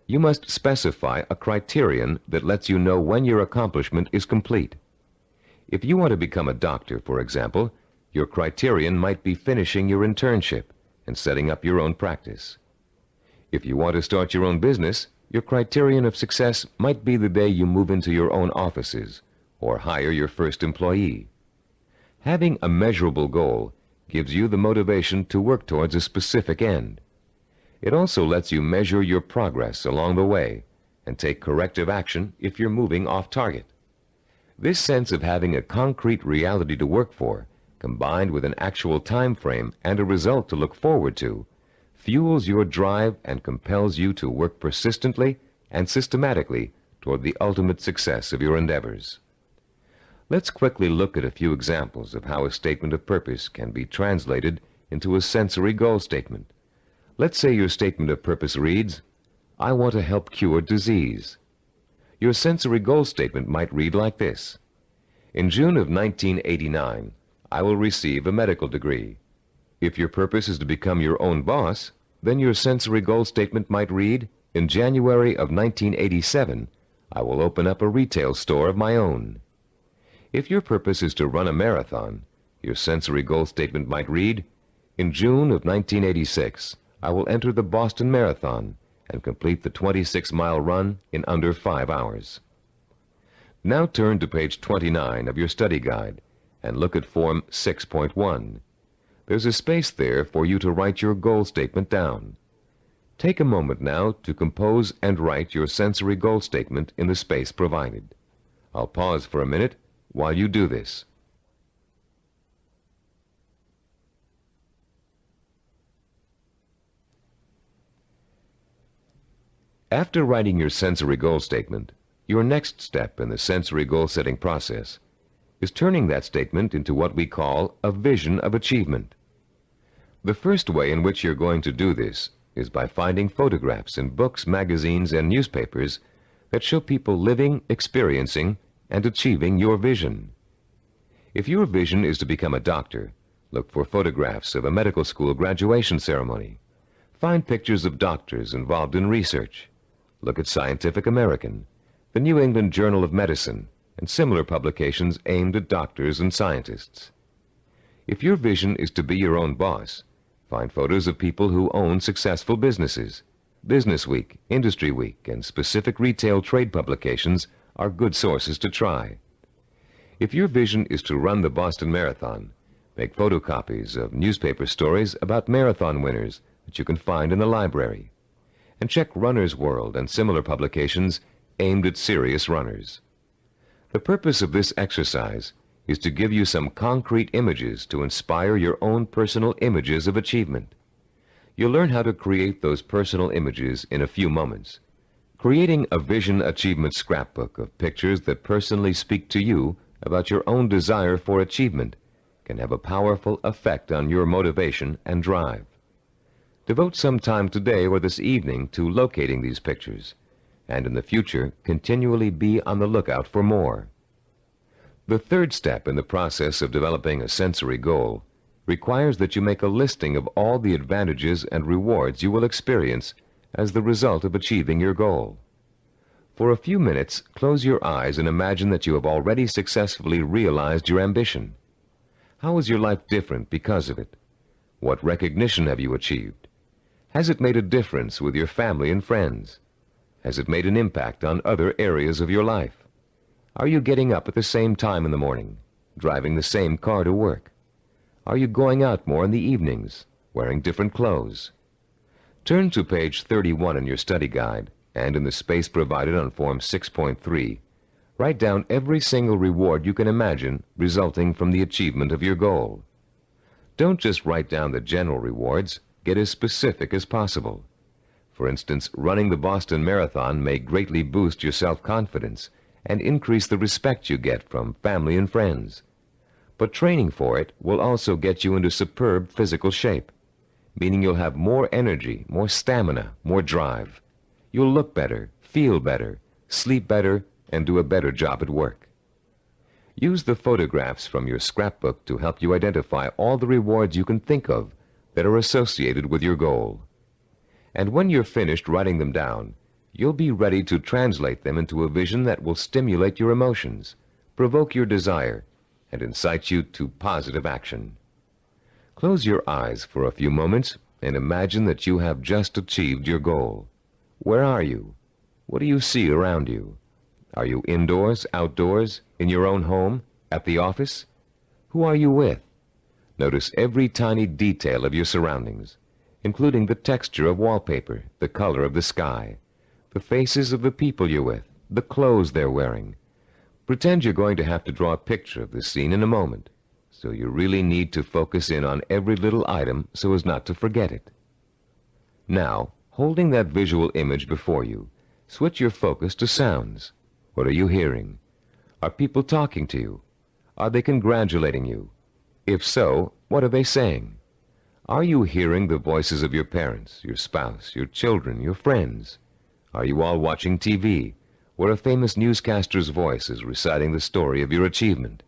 You must specify a criterion that lets you know when your accomplishment is complete. If you want to become a doctor, for example, your criterion might be finishing your internship and setting up your own practice. If you want to start your own business, your criterion of success might be the day you move into your own offices or hire your first employee. Having a measurable goal gives you the motivation to work towards a specific end. It also lets you measure your progress along the way and take corrective action if you're moving off target. This sense of having a concrete reality to work for, combined with an actual time frame and a result to look forward to, fuels your drive and compels you to work persistently and systematically toward the ultimate success of your endeavors. Let's quickly look at a few examples of how a statement of purpose can be translated into a sensory goal statement. Let's say your statement of purpose reads, "I want to help cure disease." Your sensory goal statement might read like this: "In June of 1989, I will receive a medical degree." If your purpose is to become your own boss, then your sensory goal statement might read, "In January of 1987, I will open up a retail store of my own." If your purpose is to run a marathon, your sensory goal statement might read, "In June of 1986, I will enter the Boston Marathon and complete the 26-mile run in under 5 hours." Now turn to page 29 of your study guide and look at Form 6.1. There's a space there for you to write your goal statement down. Take a moment now to compose and write your sensory goal statement in the space provided. I'll pause for a minute while you do this. After writing your sensory goal statement, your next step in the sensory goal setting process is turning that statement into what we call a vision of achievement. The first way in which you're going to do this is by finding photographs in books, magazines, and newspapers that show people living, experiencing, and achieving your vision. If your vision is to become a doctor, look for photographs of a medical school graduation ceremony. Find pictures of doctors involved in research. Look at Scientific American, the New England Journal of Medicine, and similar publications aimed at doctors and scientists. If your vision is to be your own boss, find photos of people who own successful businesses. Business Week, Industry Week, and specific retail trade publications are good sources to try. If your vision is to run the Boston Marathon, make photocopies of newspaper stories about marathon winners that you can find in the library, and check Runner's World and similar publications aimed at serious runners. The purpose of this exercise is to give you some concrete images to inspire your own personal images of achievement. You'll learn how to create those personal images in a few moments. Creating a vision achievement scrapbook of pictures that personally speak to you about your own desire for achievement can have a powerful effect on your motivation and drive. Devote some time today or this evening to locating these pictures, and in the future continually be on the lookout for more. The third step in the process of developing a sensory goal requires that you make a listing of all the advantages and rewards you will experience as the result of achieving your goal. For a few minutes, close your eyes and imagine that you have already successfully realized your ambition. How is your life different because of it? What recognition have you achieved? Has it made a difference with your family and friends? Has it made an impact on other areas of your life? Are you getting up at the same time in the morning, driving the same car to work? Are you going out more in the evenings, wearing different clothes? Turn to page 31 in your study guide, and in the space provided on Form 6.3, write down every single reward you can imagine resulting from the achievement of your goal. Don't just write down the general rewards, get as specific as possible. For instance, running the Boston Marathon may greatly boost your self-confidence and increase the respect you get from family and friends. But training for it will also get you into superb physical shape, meaning you'll have more energy, more stamina, more drive. You'll look better, feel better, sleep better, and do a better job at work. Use the photographs from your scrapbook to help you identify all the rewards you can think of that are associated with your goal. And when you're finished writing them down, you'll be ready to translate them into a vision that will stimulate your emotions, provoke your desire, and incite you to positive action. Close your eyes for a few moments and imagine that you have just achieved your goal. Where are you? What do you see around you? Are you indoors, outdoors, in your own home, at the office? Who are you with? Notice every tiny detail of your surroundings, including the texture of wallpaper, the color of the sky, the faces of the people you're with, the clothes they're wearing. Pretend you're going to have to draw a picture of this scene in a moment, so you really need to focus in on every little item so as not to forget it. Now, holding that visual image before you, switch your focus to sounds. What are you hearing? Are people talking to you? Are they congratulating you? If so, what are they saying? Are you hearing the voices of your parents, your spouse, your children, your friends? Are you all watching TV, where a famous newscaster's voice is reciting the story of your achievement?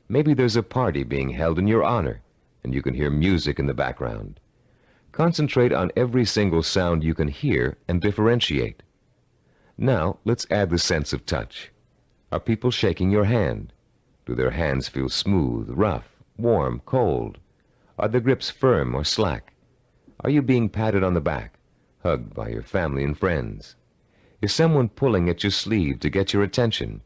Maybe there's a party being held in your honor, and you can hear music in the background. Concentrate on every single sound you can hear and differentiate. Now, let's add the sense of touch. Are people shaking your hand? Do their hands feel smooth, rough, warm, cold? Are the grips firm or slack? Are you being patted on the back, hugged by your family and friends? Is someone pulling at your sleeve to get your attention?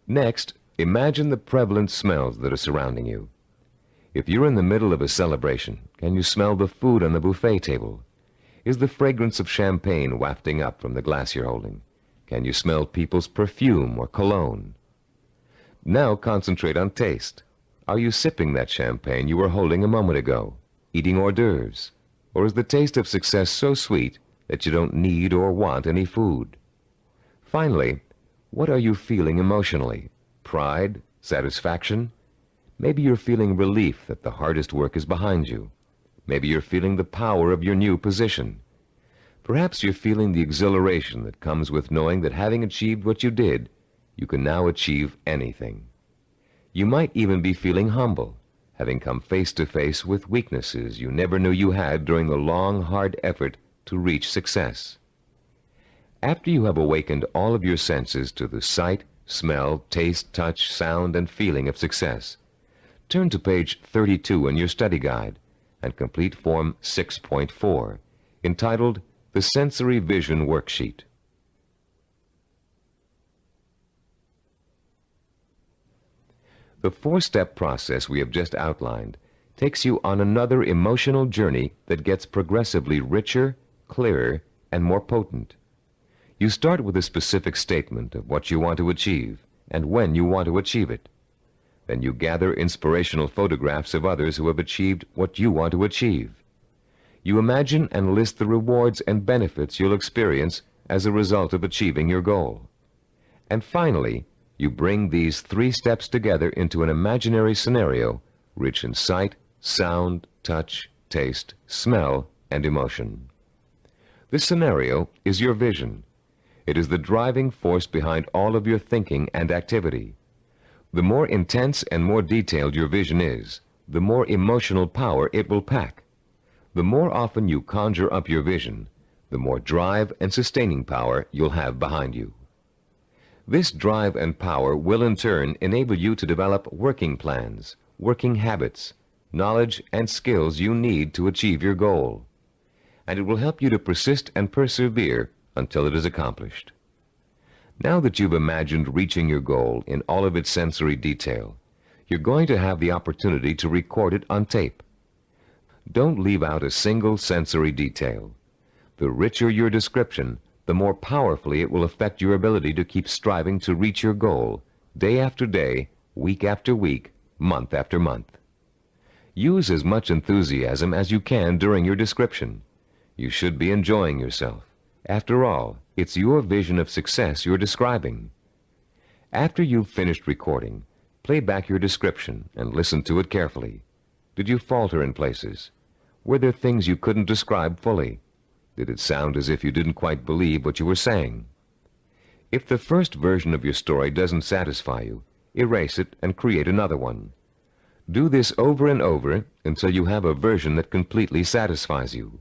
Next, imagine the prevalent smells that are surrounding you. If you're in the middle of a celebration, can you smell the food on the buffet table? Is the fragrance of champagne wafting up from the glass you're holding? Can you smell people's perfume or cologne? Now concentrate on taste. Are you sipping that champagne you were holding a moment ago, eating hors d'oeuvres? Or is the taste of success so sweet that you don't need or want any food? Finally, what are you feeling emotionally? Pride? Satisfaction? Maybe you're feeling relief that the hardest work is behind you. Maybe you're feeling the power of your new position. Perhaps you're feeling the exhilaration that comes with knowing that having achieved what you did, you can now achieve anything. You might even be feeling humble, having come face to face with weaknesses you never knew you had during the long, hard effort to reach success. After you have awakened all of your senses to the sight, smell, taste, touch, sound, and feeling of success, turn to page 32 in your study guide and complete Form 6.4, entitled The Sensory Vision Worksheet. The four-step process we have just outlined takes you on another emotional journey that gets progressively richer, clearer, and more potent. You start with a specific statement of what you want to achieve and when you want to achieve it. Then you gather inspirational photographs of others who have achieved what you want to achieve. You imagine and list the rewards and benefits you'll experience as a result of achieving your goal. And finally, you bring these three steps together into an imaginary scenario rich in sight, sound, touch, taste, smell, and emotion. This scenario is your vision. It is the driving force behind all of your thinking and activity. The more intense and more detailed your vision is, the more emotional power it will pack. The more often you conjure up your vision, the more drive and sustaining power you'll have behind you. This drive and power will in turn enable you to develop working plans, working habits, knowledge, and skills you need to achieve your goal. and it will help you to persist and persevere until it is accomplished. Now that you've imagined reaching your goal in all of its sensory detail, you're going to have the opportunity to record it on tape. Don't leave out a single sensory detail. The richer your description, the more powerfully it will affect your ability to keep striving to reach your goal, day after day, week after week, month after month. Use as much enthusiasm as you can during your description. You should be enjoying yourself. After all, it's your vision of success you're describing. After you've finished recording, play back your description and listen to it carefully. Did you falter in places? Were there things you couldn't describe fully? Did it sound as if you didn't quite believe what you were saying? If the first version of your story doesn't satisfy you, erase it and create another one. Do this over and over until you have a version that completely satisfies you.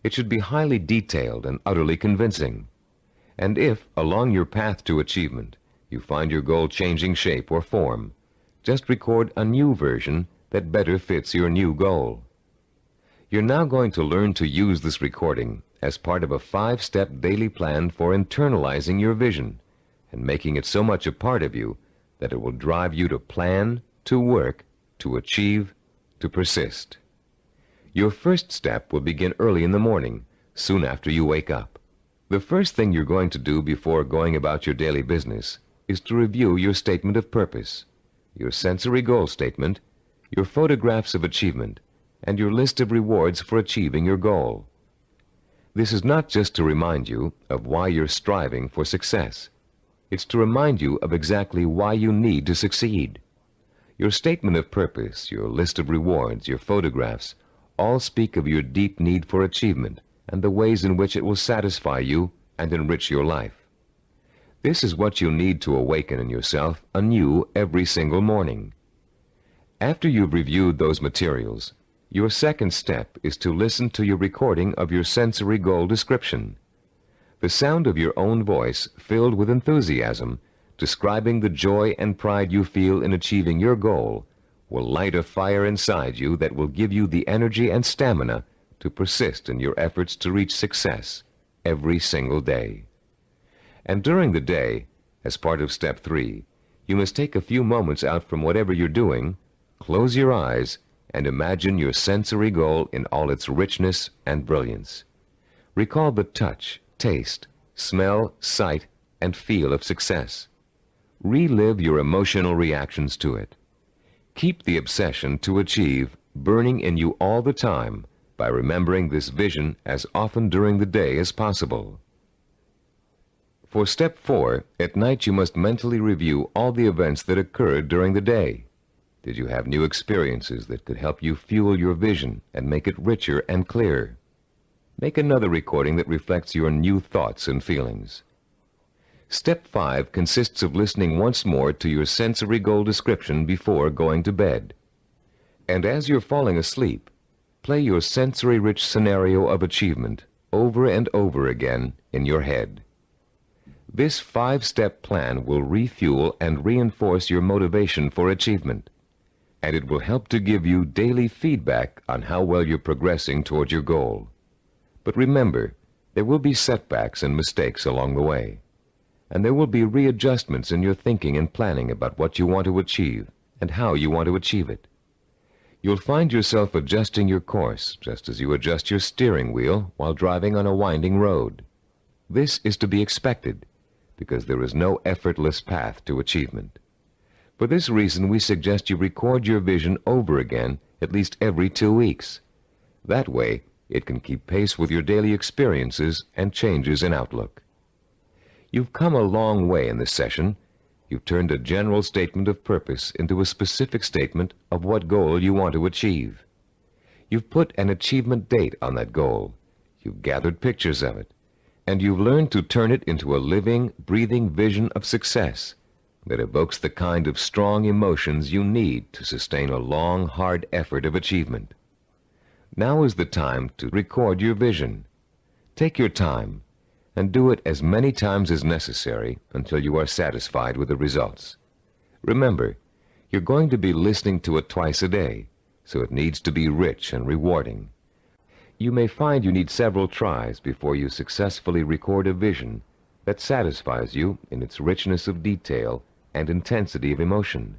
It should be highly detailed and utterly convincing. And if, along your path to achievement, you find your goal changing shape or form, just record a new version that better fits your new goal. You're now going to learn to use this recording as part of a 5-step daily plan for internalizing your vision and making it so much a part of you that it will drive you to plan, to work, to achieve, to persist. Your first step will begin early in the morning, soon after you wake up. The first thing you're going to do before going about your daily business is to review your statement of purpose, your sensory goal statement, your photographs of achievement, and your list of rewards for achieving your goal. This is not just to remind you of why you're striving for success. It's to remind you of exactly why you need to succeed. Your statement of purpose, your list of rewards, your photographs, all speak of your deep need for achievement and the ways in which it will satisfy you and enrich your life. This is what you need to awaken in yourself anew every single morning. After you've reviewed those materials, your second step is to listen to your recording of your sensory goal description. The sound of your own voice, filled with enthusiasm, describing the joy and pride you feel in achieving your goal, will light a fire inside you that will give you the energy and stamina to persist in your efforts to reach success every single day. And during the day, as part of step 3, you must take a few moments out from whatever you're doing, close your eyes, and imagine your sensory goal in all its richness and brilliance. Recall the touch, taste, smell, sight, and feel of success. Relive your emotional reactions to it. Keep the obsession to achieve burning in you all the time by remembering this vision as often during the day as possible. For step 4, at night you must mentally review all the events that occurred during the day. Did you have new experiences that could help you fuel your vision and make it richer and clearer? Make another recording that reflects your new thoughts and feelings. Step 5 consists of listening once more to your sensory goal description before going to bed. And as you're falling asleep, play your sensory-rich scenario of achievement over and over again in your head. This 5-step plan will refuel and reinforce your motivation for achievement, and it will help to give you daily feedback on how well you're progressing toward your goal. But remember, there will be setbacks and mistakes along the way, and there will be readjustments in your thinking and planning about what you want to achieve and how you want to achieve it. You'll find yourself adjusting your course just as you adjust your steering wheel while driving on a winding road. This is to be expected, because there is no effortless path to achievement. For this reason, we suggest you record your vision over again at least every 2 weeks. That way, it can keep pace with your daily experiences and changes in outlook. You've come a long way in this session. You've turned a general statement of purpose into a specific statement of what goal you want to achieve. You've put an achievement date on that goal. You've gathered pictures of it. And you've learned to turn it into a living, breathing vision of success that evokes the kind of strong emotions you need to sustain a long, hard effort of achievement. Now is the time to record your vision. Take your time and do it as many times as necessary until you are satisfied with the results. Remember, you're going to be listening to it twice a day, so it needs to be rich and rewarding. You may find you need several tries before you successfully record a vision that satisfies you in its richness of detail and intensity of emotion.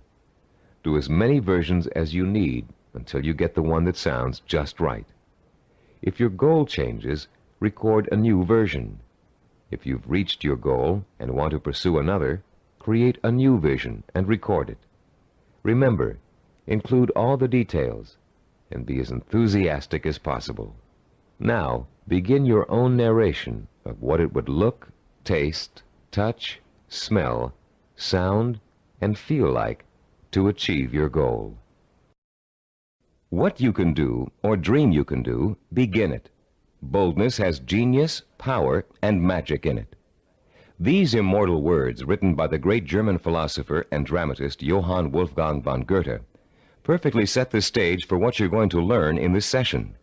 Do as many versions as you need until you get the one that sounds just right. If your goal changes, record a new version. If you've reached your goal and want to pursue another, create a new vision and record it. Remember, include all the details and be as enthusiastic as possible. Now, begin your own narration of what it would look, taste, touch, smell, sound, and feel like to achieve your goal. What you can do, or dream you can do, begin it. Boldness has genius, power, and magic in it. These immortal words, written by the great German philosopher and dramatist Johann Wolfgang von Goethe, perfectly set the stage for what you're going to learn in this session.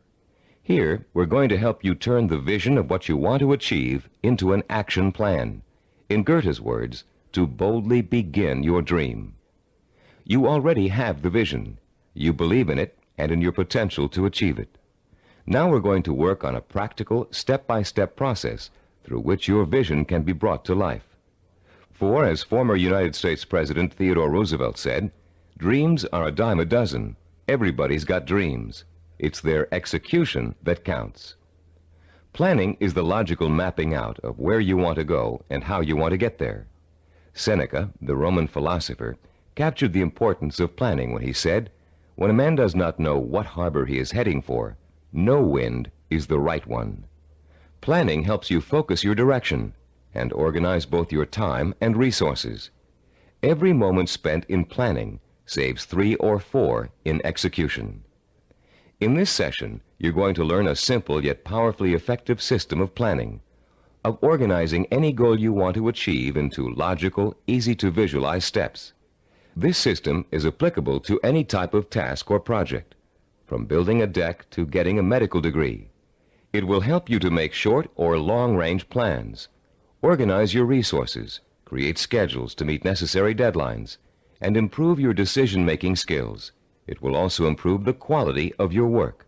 Here, we're going to help you turn the vision of what you want to achieve into an action plan. In Goethe's words, to boldly begin your dream. You already have the vision. You believe in it and in your potential to achieve it. Now we're going to work on a practical, step-by-step process through which your vision can be brought to life. For, as former United States President Theodore Roosevelt said, dreams are a dime a dozen. Everybody's got dreams. It's their execution that counts. Planning is the logical mapping out of where you want to go and how you want to get there. Seneca, the Roman philosopher, captured the importance of planning when he said, "When a man does not know what harbor he is heading for, no wind is the right one." Planning helps you focus your direction and organize both your time and resources. Every moment spent in planning saves 3 or 4 in execution. In this session, you're going to learn a simple yet powerfully effective system of planning, of organizing any goal you want to achieve into logical, easy-to-visualize steps. This system is applicable to any type of task or project, from building a deck to getting a medical degree. It will help you to make short or long-range plans, organize your resources, create schedules to meet necessary deadlines, and improve your decision-making skills. It will also improve the quality of your work.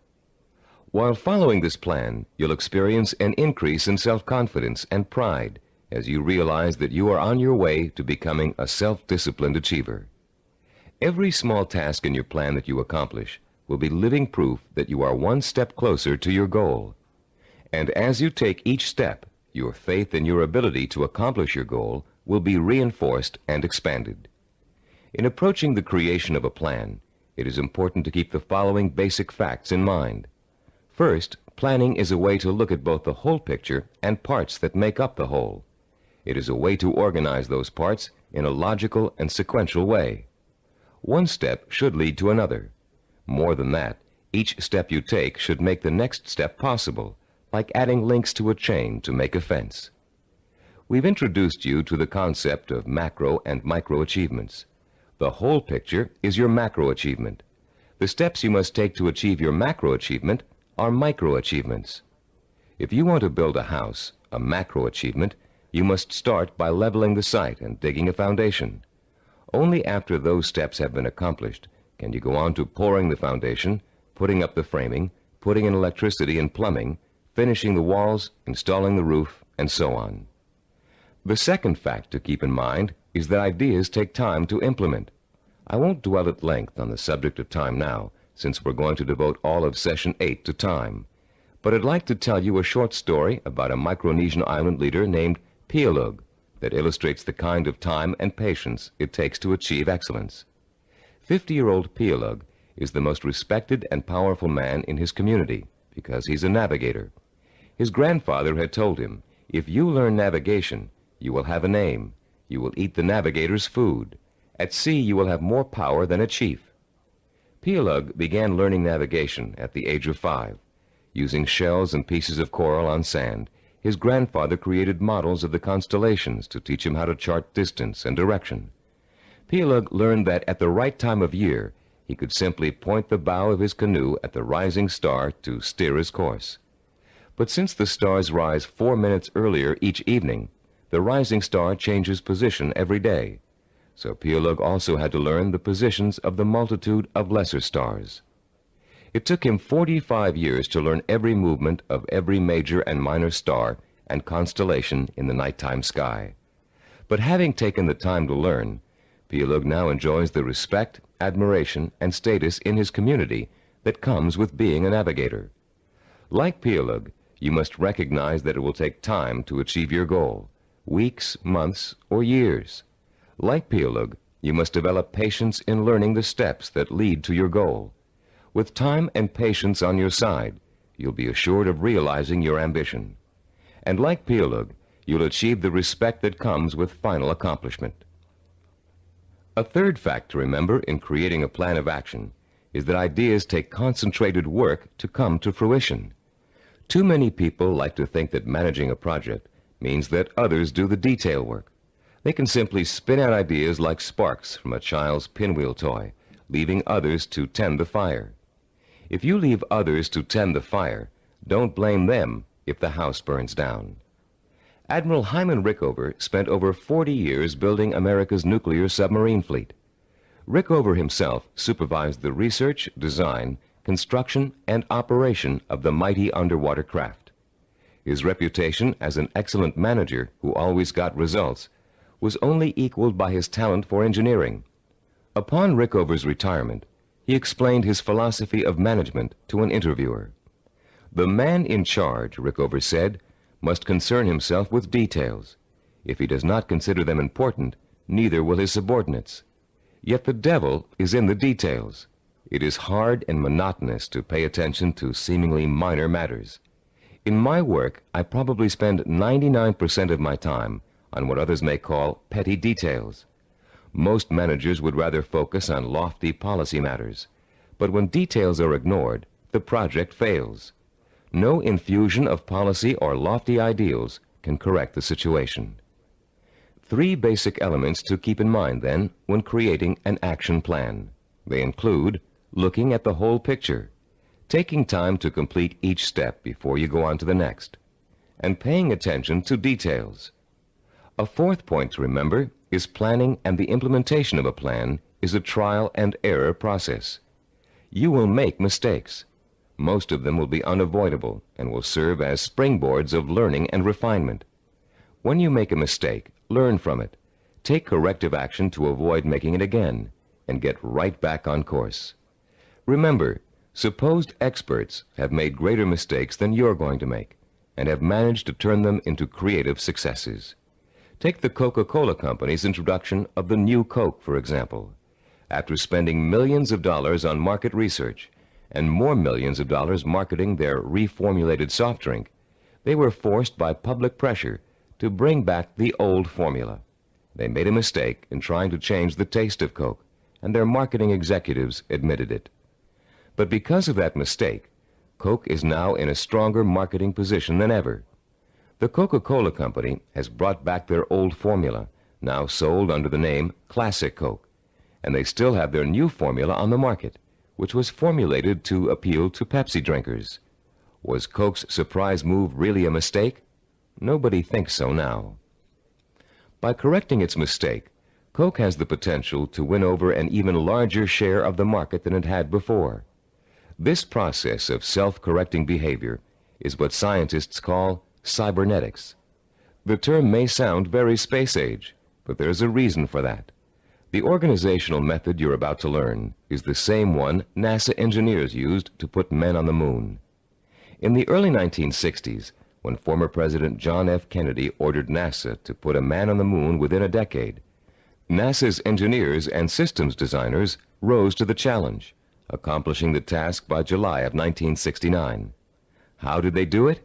While following this plan, you'll experience an increase in self-confidence and pride as you realize that you are on your way to becoming a self-disciplined achiever. Every small task in your plan that you accomplish will be living proof that you are one step closer to your goal. And as you take each step, your faith in your ability to accomplish your goal will be reinforced and expanded. In approaching the creation of a plan, it is important to keep the following basic facts in mind. First, planning is a way to look at both the whole picture and parts that make up the whole. It is a way to organize those parts in a logical and sequential way. One step should lead to another. More than that, each step you take should make the next step possible, like adding links to a chain to make a fence. We've introduced you to the concept of macro and micro achievements. The whole picture is your macro achievement. The steps you must take to achieve your macro achievement are micro achievements. If you want to build a house, a macro achievement, you must start by leveling the site and digging a foundation. Only after those steps have been accomplished can you go on to pouring the foundation, putting up the framing, putting in electricity and plumbing, finishing the walls, installing the roof, and so on. The second fact to keep in mind is that ideas take time to implement. I won't dwell at length on the subject of time now, since we're going to devote all of Session 8 to time. But I'd like to tell you a short story about a Micronesian island leader named Pialug that illustrates the kind of time and patience it takes to achieve excellence. 50-year-old Pialug is the most respected and powerful man in his community because he's a navigator. His grandfather had told him, "If you learn navigation, you will have a name. You will eat the navigator's food. At sea, you will have more power than a chief." Pialug began learning navigation at the age of 5. Using shells and pieces of coral on sand, his grandfather created models of the constellations to teach him how to chart distance and direction. Pialug learned that at the right time of year, he could simply point the bow of his canoe at the rising star to steer his course. But since the stars rise 4 minutes earlier each evening, the rising star changes position every day. So Pialug also had to learn the positions of the multitude of lesser stars. It took him 45 years to learn every movement of every major and minor star and constellation in the nighttime sky. But having taken the time to learn, Pielug now enjoys the respect, admiration, and status in his community that comes with being a navigator. Like Pielug, you must recognize that it will take time to achieve your goal, weeks, months, or years. Like Pielug, you must develop patience in learning the steps that lead to your goal. With time and patience on your side, you'll be assured of realizing your ambition. And like Pielug, you'll achieve the respect that comes with final accomplishment. A third fact to remember in creating a plan of action is that ideas take concentrated work to come to fruition. Too many people like to think that managing a project means that others do the detail work. They can simply spin out ideas like sparks from a child's pinwheel toy, leaving others to tend the fire. If you leave others to tend the fire, don't blame them if the house burns down. Admiral Hyman Rickover spent over 40 years building America's nuclear submarine fleet. Rickover himself supervised the research, design, construction, and operation of the mighty underwater craft. His reputation as an excellent manager who always got results was only equaled by his talent for engineering. Upon Rickover's retirement, he explained his philosophy of management to an interviewer. "The man in charge," Rickover said, "must concern himself with details. If he does not consider them important, neither will his subordinates. Yet the devil is in the details. It is hard and monotonous to pay attention to seemingly minor matters. In my work, I probably spend 99% of my time on what others may call petty details. Most managers would rather focus on lofty policy matters, but when details are ignored, the project fails. No infusion of policy or lofty ideals can correct the situation." 3 basic elements to keep in mind, then, when creating an action plan. They include looking at the whole picture, taking time to complete each step before you go on to the next, and paying attention to details. A 4th point to remember is planning, and the implementation of a plan is a trial and error process. You will make mistakes. Most of them will be unavoidable and will serve as springboards of learning and refinement. When you make a mistake, learn from it. Take corrective action to avoid making it again, and get right back on course. Remember, supposed experts have made greater mistakes than you're going to make, and have managed to turn them into creative successes. Take the Coca-Cola Company's introduction of the new Coke, for example. After spending millions of dollars on market research and more millions of dollars marketing their reformulated soft drink, they were forced by public pressure to bring back the old formula. They made a mistake in trying to change the taste of Coke, and their marketing executives admitted it. But because of that mistake, Coke is now in a stronger marketing position than ever. The Coca-Cola Company has brought back their old formula, now sold under the name Classic Coke, and they still have their new formula on the market, which was formulated to appeal to Pepsi drinkers. Was Coke's surprise move really a mistake? Nobody thinks so now. By correcting its mistake, Coke has the potential to win over an even larger share of the market than it had before. This process of self-correcting behavior is what scientists call cybernetics. The term may sound very space-age, but there's a reason for that. The organizational method you're about to learn is the same one NASA engineers used to put men on the moon. In the early 1960s, when former President John F. Kennedy ordered NASA to put a man on the moon within a decade, NASA's engineers and systems designers rose to the challenge, accomplishing the task by July of 1969. How did they do it?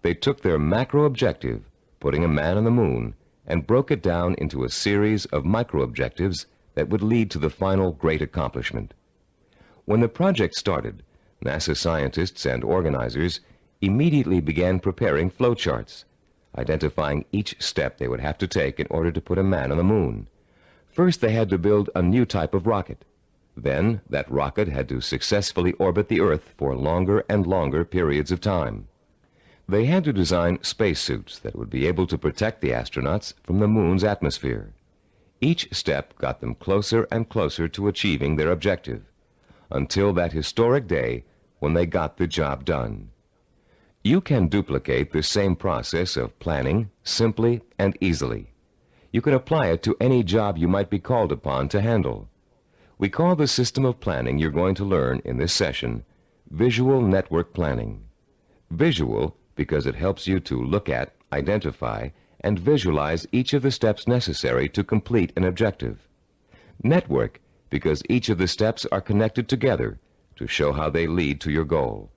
They took their macro objective, putting a man on the moon, and broke it down into a series of micro objectives that would lead to the final great accomplishment. When the project started, NASA scientists and organizers immediately began preparing flowcharts, identifying each step they would have to take in order to put a man on the moon. First, they had to build a new type of rocket. Then, that rocket had to successfully orbit the Earth for longer and longer periods of time. They had to design spacesuits that would be able to protect the astronauts from the moon's atmosphere. Each step got them closer and closer to achieving their objective, until that historic day when they got the job done. You can duplicate the same process of planning simply and easily. You can apply it to any job you might be called upon to handle. We call the system of planning you're going to learn in this session Visual Network Planning. Visual because it helps you to look at, identify, and visualize each of the steps necessary to complete an objective. Network because each of the steps are connected together to show how they lead to your goal.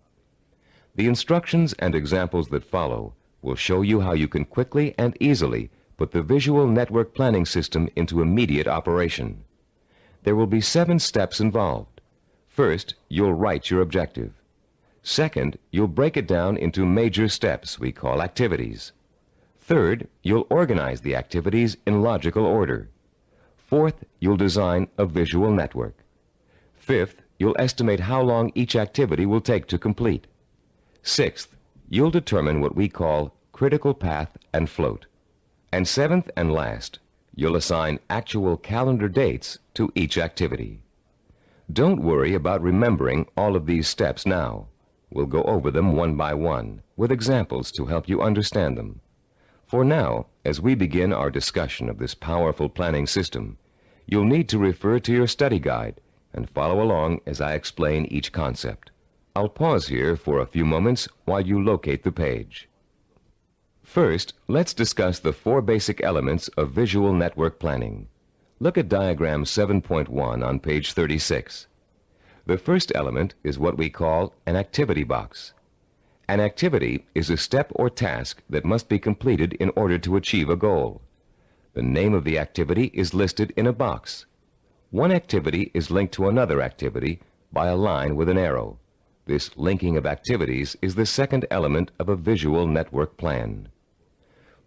The instructions and examples that follow will show you how you can quickly and easily put the visual network planning system into immediate operation. There will be 7 steps involved. First, you'll write your objective. Second, you'll break it down into major steps we call activities. Third, you'll organize the activities in logical order. Fourth, you'll design a visual network. Fifth, you'll estimate how long each activity will take to complete. Sixth, you'll determine what we call critical path and float. And seventh and last, you'll assign actual calendar dates to each activity. Don't worry about remembering all of these steps now. We'll go over them one by one, with examples to help you understand them. For now, as we begin our discussion of this powerful planning system, you'll need to refer to your study guide and follow along as I explain each concept. I'll pause here for a few moments while you locate the page. First, let's discuss the 4 basic elements of visual network planning. Look at diagram 7.1 on page 36. The first element is what we call an activity box. An activity is a step or task that must be completed in order to achieve a goal. The name of the activity is listed in a box. One activity is linked to another activity by a line with an arrow. This linking of activities is the second element of a visual network plan.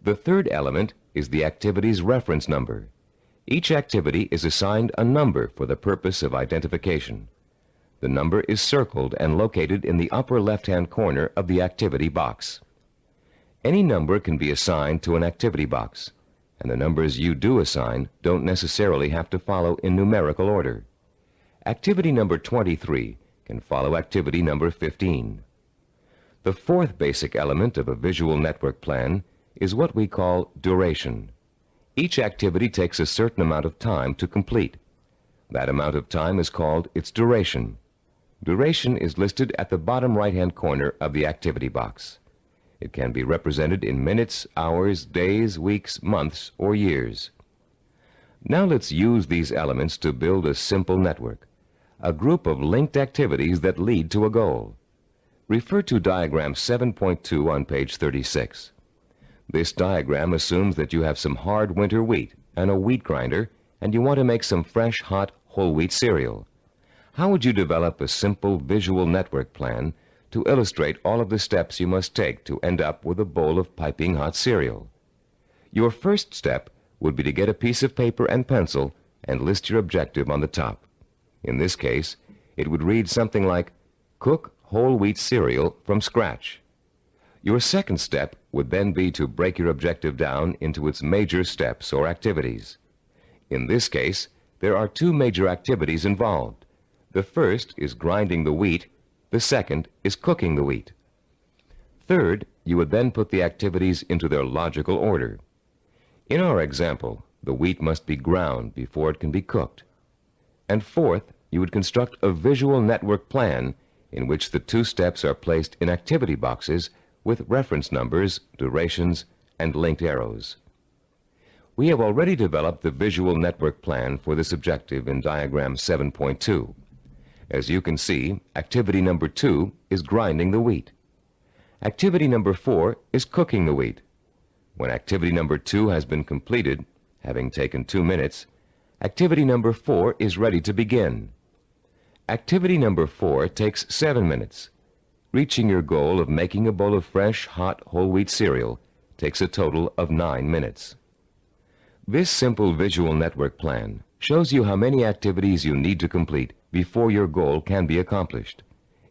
The third element is the activity's reference number. Each activity is assigned a number for the purpose of identification. The number is circled and located in the upper left-hand corner of the activity box. Any number can be assigned to an activity box, and the numbers you do assign don't necessarily have to follow in numerical order. Activity number 23 can follow activity number 15. The fourth basic element of a visual network plan is what we call duration. Each activity takes a certain amount of time to complete. That amount of time is called its duration. Duration is listed at the bottom right-hand corner of the activity box. It can be represented in minutes, hours, days, weeks, months, or years. Now let's use these elements to build a simple network, a group of linked activities that lead to a goal. Refer to diagram 7.2 on page 36. This diagram assumes that you have some hard winter wheat and a wheat grinder, and you want to make some fresh, hot, whole wheat cereal. How would you develop a simple visual network plan to illustrate all of the steps you must take to end up with a bowl of piping hot cereal? Your first step would be to get a piece of paper and pencil and list your objective on the top. In this case, it would read something like, cook whole wheat cereal from scratch. Your second step would then be to break your objective down into its major steps or activities. In this case, there are 2 major activities involved. The first is grinding the wheat. The second is cooking the wheat. Third, you would then put the activities into their logical order. In our example, the wheat must be ground before it can be cooked. And fourth, you would construct a visual network plan in which the 2 steps are placed in activity boxes with reference numbers, durations, and linked arrows. We have already developed the visual network plan for this objective in diagram 7.2. As you can see, activity number 2 is grinding the wheat. Activity number 4 is cooking the wheat. When activity number 2 has been completed, having taken 2 minutes, activity number 4 is ready to begin. Activity number 4 takes 7 minutes. Reaching your goal of making a bowl of fresh, hot, whole wheat cereal takes a total of 9 minutes. This simple visual network plan shows you how many activities you need to complete before your goal can be accomplished.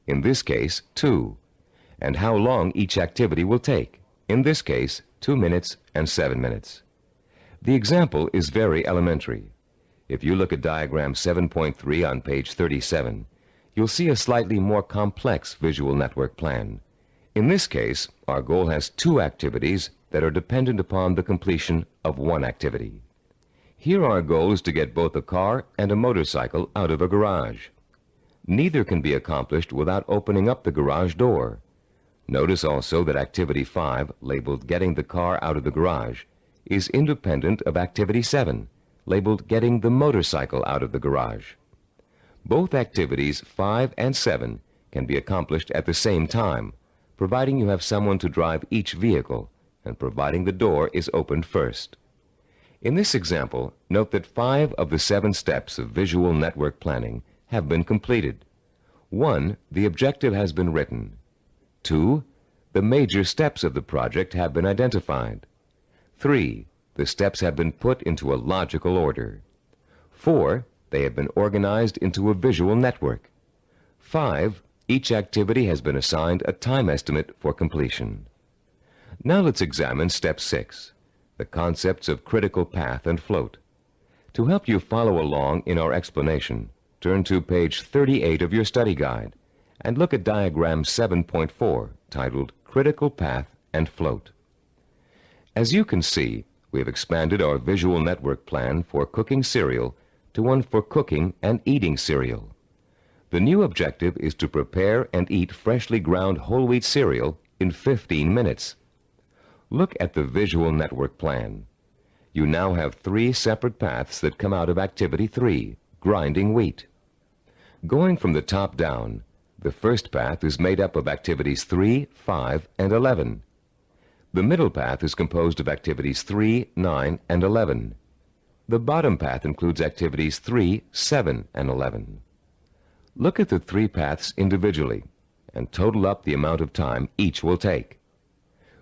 In this case, 2. And how long each activity will take. In this case, 2 minutes and 7 minutes. The example is very elementary. If you look at diagram 7.3 on page 37, you'll see a slightly more complex visual network plan. In this case, our goal has two activities that are dependent upon the completion of one activity. Here our goal is to get both a car and a motorcycle out of a garage. Neither can be accomplished without opening up the garage door. Notice also that Activity 5, labeled Getting the Car Out of the Garage, is independent of Activity 7, labeled Getting the Motorcycle Out of the Garage. Both activities 5 and 7 can be accomplished at the same time, providing you have someone to drive each vehicle and providing the door is opened first. In this example, note that 5 of the 7 steps of visual network planning have been completed. 1, the objective has been written. 2, the major steps of the project have been identified. 3, the steps have been put into a logical order. 4, they have been organized into a visual network. 5, each activity has been assigned a time estimate for completion. Now let's examine Step 6, the concepts of critical path and float. To help you follow along in our explanation, turn to page 38 of your study guide and look at diagram 7.4, titled Critical Path and Float. As you can see, we have expanded our visual network plan for cooking cereal to one for cooking and eating cereal. The new objective is to prepare and eat freshly ground whole wheat cereal in 15 minutes. Look at the visual network plan. You now have 3 separate paths that come out of Activity 3, grinding wheat. Going from the top down, the first path is made up of Activities 3, 5, and 11. The middle path is composed of Activities 3, 9, and 11. The bottom path includes Activities 3, 7, and 11. Look at the 3 paths individually and total up the amount of time each will take.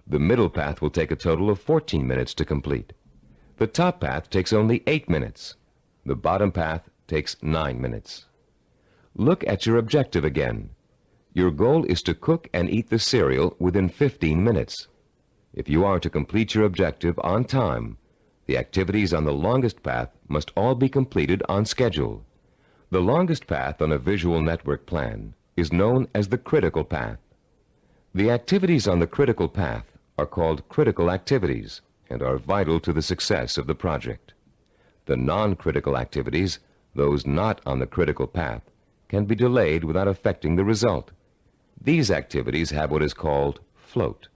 The middle path will take a total of 14 minutes to complete. The top path takes only 8 minutes. The bottom path takes 9 minutes. Look at your objective again. Your goal is to cook and eat the cereal within 15 minutes. If you are to complete your objective on time, the activities on the longest path must all be completed on schedule. The longest path on a visual network plan is known as the critical path. The activities on the critical path are called critical activities and are vital to the success of the project. The non-critical activities, those not on the critical path, can be delayed without affecting the result. These activities have what is called float.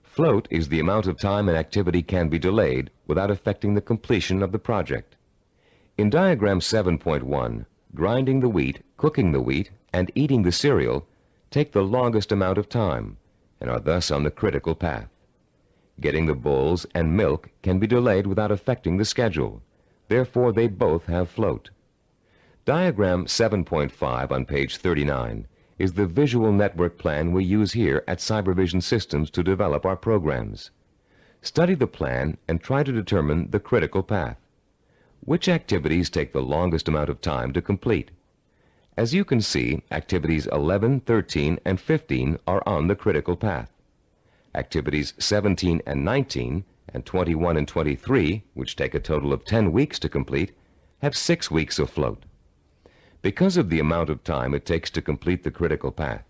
Float is the amount of time an activity can be delayed without affecting the completion of the project. In diagram 7.1, grinding the wheat, cooking the wheat, and eating the cereal take the longest amount of time and are thus on the critical path. Getting the bowls and milk can be delayed without affecting the schedule. Therefore, they both have float. Diagram 7.5 on page 39 is the visual network plan we use here at Cybervision Systems to develop our programs. Study the plan and try to determine the critical path. Which activities take the longest amount of time to complete? As you can see, activities 11, 13, and 15 are on the critical path. Activities 17 and 19, and 21 and 23, which take a total of 10 weeks to complete, have 6 weeks of float. Because of the amount of time it takes to complete the critical path,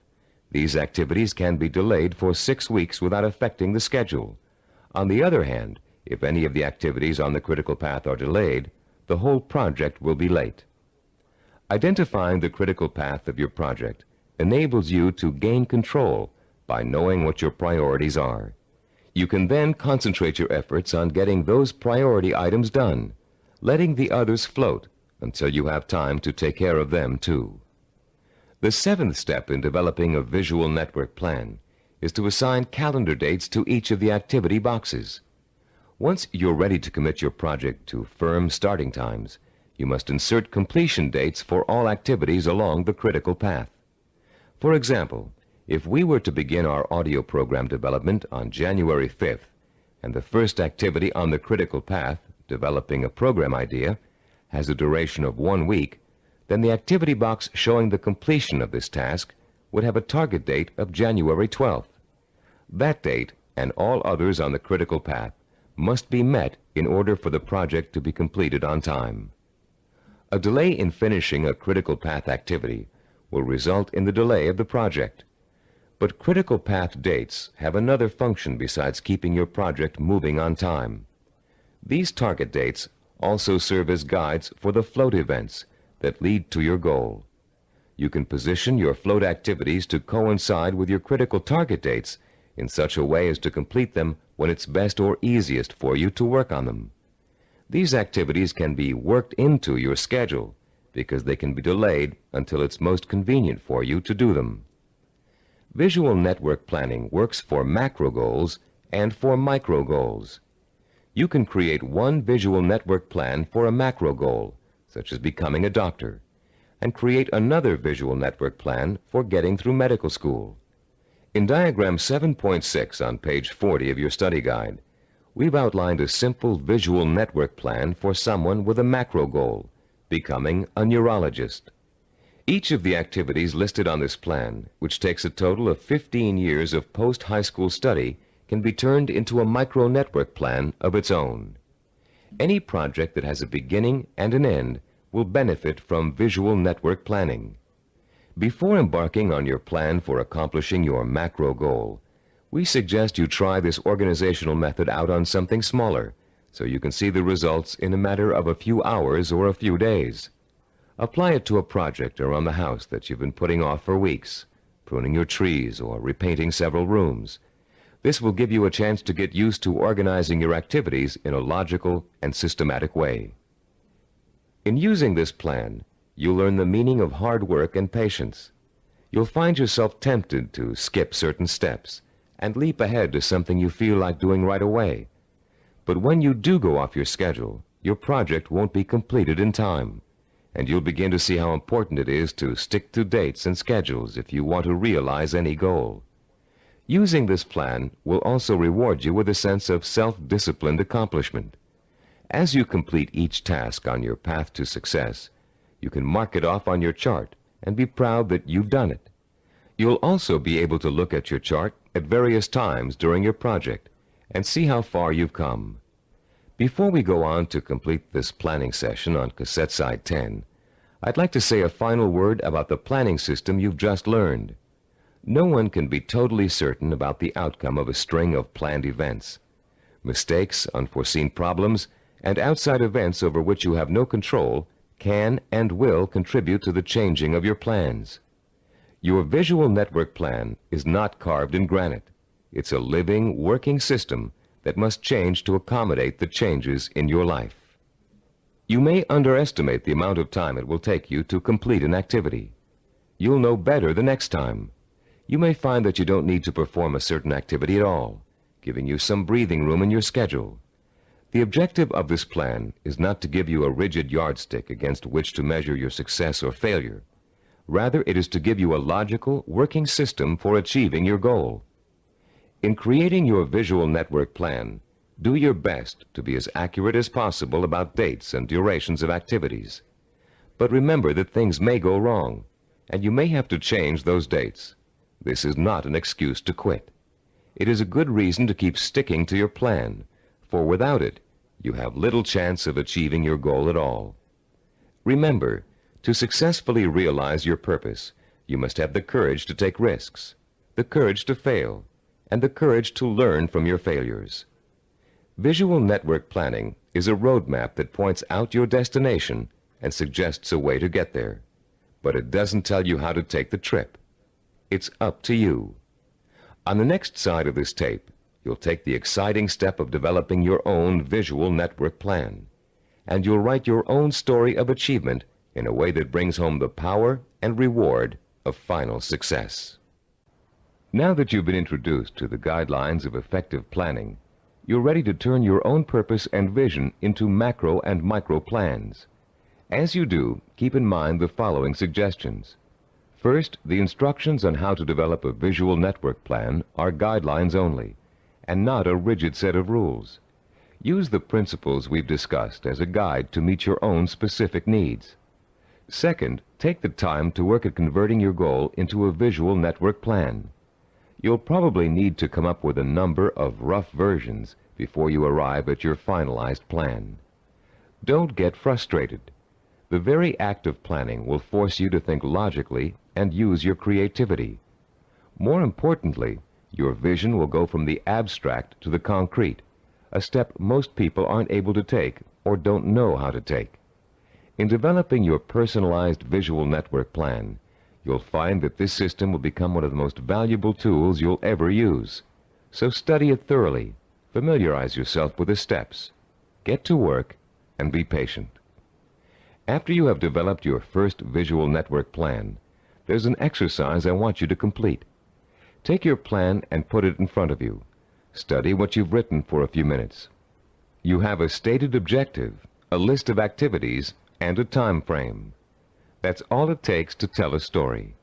these activities can be delayed for 6 weeks without affecting the schedule. On the other hand, if any of the activities on the critical path are delayed, the whole project will be late. Identifying the critical path of your project enables you to gain control by knowing what your priorities are. You can then concentrate your efforts on getting those priority items done, letting the others float until you have time to take care of them too. The 7th step in developing a visual network plan is to assign calendar dates to each of the activity boxes. Once you're ready to commit your project to firm starting times, you must insert completion dates for all activities along the critical path. For example, if we were to begin our audio program development on January 5th, and the first activity on the critical path, developing a program idea, has a duration of 1 week, then the activity box showing the completion of this task would have a target date of January 12th. That date, and all others on the critical path, must be met in order for the project to be completed on time. A delay in finishing a critical path activity will result in the delay of the project. But critical path dates have another function besides keeping your project moving on time. These target dates also serve as guides for the float events that lead to your goal. You can position your float activities to coincide with your critical target dates in such a way as to complete them when it's best or easiest for you to work on them. These activities can be worked into your schedule because they can be delayed until it's most convenient for you to do them. Visual network planning works for macro goals and for micro goals. You can create one visual network plan for a macro goal, such as becoming a doctor, and create another visual network plan for getting through medical school. In diagram 7.6 on page 40 of your study guide, we've outlined a simple visual network plan for someone with a macro goal, becoming a neurologist. Each of the activities listed on this plan, which takes a total of 15 years of post-high school study, can be turned into a micro-network plan of its own. Any project that has a beginning and an end will benefit from visual network planning. Before embarking on your plan for accomplishing your macro goal, we suggest you try this organizational method out on something smaller, so you can see the results in a matter of a few hours or a few days. Apply it to a project around the house that you've been putting off for weeks, pruning your trees or repainting several rooms. This will give you a chance to get used to organizing your activities in a logical and systematic way. In using this plan, you'll learn the meaning of hard work and patience. You'll find yourself tempted to skip certain steps and leap ahead to something you feel like doing right away. But when you do go off your schedule, your project won't be completed in time, and you'll begin to see how important it is to stick to dates and schedules if you want to realize any goal. Using this plan will also reward you with a sense of self-disciplined accomplishment. As you complete each task on your path to success, you can mark it off on your chart and be proud that you've done it. You'll also be able to look at your chart at various times during your project and see how far you've come. Before we go on to complete this planning session on cassette side 10, I'd like to say a final word about the planning system you've just learned. No one can be totally certain about the outcome of a string of planned events. Mistakes, unforeseen problems, and outside events over which you have no control can and will contribute to the changing of your plans. Your visual network plan is not carved in granite. It's a living, working system that must change to accommodate the changes in your life. You may underestimate the amount of time it will take you to complete an activity. You'll know better the next time. You may find that you don't need to perform a certain activity at all, giving you some breathing room in your schedule. The objective of this plan is not to give you a rigid yardstick against which to measure your success or failure. Rather, it is to give you a logical, working system for achieving your goal. In creating your visual network plan, do your best to be as accurate as possible about dates and durations of activities. But remember that things may go wrong, and you may have to change those dates. This is not an excuse to quit. It is a good reason to keep sticking to your plan, for without it, you have little chance of achieving your goal at all. Remember, to successfully realize your purpose, you must have the courage to take risks, the courage to fail, and the courage to learn from your failures. Visual network planning is a roadmap that points out your destination and suggests a way to get there. But it doesn't tell you how to take the trip. It's up to you. On the next side of this tape, you'll take the exciting step of developing your own visual network plan, and you'll write your own story of achievement in a way that brings home the power and reward of final success. Now that you've been introduced to the guidelines of effective planning, you're ready to turn your own purpose and vision into macro and micro plans. As you do, keep in mind the following suggestions. First, the instructions on how to develop a visual network plan are guidelines only, and not a rigid set of rules. Use the principles we've discussed as a guide to meet your own specific needs. Second, take the time to work at converting your goal into a visual network plan. You'll probably need to come up with a number of rough versions before you arrive at your finalized plan. Don't get frustrated. The very act of planning will force you to think logically and use your creativity. More importantly, your vision will go from the abstract to the concrete, a step most people aren't able to take or don't know how to take. In developing your personalized visual network plan, you'll find that this system will become one of the most valuable tools you'll ever use. So study it thoroughly, familiarize yourself with the steps, get to work, and be patient. After you have developed your first visual network plan, there's an exercise I want you to complete. Take your plan and put it in front of you. Study what you've written for a few minutes. You have a stated objective, a list of activities, and a time frame. That's all it takes to tell a story.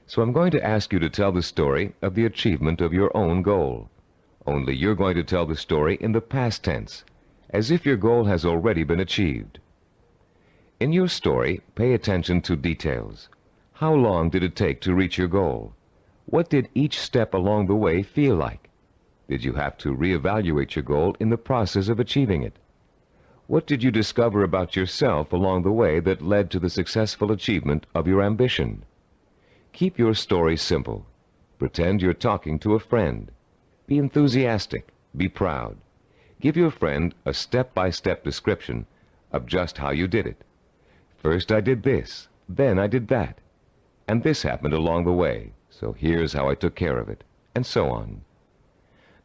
So I'm going to ask you to tell the story of the achievement of your own goal. Only you're going to tell the story in the past tense, as if your goal has already been achieved. In your story, pay attention to details. How long did it take to reach your goal? What did each step along the way feel like? Did you have to reevaluate your goal in the process of achieving it? What did you discover about yourself along the way that led to the successful achievement of your ambition? Keep your story simple. Pretend you're talking to a friend. Be enthusiastic. Be proud. Give your friend a step-by-step description of just how you did it. First I did this, then I did that, and this happened along the way, so here's how I took care of it, and so on.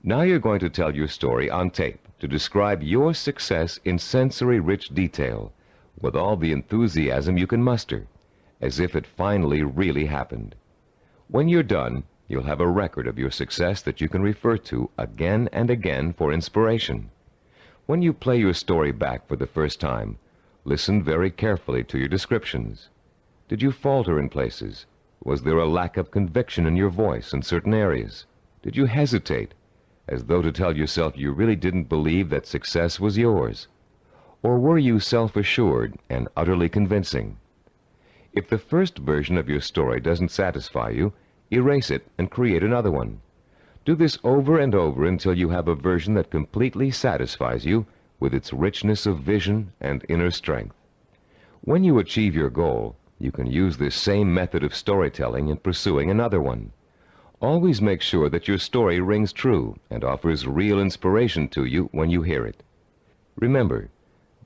Now you're going to tell your story on tape to describe your success in sensory-rich detail, with all the enthusiasm you can muster, as if it finally really happened. When you're done, you'll have a record of your success that you can refer to again and again for inspiration. When you play your story back for the first time, listen very carefully to your descriptions. Did you falter in places? Was there a lack of conviction in your voice in certain areas? Did you hesitate, as though to tell yourself you really didn't believe that success was yours? Or were you self-assured and utterly convincing? If the first version of your story doesn't satisfy you, erase it and create another one. Do this over and over until you have a version that completely satisfies you with its richness of vision and inner strength. When you achieve your goal, you can use this same method of storytelling in pursuing another one. Always make sure that your story rings true and offers real inspiration to you when you hear it. Remember,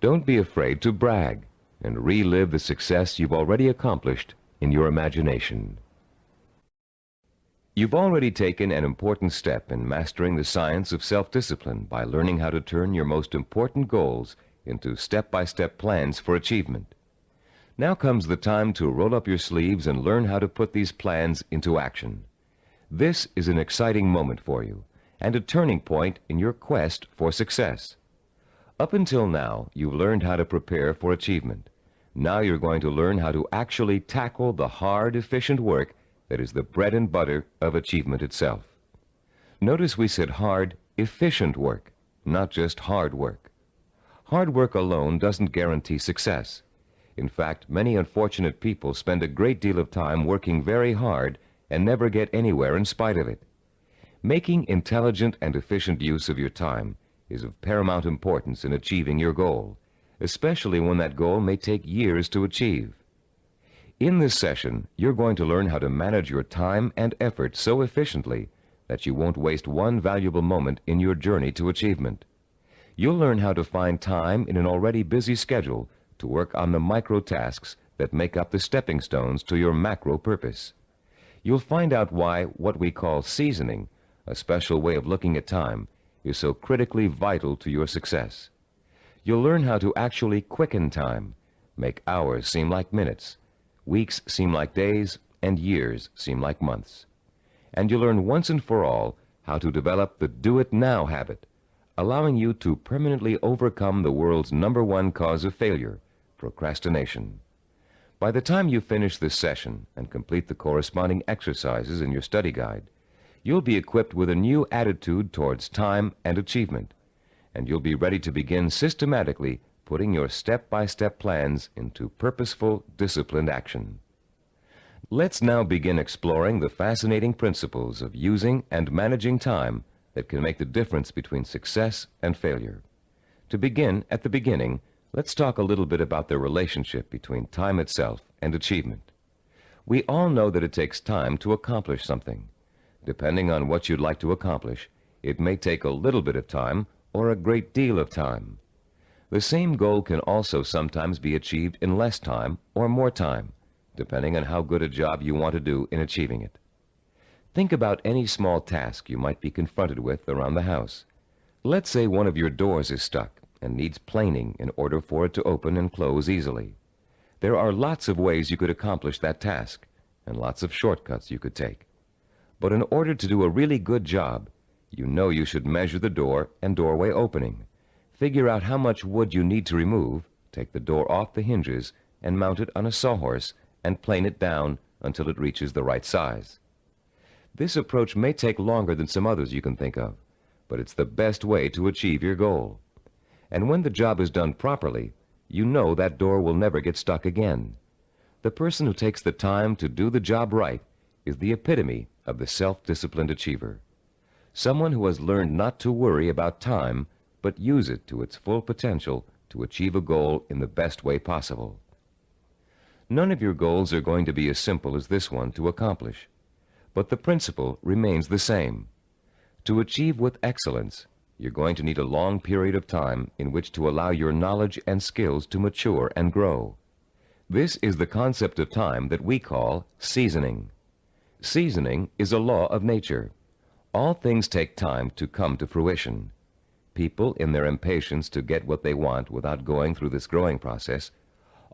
don't be afraid to brag and relive the success you've already accomplished in your imagination. You've already taken an important step in mastering the science of self-discipline by learning how to turn your most important goals into step-by-step plans for achievement. Now comes the time to roll up your sleeves and learn how to put these plans into action. This is an exciting moment for you and a turning point in your quest for success. Up until now, you've learned how to prepare for achievement. Now you're going to learn how to actually tackle the hard, efficient work that is the bread and butter of achievement itself. Notice we said hard, efficient work, not just hard work. Hard work alone doesn't guarantee success. In fact, many unfortunate people spend a great deal of time working very hard and never get anywhere in spite of it. Making intelligent and efficient use of your time is of paramount importance in achieving your goal, especially when that goal may take years to achieve. In this session, you're going to learn how to manage your time and effort so efficiently that you won't waste one valuable moment in your journey to achievement. You'll learn how to find time in an already busy schedule to work on the micro tasks that make up the stepping stones to your macro purpose. You'll find out why what we call seasoning, a special way of looking at time, is so critically vital to your success. You'll learn how to actually quicken time, make hours seem like minutes, weeks seem like days, and years seem like months. And you'll learn once and for all how to develop the do-it-now habit, allowing you to permanently overcome the world's #1 cause of failure, procrastination. By the time you finish this session and complete the corresponding exercises in your study guide, you'll be equipped with a new attitude towards time and achievement, and you'll be ready to begin systematically putting your step-by-step plans into purposeful, disciplined action. Let's now begin exploring the fascinating principles of using and managing time that can make the difference between success and failure. To begin at the beginning, let's talk a little bit about the relationship between time itself and achievement. We all know that it takes time to accomplish something. Depending on what you'd like to accomplish, it may take a little bit of time or a great deal of time. The same goal can also sometimes be achieved in less time or more time, depending on how good a job you want to do in achieving it. Think about any small task you might be confronted with around the house. Let's say one of your doors is stuck and needs planing in order for it to open and close easily. There are lots of ways you could accomplish that task, and lots of shortcuts you could take. But in order to do a really good job, you know you should measure the door and doorway opening, figure out how much wood you need to remove, take the door off the hinges, and mount it on a sawhorse and plane it down until it reaches the right size. This approach may take longer than some others you can think of, but it's the best way to achieve your goal. And when the job is done properly, you know that door will never get stuck again. The person who takes the time to do the job right is the epitome of the self-disciplined achiever. Someone who has learned not to worry about time, but use it to its full potential to achieve a goal in the best way possible. None of your goals are going to be as simple as this one to accomplish, but the principle remains the same. To achieve with excellence, you're going to need a long period of time in which to allow your knowledge and skills to mature and grow. This is the concept of time that we call seasoning. Seasoning is a law of nature. All things take time to come to fruition. People, in their impatience to get what they want without going through this growing process,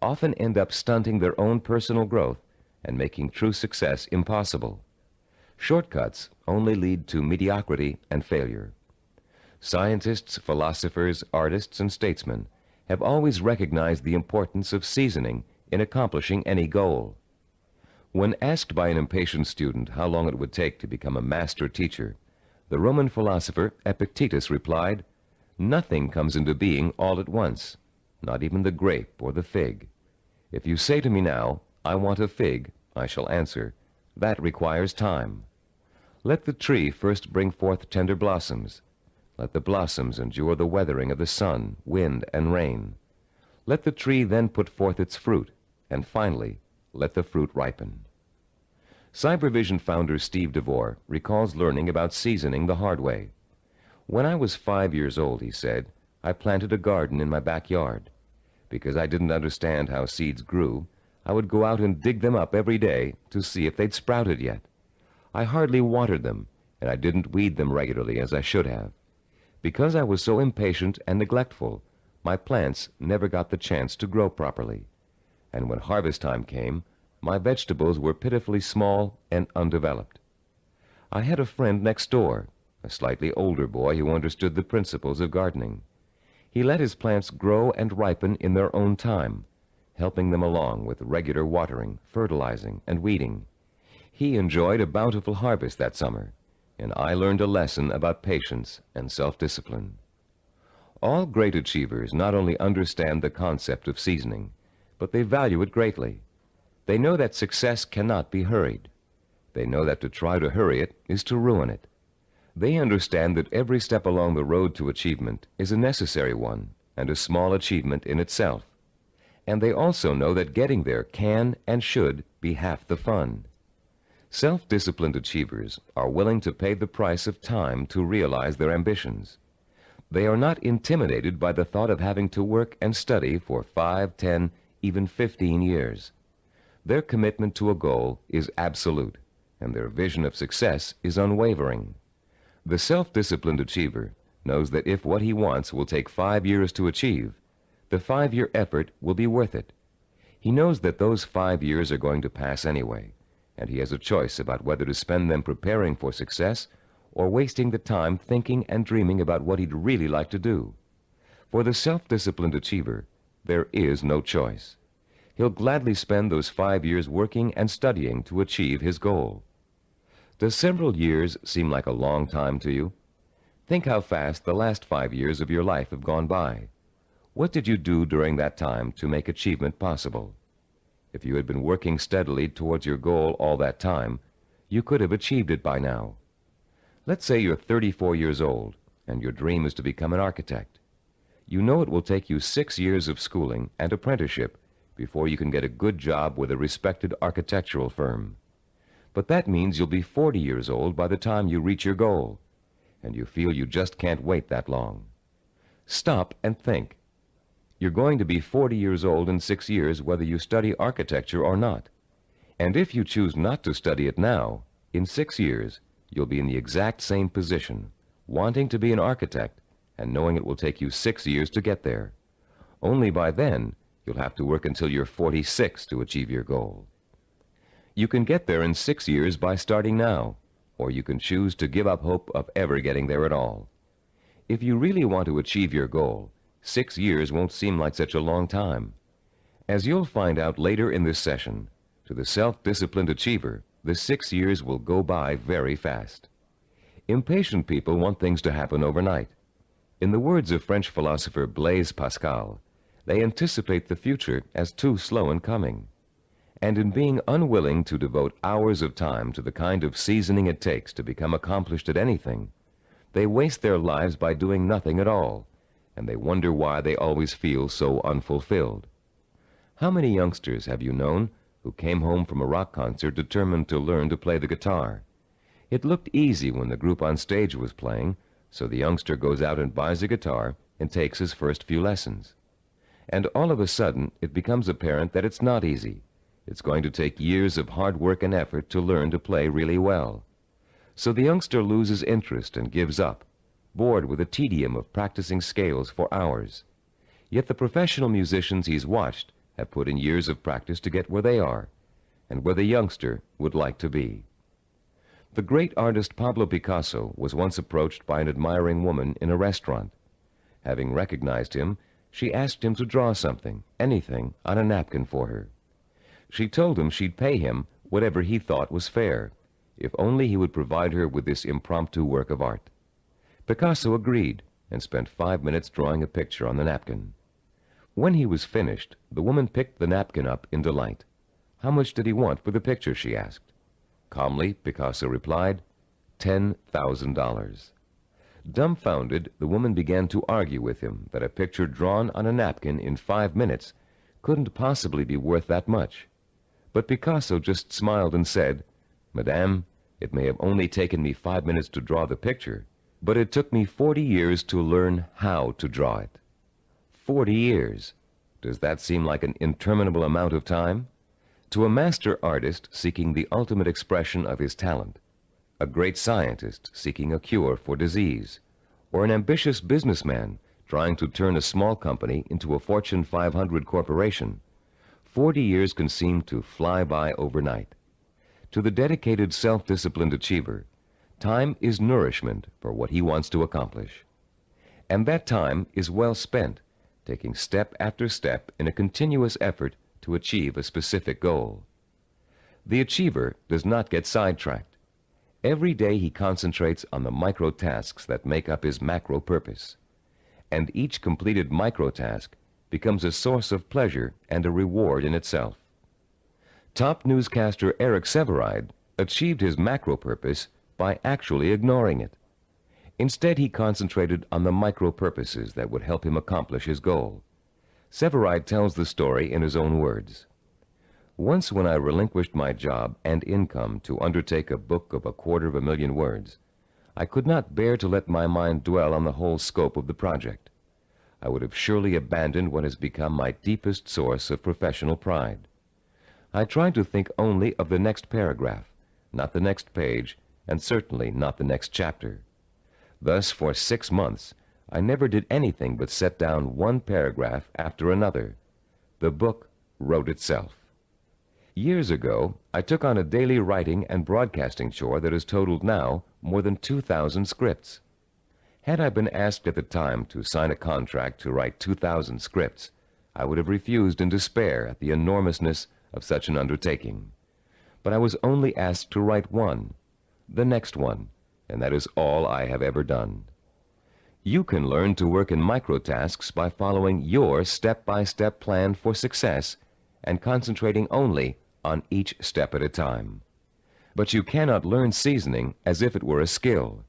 often end up stunting their own personal growth and making true success impossible. Shortcuts only lead to mediocrity and failure. Scientists, philosophers, artists, and statesmen have always recognized the importance of seasoning in accomplishing any goal. When asked by an impatient student how long it would take to become a master teacher, the Roman philosopher Epictetus replied, "Nothing comes into being all at once, not even the grape or the fig. If you say to me now, 'I want a fig,' I shall answer, 'That requires time.' Let the tree first bring forth tender blossoms. Let the blossoms endure the weathering of the sun, wind, and rain. Let the tree then put forth its fruit, and finally, let the fruit ripen." Cybervision founder Steve DeVore recalls learning about seasoning the hard way. "When I was 5 years old," he said, "I planted a garden in my backyard. Because I didn't understand how seeds grew, I would go out and dig them up every day to see if they'd sprouted yet. I hardly watered them, and I didn't weed them regularly as I should have. Because I was so impatient and neglectful, my plants never got the chance to grow properly. And when harvest time came, my vegetables were pitifully small and undeveloped. I had a friend next door, a slightly older boy who understood the principles of gardening. He let his plants grow and ripen in their own time, helping them along with regular watering, fertilizing, and weeding. He enjoyed a bountiful harvest that summer, and I learned a lesson about patience and self-discipline." All great achievers not only understand the concept of seasoning, but they value it greatly. They know that success cannot be hurried. They know that to try to hurry it is to ruin it. They understand that every step along the road to achievement is a necessary one and a small achievement in itself. And they also know that getting there can and should be half the fun. Self-disciplined achievers are willing to pay the price of time to realize their ambitions. They are not intimidated by the thought of having to work and study for 5, 10, even 15 years. Their commitment to a goal is absolute, and their vision of success is unwavering. The self-disciplined achiever knows that if what he wants will take 5 years to achieve, the 5-year effort will be worth it. He knows that those 5 years are going to pass anyway, and he has a choice about whether to spend them preparing for success or wasting the time thinking and dreaming about what he'd really like to do. For the self-disciplined achiever, there is no choice. He'll gladly spend those 5 years working and studying to achieve his goal. Does several years seem like a long time to you? Think how fast the last 5 years of your life have gone by. What did you do during that time to make achievement possible? If you had been working steadily towards your goal all that time, you could have achieved it by now. Let's say you're 34 years old, and your dream is to become an architect. You know it will take you 6 years of schooling and apprenticeship before you can get a good job with a respected architectural firm. But that means you'll be 40 years old by the time you reach your goal, and you feel you just can't wait that long. Stop and think. You're going to be 40 years old in 6 years whether you study architecture or not. And if you choose not to study it now, in 6 years, you'll be in the exact same position, wanting to be an architect and knowing it will take you 6 years to get there. Only by then, you'll have to work until you're 46 to achieve your goal. You can get there in 6 years by starting now, or you can choose to give up hope of ever getting there at all. If you really want to achieve your goal, 6 years won't seem like such a long time. As you'll find out later in this session, to the self-disciplined achiever, the 6 years will go by very fast. Impatient people want things to happen overnight. In the words of French philosopher Blaise Pascal, they anticipate the future as too slow in coming. And in being unwilling to devote hours of time to the kind of seasoning it takes to become accomplished at anything, they waste their lives by doing nothing at all, and they wonder why they always feel so unfulfilled. How many youngsters have you known who came home from a rock concert determined to learn to play the guitar? It looked easy when the group on stage was playing, so the youngster goes out and buys a guitar and takes his first few lessons. And all of a sudden, it becomes apparent that it's not easy. It's going to take years of hard work and effort to learn to play really well. So the youngster loses interest and gives up, bored with the tedium of practicing scales for hours. Yet the professional musicians he's watched have put in years of practice to get where they are, and where the youngster would like to be. The great artist Pablo Picasso was once approached by an admiring woman in a restaurant. Having recognized him, she asked him to draw something, anything, on a napkin for her. She told him she'd pay him whatever he thought was fair, if only he would provide her with this impromptu work of art. Picasso agreed and spent 5 minutes drawing a picture on the napkin. When he was finished, the woman picked the napkin up in delight. How much did he want for the picture, she asked. Calmly, Picasso replied, $10,000. Dumbfounded, the woman began to argue with him that a picture drawn on a napkin in 5 minutes couldn't possibly be worth that much. But Picasso just smiled and said, Madame, it may have only taken me 5 minutes to draw the picture, but it took me 40 years to learn how to draw it. 40 years. Does that seem like an interminable amount of time? To a master artist seeking the ultimate expression of his talent, a great scientist seeking a cure for disease, or an ambitious businessman trying to turn a small company into a Fortune 500 corporation, 40 years can seem to fly by overnight. To the dedicated, self-disciplined achiever, time is nourishment for what he wants to accomplish. And that time is well spent, taking step after step in a continuous effort to achieve a specific goal. The achiever does not get sidetracked. Every day he concentrates on the micro tasks that make up his macro purpose. And each completed micro task becomes a source of pleasure and a reward in itself. Top newscaster Eric Sevareid achieved his macro purpose by actually ignoring it. Instead, he concentrated on the micro purposes that would help him accomplish his goal. Sevareid tells the story in his own words. Once when I relinquished my job and income to undertake a book of 250,000 words, I could not bear to let my mind dwell on the whole scope of the project. I would have surely abandoned what has become my deepest source of professional pride. I tried to think only of the next paragraph, not the next page, and certainly not the next chapter. Thus, for 6 months, I never did anything but set down one paragraph after another. The book wrote itself. Years ago, I took on a daily writing and broadcasting chore that has totaled now more than 2,000 scripts. Had I been asked at the time to sign a contract to write 2,000 scripts, I would have refused in despair at the enormousness of such an undertaking. But I was only asked to write one, the next one, and that is all I have ever done. You can learn to work in microtasks by following your step-by-step plan for success and concentrating only on each step at a time. But you cannot learn seasoning as if it were a skill.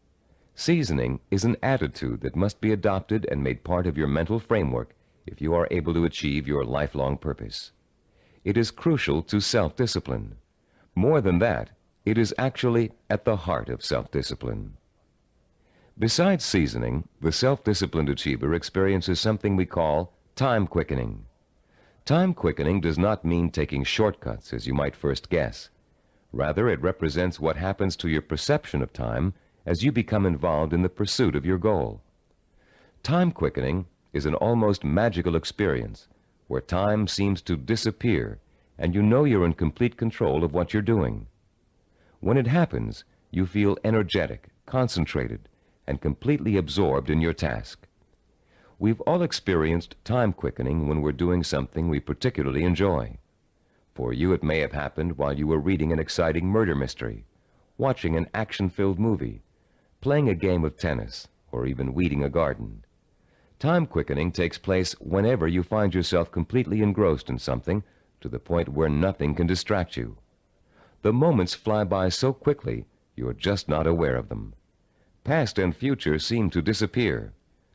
Seasoning is an attitude that must be adopted and made part of your mental framework if you are able to achieve your lifelong purpose. it is crucial to self-discipline. More than that, it is actually at the heart of self-discipline. Besides seasoning, the self-disciplined achiever experiences something we call time quickening. Time quickening does not mean taking shortcuts, as you might first guess. Rather, it represents what happens to your perception of time as you become involved in the pursuit of your goal. Time quickening is an almost magical experience where time seems to disappear and you know you're in complete control of what you're doing. When it happens, you feel energetic, concentrated, and completely absorbed in your task. We've all experienced time quickening when we're doing something we particularly enjoy. For you, it may have happened while you were reading an exciting murder mystery, watching an action-filled movie, playing a game of tennis, or even weeding a garden. Time quickening takes place whenever you find yourself completely engrossed in something to the point where nothing can distract you. The moments fly by so quickly, you're just not aware of them. Past and future seem to disappear,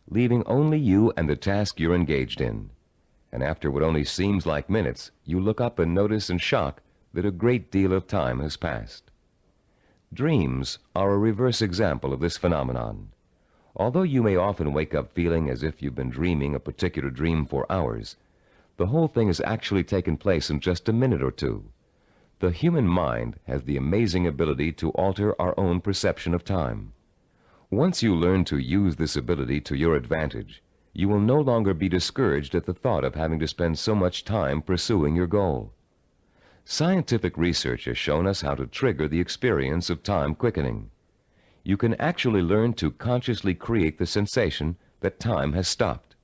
leaving only you and the task you're engaged in. And after what only seems like minutes, you look up and notice in shock that a great deal of time has passed. Dreams are a reverse example of this phenomenon. Although you may often wake up feeling as if you've been dreaming a particular dream for hours, the whole thing has actually taken place in just a minute or two. The human mind has the amazing ability to alter our own perception of time. Once you learn to use this ability to your advantage, you will no longer be discouraged at the thought of having to spend so much time pursuing your goal. Scientific research has shown us how to trigger the experience of time quickening. You can actually learn to consciously create the sensation that time has stopped.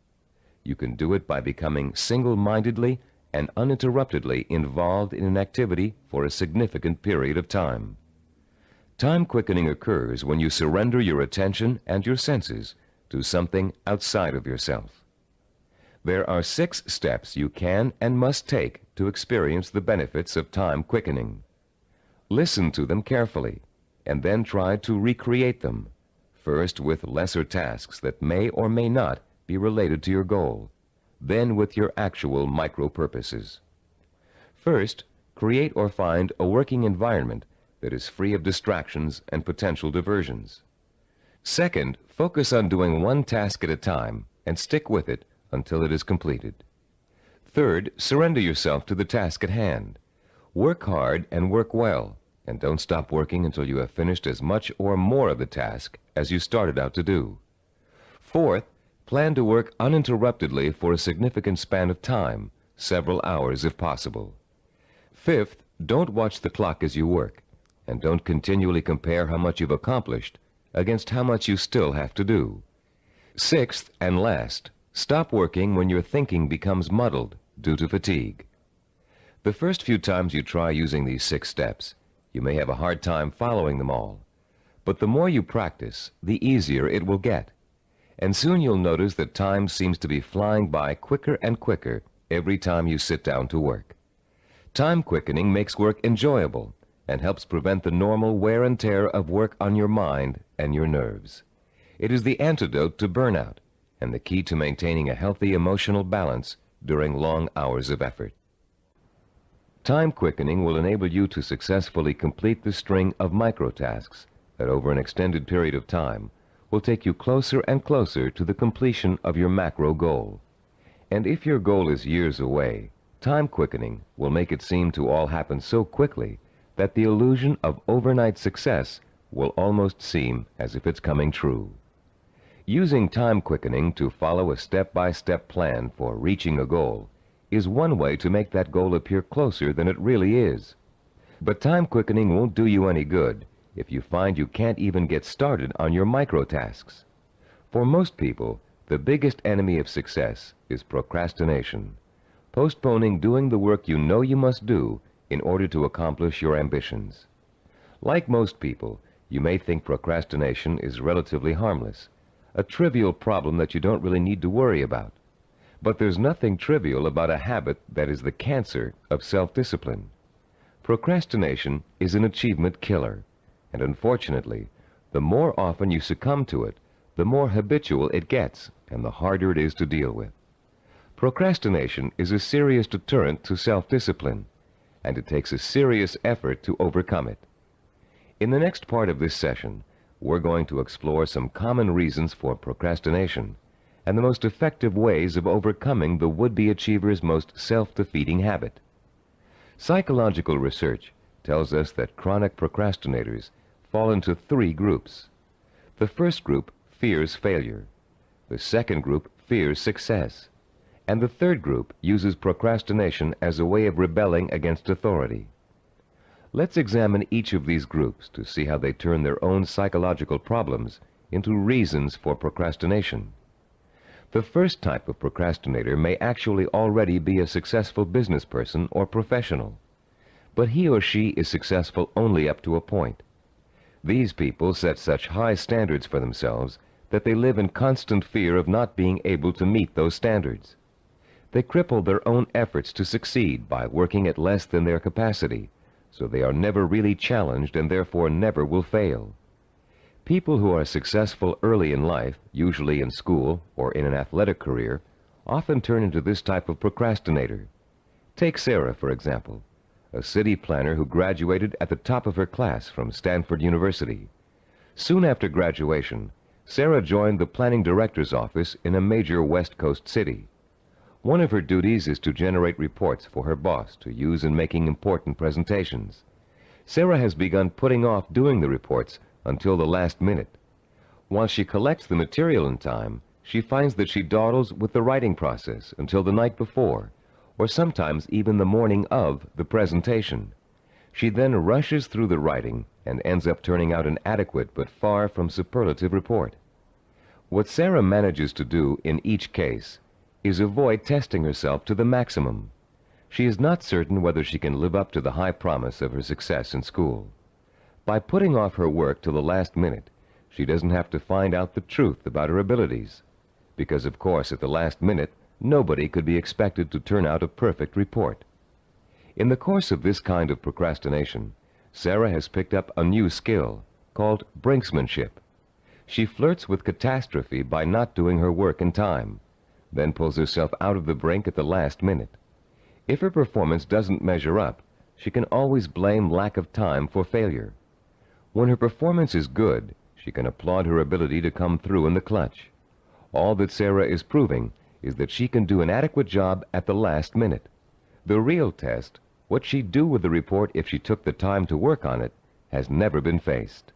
You can do it by becoming single-mindedly and uninterruptedly involved in an activity for a significant period of time. Time quickening occurs when you surrender your attention and your senses to something outside of yourself. There are 6 steps you can and must take to experience the benefits of time quickening. Listen to them carefully, and then try to recreate them, first with lesser tasks that may or may not be related to your goal, then with your actual micro-purposes. First, create or find a working environment that is free of distractions and potential diversions. Second, focus on doing one task at a time and stick with it until it is completed. Third, surrender yourself to the task at hand. Work hard and work well, and don't stop working until you have finished as much or more of the task as you started out to do. Fourth, plan to work uninterruptedly for a significant span of time, several hours if possible. Fifth, don't watch the clock as you work, and don't continually compare how much you've accomplished against how much you still have to do. Sixth and last, stop working when your thinking becomes muddled due to fatigue. The first few times you try using these 6 steps, you may have a hard time following them all. But the more you practice, the easier it will get. And soon you'll notice that time seems to be flying by quicker and quicker every time you sit down to work. Time quickening makes work enjoyable and helps prevent the normal wear and tear of work on your mind and your nerves. It is the antidote to burnout and the key to maintaining a healthy emotional balance during long hours of effort. Time quickening will enable you to successfully complete the string of micro-tasks that over an extended period of time will take you closer and closer to the completion of your macro goal. And if your goal is years away, time quickening will make it seem to all happen so quickly that the illusion of overnight success will almost seem as if it's coming true. Using time quickening to follow a step-by-step plan for reaching a goal is one way to make that goal appear closer than it really is. But time quickening won't do you any good if you find you can't even get started on your micro-tasks. For most people, the biggest enemy of success is procrastination, postponing doing the work you know you must do in order to accomplish your ambitions. Like most people, you may think procrastination is relatively harmless, a trivial problem that you don't really need to worry about. But there's nothing trivial about a habit that is the cancer of self-discipline. Procrastination is an achievement killer, and unfortunately, the more often you succumb to it, the more habitual it gets and the harder it is to deal with. Procrastination is a serious deterrent to self-discipline, and it takes a serious effort to overcome it. In the next part of this session, we're going to explore some common reasons for procrastination and the most effective ways of overcoming the would-be achiever's most self-defeating habit. Psychological research tells us that chronic procrastinators fall into three groups. The first group fears failure. The second group fears success. And the third group uses procrastination as a way of rebelling against authority. Let's examine each of these groups to see how they turn their own psychological problems into reasons for procrastination. The first type of procrastinator may actually already be a successful business person or professional, but he or she is successful only up to a point. These people set such high standards for themselves that they live in constant fear of not being able to meet those standards. They cripple their own efforts to succeed by working at less than their capacity, so they are never really challenged and therefore never will fail. People who are successful early in life, usually in school or in an athletic career, often turn into this type of procrastinator. Take Sarah, for example, a city planner who graduated at the top of her class from Stanford University. Soon after graduation, Sarah joined the planning director's office in a major West Coast city. One of her duties is to generate reports for her boss to use in making important presentations. Sarah has begun putting off doing the reports until the last minute. Once she collects the material in time, she finds that she dawdles with the writing process until the night before, or sometimes even the morning of the presentation. She then rushes through the writing and ends up turning out an adequate but far from superlative report. What Sarah manages to do in each case is avoid testing herself to the maximum. She is not certain whether she can live up to the high promise of her success in school. By putting off her work till the last minute, she doesn't have to find out the truth about her abilities, because of course at the last minute nobody could be expected to turn out a perfect report. In the course of this kind of procrastination, Sarah has picked up a new skill called brinksmanship. She flirts with catastrophe by not doing her work in time, then pulls herself out of the brink at the last minute. If her performance doesn't measure up, she can always blame lack of time for failure. When her performance is good, she can applaud her ability to come through in the clutch. All that Sarah is proving is that she can do an adequate job at the last minute. The real test, what she'd do with the report if she took the time to work on it, has never been faced.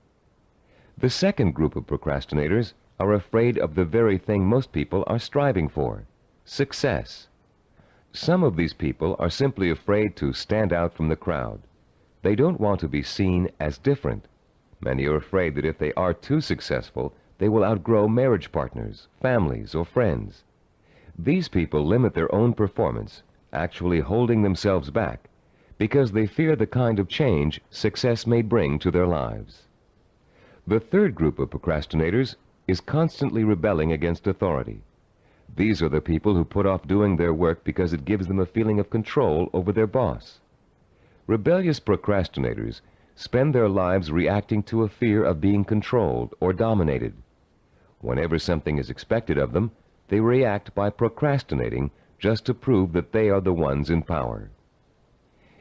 The second group of procrastinators are afraid of the very thing most people are striving for, success. Some of these people are simply afraid to stand out from the crowd. They don't want to be seen as different. Many are afraid that if they are too successful, they will outgrow marriage partners, families, or friends. These people limit their own performance, actually holding themselves back, because they fear the kind of change success may bring to their lives. The third group of procrastinators is constantly rebelling against authority. These are the people who put off doing their work because it gives them a feeling of control over their boss. Rebellious procrastinators spend their lives reacting to a fear of being controlled or dominated. Whenever something is expected of them, they react by procrastinating just to prove that they are the ones in power.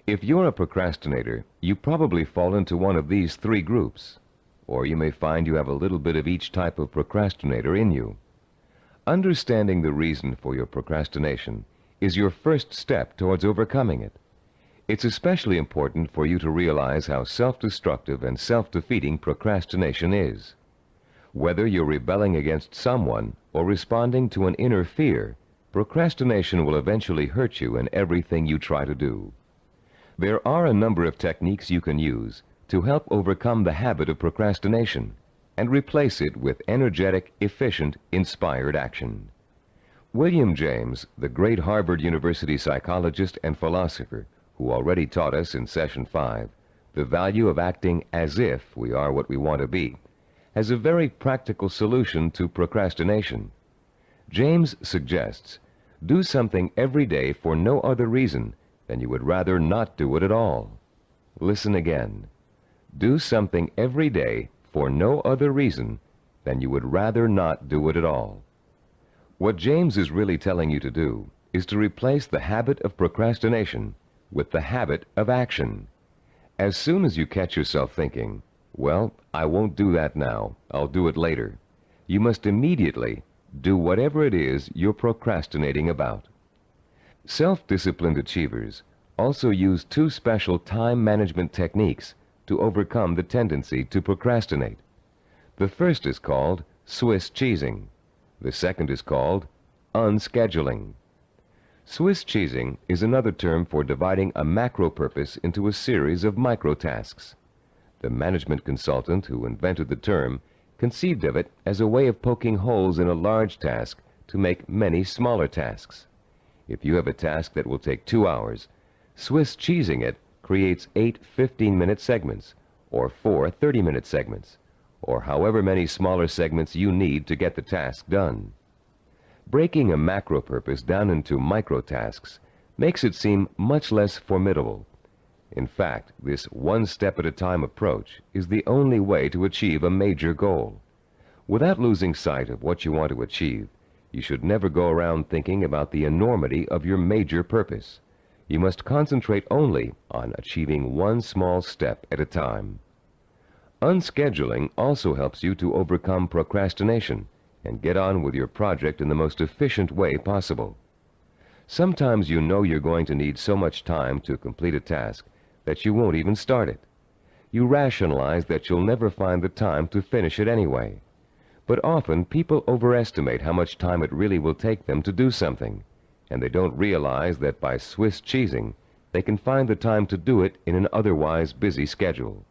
If you're a procrastinator, you probably fall into one of these three groups, or you may find you have a little bit of each type of procrastinator in you. Understanding the reason for your procrastination is your first step towards overcoming it. It's especially important for you to realize how self-destructive and self-defeating procrastination is. Whether you're rebelling against someone or responding to an inner fear, procrastination will eventually hurt you in everything you try to do. There are a number of techniques you can use to help overcome the habit of procrastination and replace it with energetic, efficient, inspired action. William James, the great Harvard University psychologist and philosopher, who already taught us in Session 5 the value of acting as if we are what we want to be, has a very practical solution to procrastination. James suggests, do something every day for no other reason than you would rather not do it at all. Listen again. Do something every day for no other reason than you would rather not do it at all. What James is really telling you to do is to replace the habit of procrastination with the habit of action. As soon as you catch yourself thinking, well, I won't do that now, I'll do it later, you must immediately do whatever it is you're procrastinating about. Self-disciplined achievers also use two special time management techniques to overcome the tendency to procrastinate. The first is called Swiss cheesing. The second is called unscheduling. Swiss cheesing is another term for dividing a macro purpose into a series of micro tasks. The management consultant who invented the term conceived of it as a way of poking holes in a large task to make many smaller tasks. If you have a task that will take 2 hours, Swiss cheesing it creates 8 15-minute segments, or 4 30-minute segments, or however many smaller segments you need to get the task done. Breaking a macro purpose down into micro tasks makes it seem much less formidable. In fact, this one-step-at-a-time approach is the only way to achieve a major goal. Without losing sight of what you want to achieve, you should never go around thinking about the enormity of your major purpose. You must concentrate only on achieving one small step at a time. Unscheduling also helps you to overcome procrastination and get on with your project in the most efficient way possible. Sometimes you know you're going to need so much time to complete a task that you won't even start it. You rationalize that you'll never find the time to finish it anyway. But often people overestimate how much time it really will take them to do something, and they don't realize that by Swiss cheesing, they can find the time to do it in an otherwise busy schedule.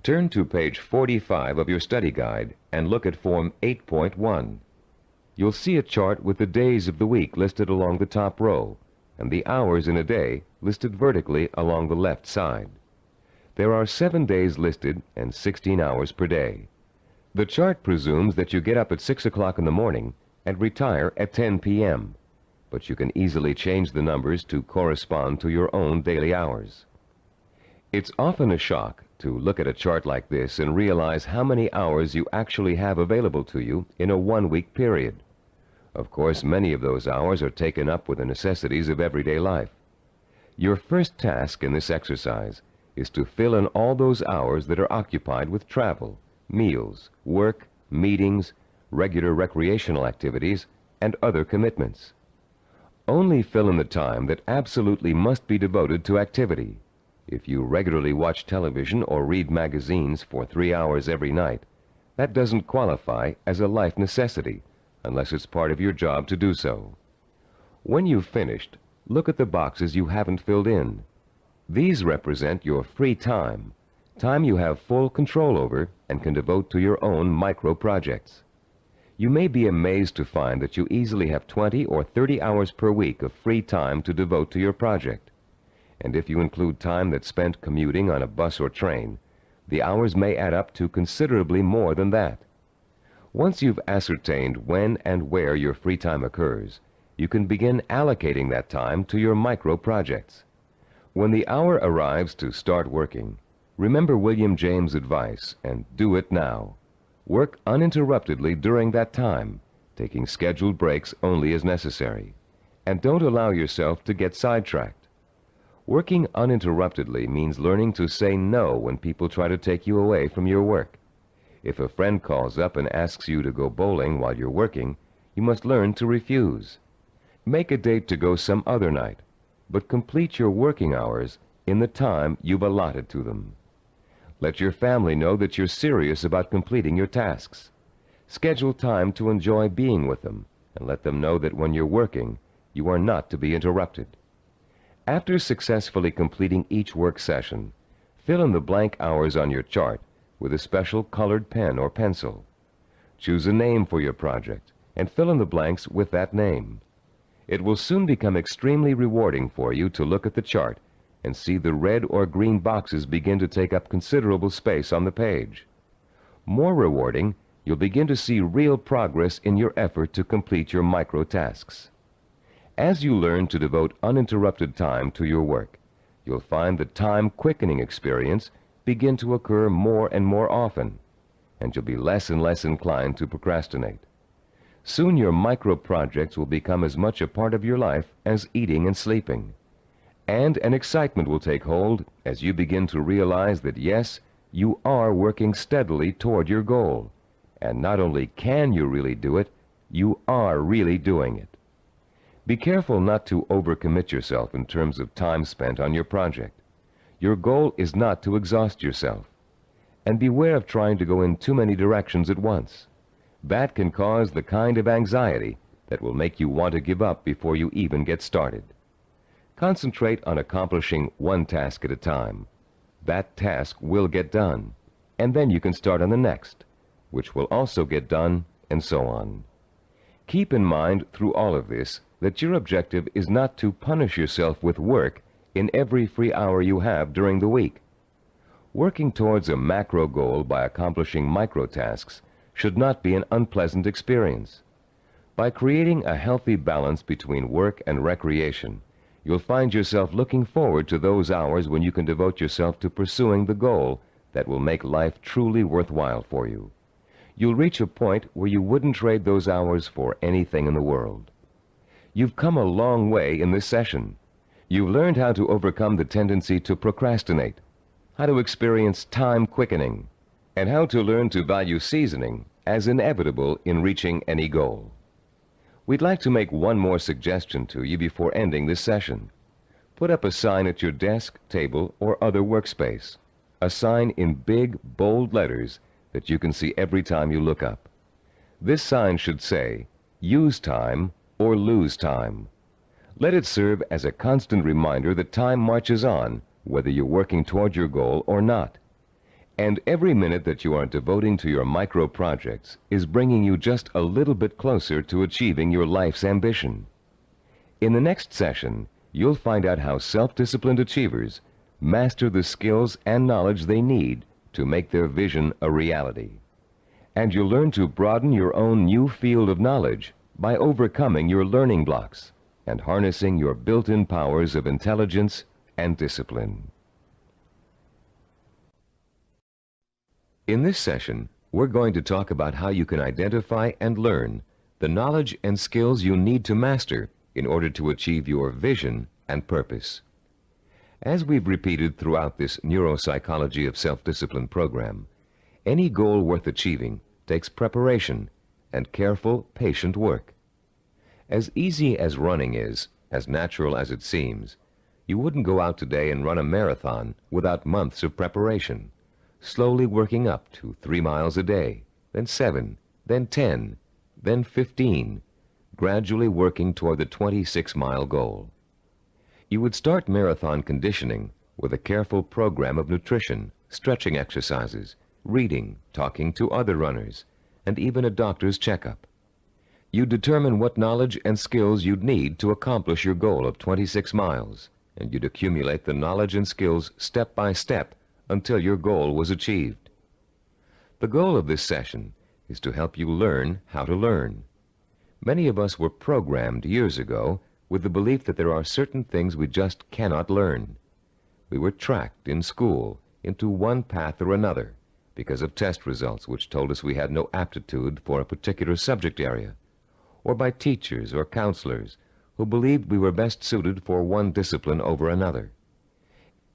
Turn to page 45 of your study guide and look at Form 8.1. You'll see a chart with the days of the week listed along the top row, and the hours in a day listed vertically along the left side. There are 7 days listed and 16 hours per day. The chart presumes that you get up at 6 o'clock in the morning and retire at 10 p.m., but you can easily change the numbers to correspond to your own daily hours. It's often a shock to look at a chart like this and realize how many hours you actually have available to you in a one-week period. Of course, many of those hours are taken up with the necessities of everyday life. Your first task in this exercise is to fill in all those hours that are occupied with travel, meals, work, meetings, regular recreational activities, and other commitments. Only fill in the time that absolutely must be devoted to activity. If you regularly watch television or read magazines for 3 hours every night, that doesn't qualify as a life necessity unless it's part of your job to do so. When you've finished, look at the boxes you haven't filled in. These represent your free time, time you have full control over and can devote to your own micro projects. You may be amazed to find that you easily have 20 or 30 hours per week of free time to devote to your project. And if you include time that's spent commuting on a bus or train, the hours may add up to considerably more than that. Once you've ascertained when and where your free time occurs, you can begin allocating that time to your micro projects. When the hour arrives to start working, remember William James' advice and do it now. Work uninterruptedly during that time, taking scheduled breaks only as necessary. And don't allow yourself to get sidetracked. Working uninterruptedly means learning to say no when people try to take you away from your work. If a friend calls up and asks you to go bowling while you're working, you must learn to refuse. Make a date to go some other night, but complete your working hours in the time you've allotted to them. Let your family know that you're serious about completing your tasks. Schedule time to enjoy being with them, and let them know that when you're working, you are not to be interrupted. After successfully completing each work session, fill in the blank hours on your chart with a special colored pen or pencil. Choose a name for your project and fill in the blanks with that name. It will soon become extremely rewarding for you to look at the chart and see the red or green boxes begin to take up considerable space on the page. More rewarding, you'll begin to see real progress in your effort to complete your micro tasks. As you learn to devote uninterrupted time to your work, you'll find the time-quickening experience begin to occur more and more often, and you'll be less and less inclined to procrastinate. Soon your micro-projects will become as much a part of your life as eating and sleeping. And an excitement will take hold as you begin to realize that yes, you are working steadily toward your goal. And not only can you really do it, you are really doing it. Be careful not to overcommit yourself in terms of time spent on your project. Your goal is not to exhaust yourself. And beware of trying to go in too many directions at once. That can cause the kind of anxiety that will make you want to give up before you even get started. Concentrate on accomplishing one task at a time. That task will get done, and then you can start on the next, which will also get done, and so on. Keep in mind through all of this that your objective is not to punish yourself with work in every free hour you have during the week. Working towards a macro goal by accomplishing micro tasks should not be an unpleasant experience. By creating a healthy balance between work and recreation, you'll find yourself looking forward to those hours when you can devote yourself to pursuing the goal that will make life truly worthwhile for you. You'll reach a point where you wouldn't trade those hours for anything in the world. You've come a long way in this session. You've learned how to overcome the tendency to procrastinate, how to experience time quickening, and how to learn to value seasoning as inevitable in reaching any goal. We'd like to make one more suggestion to you before ending this session. Put up a sign at your desk, table, or other workspace. A sign in big, bold letters that you can see every time you look up. This sign should say, "Use time or lose time." Let it serve as a constant reminder that time marches on, whether you're working toward your goal or not. And every minute that you are devoting to your micro projects is bringing you just a little bit closer to achieving your life's ambition. In the next session, you'll find out how self-disciplined achievers master the skills and knowledge they need to make their vision a reality. And you'll learn to broaden your own new field of knowledge by overcoming your learning blocks and harnessing your built-in powers of intelligence and discipline. In this session, we're going to talk about how you can identify and learn the knowledge and skills you need to master in order to achieve your vision and purpose. As we've repeated throughout this neuropsychology of self-discipline program, any goal worth achieving takes preparation and careful, patient work. As easy as running is, as natural as it seems, you wouldn't go out today and run a marathon without months of preparation, slowly working up to 3 miles a day, then 7, then 10, then 15, gradually working toward the 26-mile goal. You would start marathon conditioning with a careful program of nutrition, stretching exercises, reading, talking to other runners, and even a doctor's checkup. You determine what knowledge and skills you'd need to accomplish your goal of 26 miles, and you'd accumulate the knowledge and skills step by step until your goal was achieved. The goal of this session is to help you learn how to learn. Many of us were programmed years ago with the belief that there are certain things we just cannot learn. We were tracked in school into one path or another because of test results which told us we had no aptitude for a particular subject area, or by teachers or counselors who believed we were best suited for one discipline over another.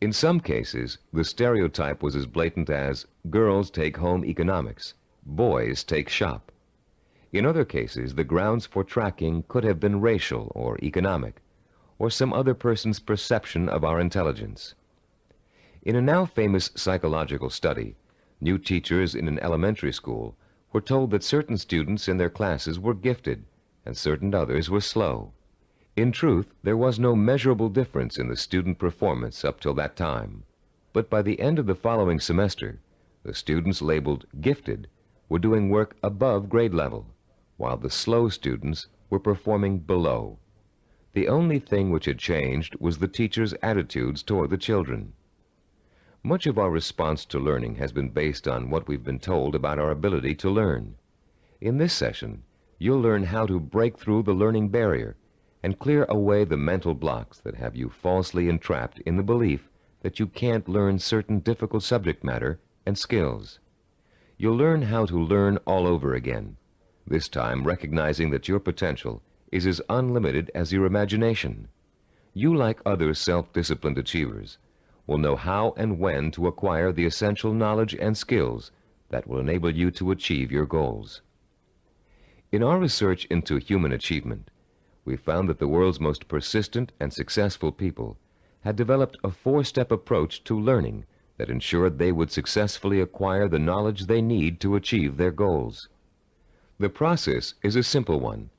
In some cases, the stereotype was as blatant as girls take home economics, boys take shop. In other cases, the grounds for tracking could have been racial or economic, or some other person's perception of our intelligence. In a now famous psychological study, new teachers in an elementary school were told that certain students in their classes were gifted and certain others were slow. In truth, there was no measurable difference in the student performance up till that time. But by the end of the following semester, the students labeled gifted were doing work above grade level, while the slow students were performing below. The only thing which had changed was the teachers' attitudes toward the children. Much of our response to learning has been based on what we've been told about our ability to learn. In this session, you'll learn how to break through the learning barrier and clear away the mental blocks that have you falsely entrapped in the belief that you can't learn certain difficult subject matter and skills. You'll learn how to learn all over again, this time recognizing that your potential is as unlimited as your imagination. You, like other self-disciplined achievers, will know how and when to acquire the essential knowledge and skills that will enable you to achieve your goals. In our research into human achievement, we found that the world's most persistent and successful people had developed a four-step approach to learning that ensured they would successfully acquire the knowledge they need to achieve their goals. The process is a simple one.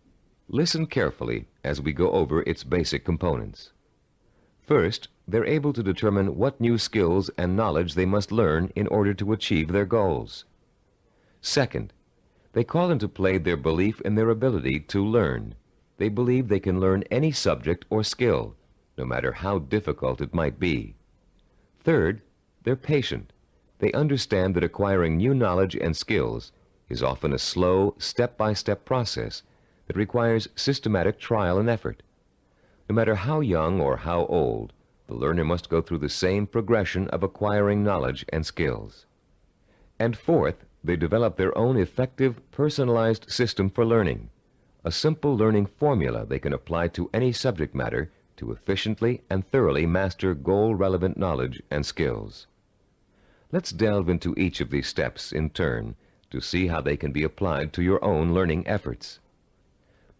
Listen carefully as we go over its basic components. First, they're able to determine what new skills and knowledge they must learn in order to achieve their goals. Second, they call into play their belief in their ability to learn. They believe they can learn any subject or skill, no matter how difficult it might be. Third, they're patient. They understand that acquiring new knowledge and skills is often a slow, step-by-step process that requires systematic trial and effort. No matter how young or how old, the learner must go through the same progression of acquiring knowledge and skills. And fourth, they develop their own effective, personalized system for learning, a simple learning formula they can apply to any subject matter to efficiently and thoroughly master goal-relevant knowledge and skills. Let's delve into each of these steps in turn to see how they can be applied to your own learning efforts.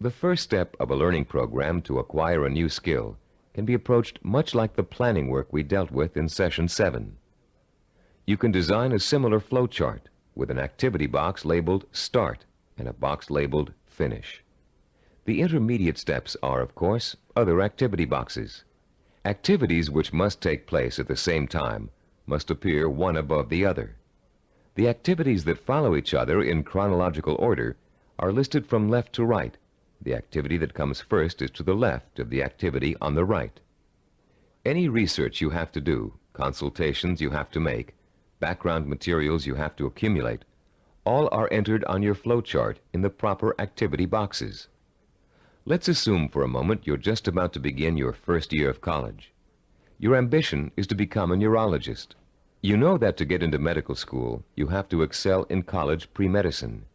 The first step of a learning program to acquire a new skill can be approached much like the planning work we dealt with in Session 7. You can design a similar flow chart with an activity box labeled Start and a box labeled Finish. The intermediate steps are, of course, other activity boxes. Activities which must take place at the same time must appear one above the other. The activities that follow each other in chronological order are listed from left to right. The activity that comes first is to the left of the activity on the right. Any research you have to do, consultations you have to make, background materials you have to accumulate, all are entered on your flowchart in the proper activity boxes. Let's assume for a moment you're just about to begin your first year of college. Your ambition is to become a neurologist. You know that to get into medical school, you have to excel in college pre-medicine.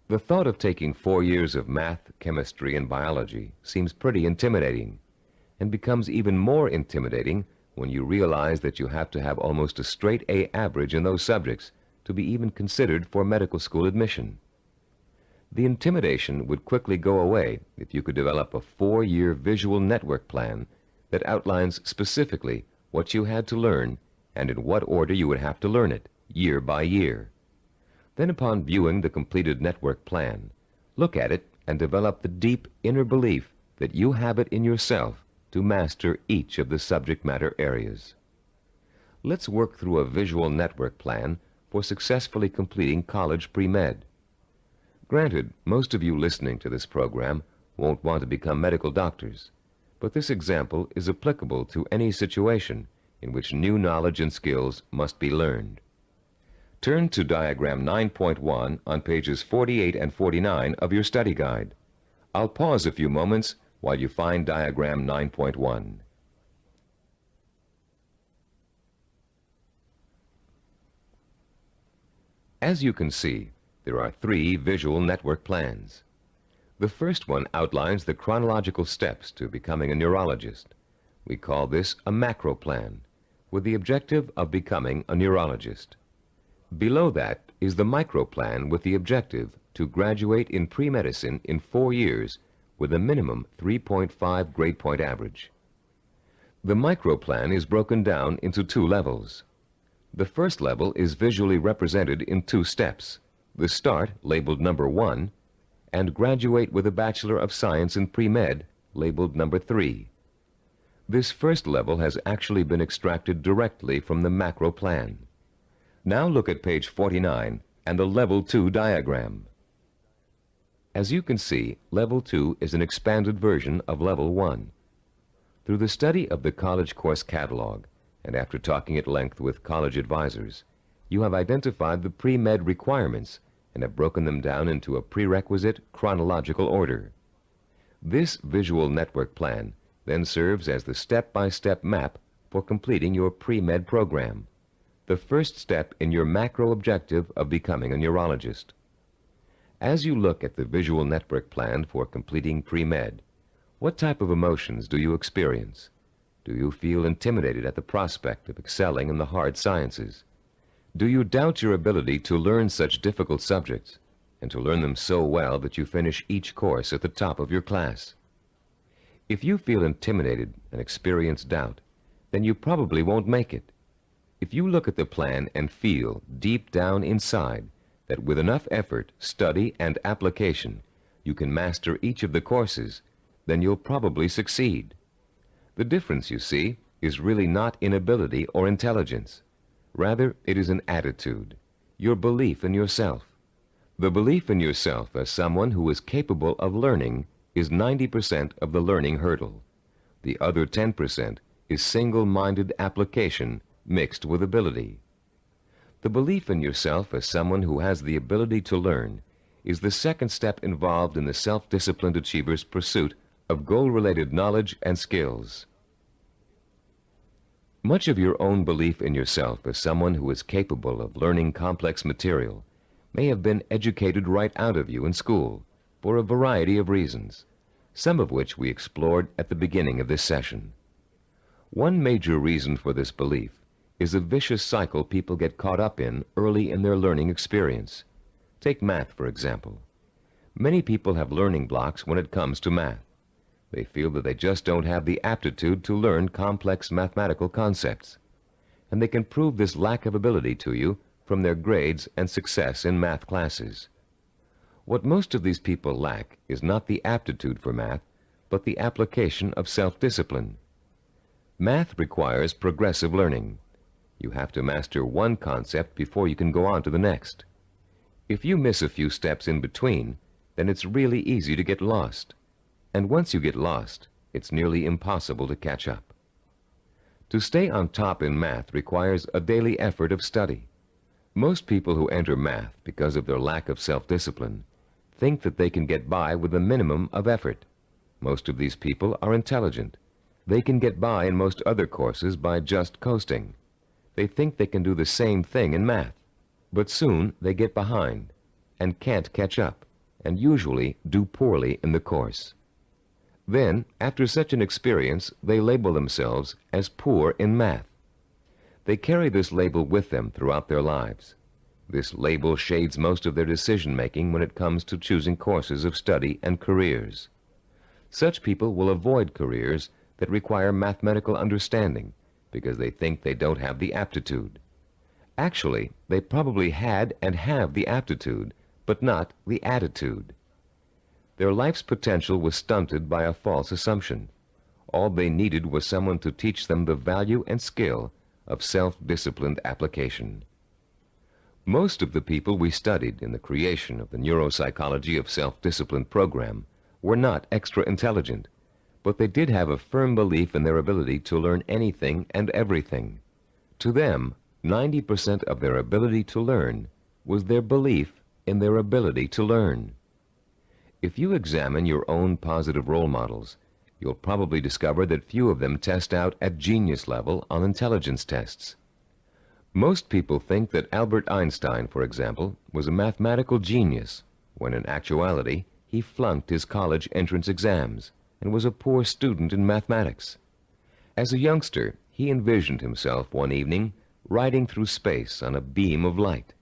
The thought of taking 4 years of math, chemistry, and biology seems pretty intimidating, and becomes even more intimidating when you realize that you have to have almost a straight A average in those subjects to be even considered for medical school admission. The intimidation would quickly go away if you could develop a 4-year visual network plan that outlines specifically what you had to learn and in what order you would have to learn it, year by year. Then, upon viewing the completed network plan, look at it and develop the deep inner belief that you have it in yourself to master each of the subject matter areas. Let's work through a visual network plan for successfully completing college pre-med. Granted, most of you listening to this program won't want to become medical doctors, but this example is applicable to any situation in which new knowledge and skills must be learned. Turn to Diagram 9.1 on pages 48 and 49 of your study guide. I'll pause a few moments while you find Diagram 9.1. As you can see, there are 3 visual network plans. The first one outlines the chronological steps to becoming a neurologist. We call this a macro plan, with the objective of becoming a neurologist. Below that is the micro plan with the objective to graduate in pre-medicine in 4 years with a minimum 3.5 grade point average. The micro plan is broken down into 2 levels. The first level is visually represented in 2 steps: the Start, labeled number 1, and Graduate with a Bachelor of Science in Pre-Med, labeled number 3. This first level has actually been extracted directly from the macro plan. Now look at page 49 and the Level 2 diagram. As you can see, Level 2 is an expanded version of Level 1. Through the study of the college course catalog, and after talking at length with college advisors, you have identified the pre-med requirements and have broken them down into a prerequisite chronological order. This visual network plan then serves as the step-by-step map for completing your pre-med program, the first step in your macro objective of becoming a neurologist. As you look at the visual network plan for completing pre-med, what type of emotions do you experience? Do you feel intimidated at the prospect of excelling in the hard sciences? Do you doubt your ability to learn such difficult subjects and to learn them so well that you finish each course at the top of your class? If you feel intimidated and experience doubt, then you probably won't make it. If you look at the plan and feel deep down inside that with enough effort, study, and application, you can master each of the courses, then you'll probably succeed. The difference, you see, is really not in ability or intelligence. Rather, it is an attitude, your belief in yourself. The belief in yourself as someone who is capable of learning is 90% of the learning hurdle. The other 10% is single-minded application mixed with ability. The belief in yourself as someone who has the ability to learn is the second step involved in the self-disciplined achiever's pursuit of goal-related knowledge and skills. Much of your own belief in yourself as someone who is capable of learning complex material may have been educated right out of you in school for a variety of reasons, some of which we explored at the beginning of this session. One major reason for this belief is a vicious cycle people get caught up in early in their learning experience. Take math, for example. Many people have learning blocks when it comes to math. They feel that they just don't have the aptitude to learn complex mathematical concepts. And they can prove this lack of ability to you from their grades and success in math classes. What most of these people lack is not the aptitude for math, but the application of self-discipline. Math requires progressive learning. You have to master one concept before you can go on to the next. If you miss a few steps in between, then it's really easy to get lost. And once you get lost, it's nearly impossible to catch up. To stay on top in math requires a daily effort of study. Most people who enter math because of their lack of self-discipline think that they can get by with a minimum of effort. Most of these people are intelligent. They can get by in most other courses by just coasting. They think they can do the same thing in math, but soon they get behind and can't catch up, and usually do poorly in the course. Then, after such an experience, they label themselves as poor in math. They carry this label with them throughout their lives. This label shades most of their decision-making when it comes to choosing courses of study and careers. Such people will avoid careers that require mathematical understanding because they think they don't have the aptitude. Actually, they probably had and have the aptitude, but not the attitude. Their life's potential was stunted by a false assumption. All they needed was someone to teach them the value and skill of self-disciplined application. Most of the people we studied in the creation of the neuropsychology of self-discipline program were not extra intelligent, but they did have a firm belief in their ability to learn anything and everything. To them, 90% of their ability to learn was their belief in their ability to learn. If you examine your own positive role models, you'll probably discover that few of them test out at genius level on intelligence tests. Most people think that Albert Einstein, for example, was a mathematical genius, when in actuality he flunked his college entrance exams and was a poor student in mathematics. As a youngster, he envisioned himself one evening riding through space on a beam of light.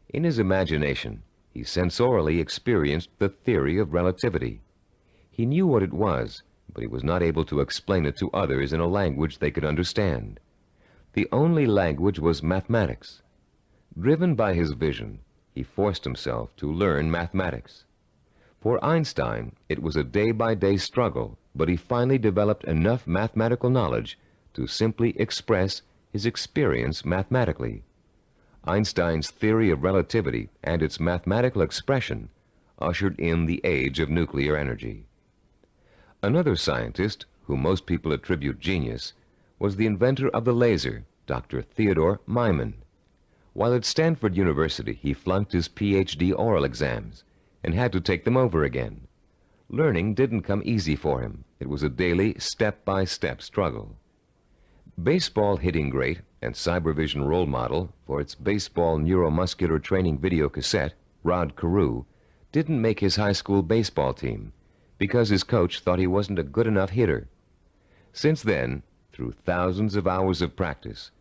In his imagination, he sensorially experienced the theory of relativity. He knew what it was, but he was not able to explain it to others in a language they could understand. The only language was mathematics. Driven by his vision, he forced himself to learn mathematics. For Einstein, it was a day-by-day struggle, but he finally developed enough mathematical knowledge to simply express his experience mathematically. Einstein's theory of relativity and its mathematical expression ushered in the age of nuclear energy. Another scientist, whom most people attribute genius, was the inventor of the laser, Dr. Theodore Myman. While at Stanford University, he flunked his PhD oral exams and had to take them over again. Learning didn't come easy for him. It was a daily, step-by-step struggle. Baseball hitting great and cybervision role model for its baseball neuromuscular training video cassette, Rod Carew, didn't make his high school baseball team because his coach thought he wasn't a good enough hitter. Since then, through thousands of hours of practice,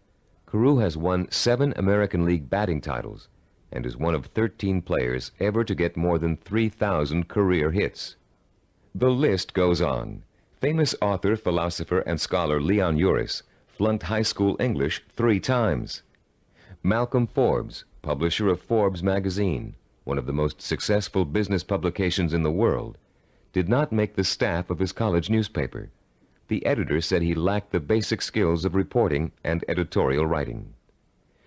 Carew has won 7 American League batting titles and is one of 13 players ever to get more than 3,000 career hits. The list goes on. Famous author, philosopher, and scholar Leon Uris flunked high school English 3 times. Malcolm Forbes, publisher of Forbes magazine, one of the most successful business publications in the world, did not make the staff of his college newspaper. The editor said he lacked the basic skills of reporting and editorial writing.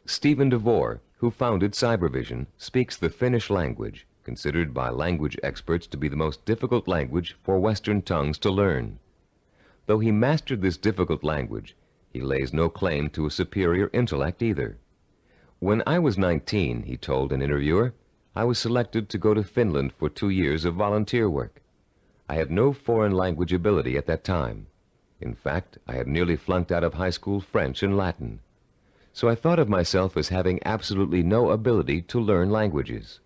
Stephen DeVore, who founded Cybervision, speaks the Finnish language, considered by language experts to be the most difficult language for Western tongues to learn. Though he mastered this difficult language, he lays no claim to a superior intellect either. When I was 19, he told an interviewer, I was selected to go to Finland for 2 years of volunteer work. I had no foreign language ability at that time. In fact, I had nearly flunked out of high school French and Latin. So I thought of myself as having absolutely no ability to learn languages.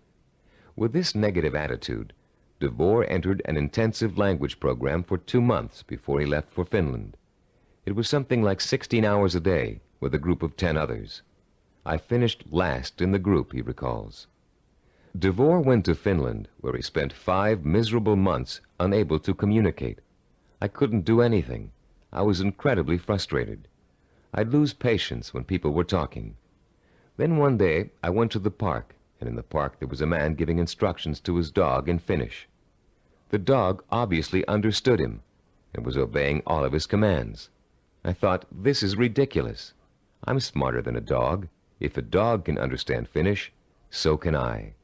With this negative attitude, DeVore entered an intensive language program for 2 months before he left for Finland. It was something like 16 hours a day with a group of 10 others. I finished last in the group, he recalls. DeVore went to Finland, where he spent 5 miserable months unable to communicate. I couldn't do anything. I was incredibly frustrated. I'd lose patience when people were talking. Then one day I went to the park, and in the park there was a man giving instructions to his dog in Finnish. The dog obviously understood him and was obeying all of his commands. I thought, this is ridiculous. I'm smarter than a dog. If a dog can understand Finnish, so can I.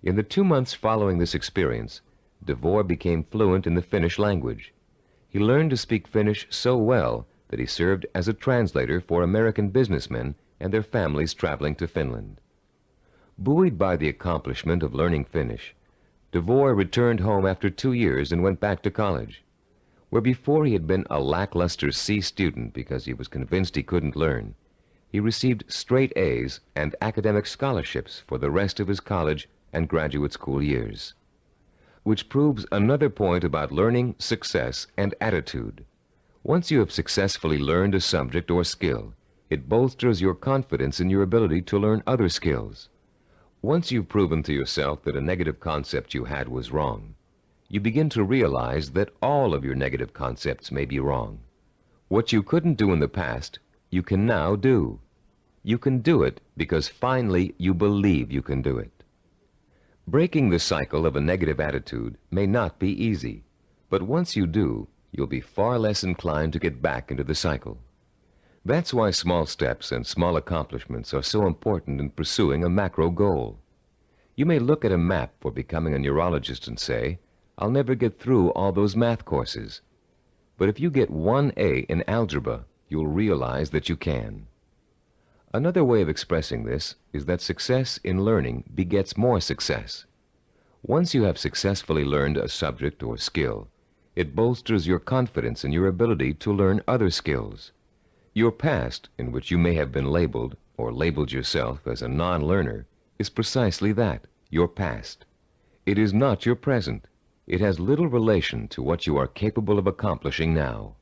In the 2 months following this experience, DeVore became fluent in the Finnish language. He learned to speak Finnish so well that he served as a translator for American businessmen and their families traveling to Finland. Buoyed by the accomplishment of learning Finnish, DeVore returned home after 2 years and went back to college. Where before he had been a lackluster C student because he was convinced he couldn't learn, he received straight A's and academic scholarships for the rest of his college and graduate school years. Which proves another point about learning, success, and attitude. Once you have successfully learned a subject or skill, it bolsters your confidence in your ability to learn other skills. Once you've proven to yourself that a negative concept you had was wrong, you begin to realize that all of your negative concepts may be wrong. What you couldn't do in the past, you can now do. You can do it because finally you believe you can do it. Breaking the cycle of a negative attitude may not be easy, but once you do, you'll be far less inclined to get back into the cycle. That's why small steps and small accomplishments are so important in pursuing a macro goal. You may look at a map for becoming a neurologist and say, I'll never get through all those math courses. But if you get 1 A in algebra, you'll realize that you can. Another way of expressing this is that success in learning begets more success. Once you have successfully learned a subject or skill, it bolsters your confidence in your ability to learn other skills. Your past, in which you may have been labeled or labeled yourself as a non-learner, is precisely that, your past. It is not your present. It has little relation to what you are capable of accomplishing now.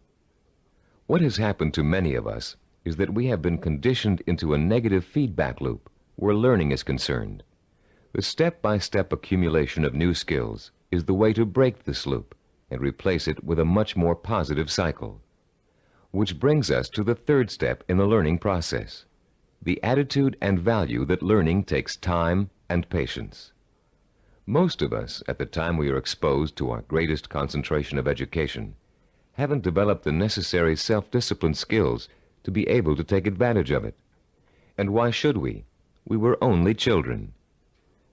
What has happened to many of us is that we have been conditioned into a negative feedback loop where learning is concerned. The step-by-step accumulation of new skills is the way to break this loop and replace it with a much more positive cycle. Which brings us to the 3rd step in the learning process, the attitude and value that learning takes time and patience. Most of us, at the time we are exposed to our greatest concentration of education, haven't developed the necessary self-discipline skills to be able to take advantage of it. And why should we? We were only children.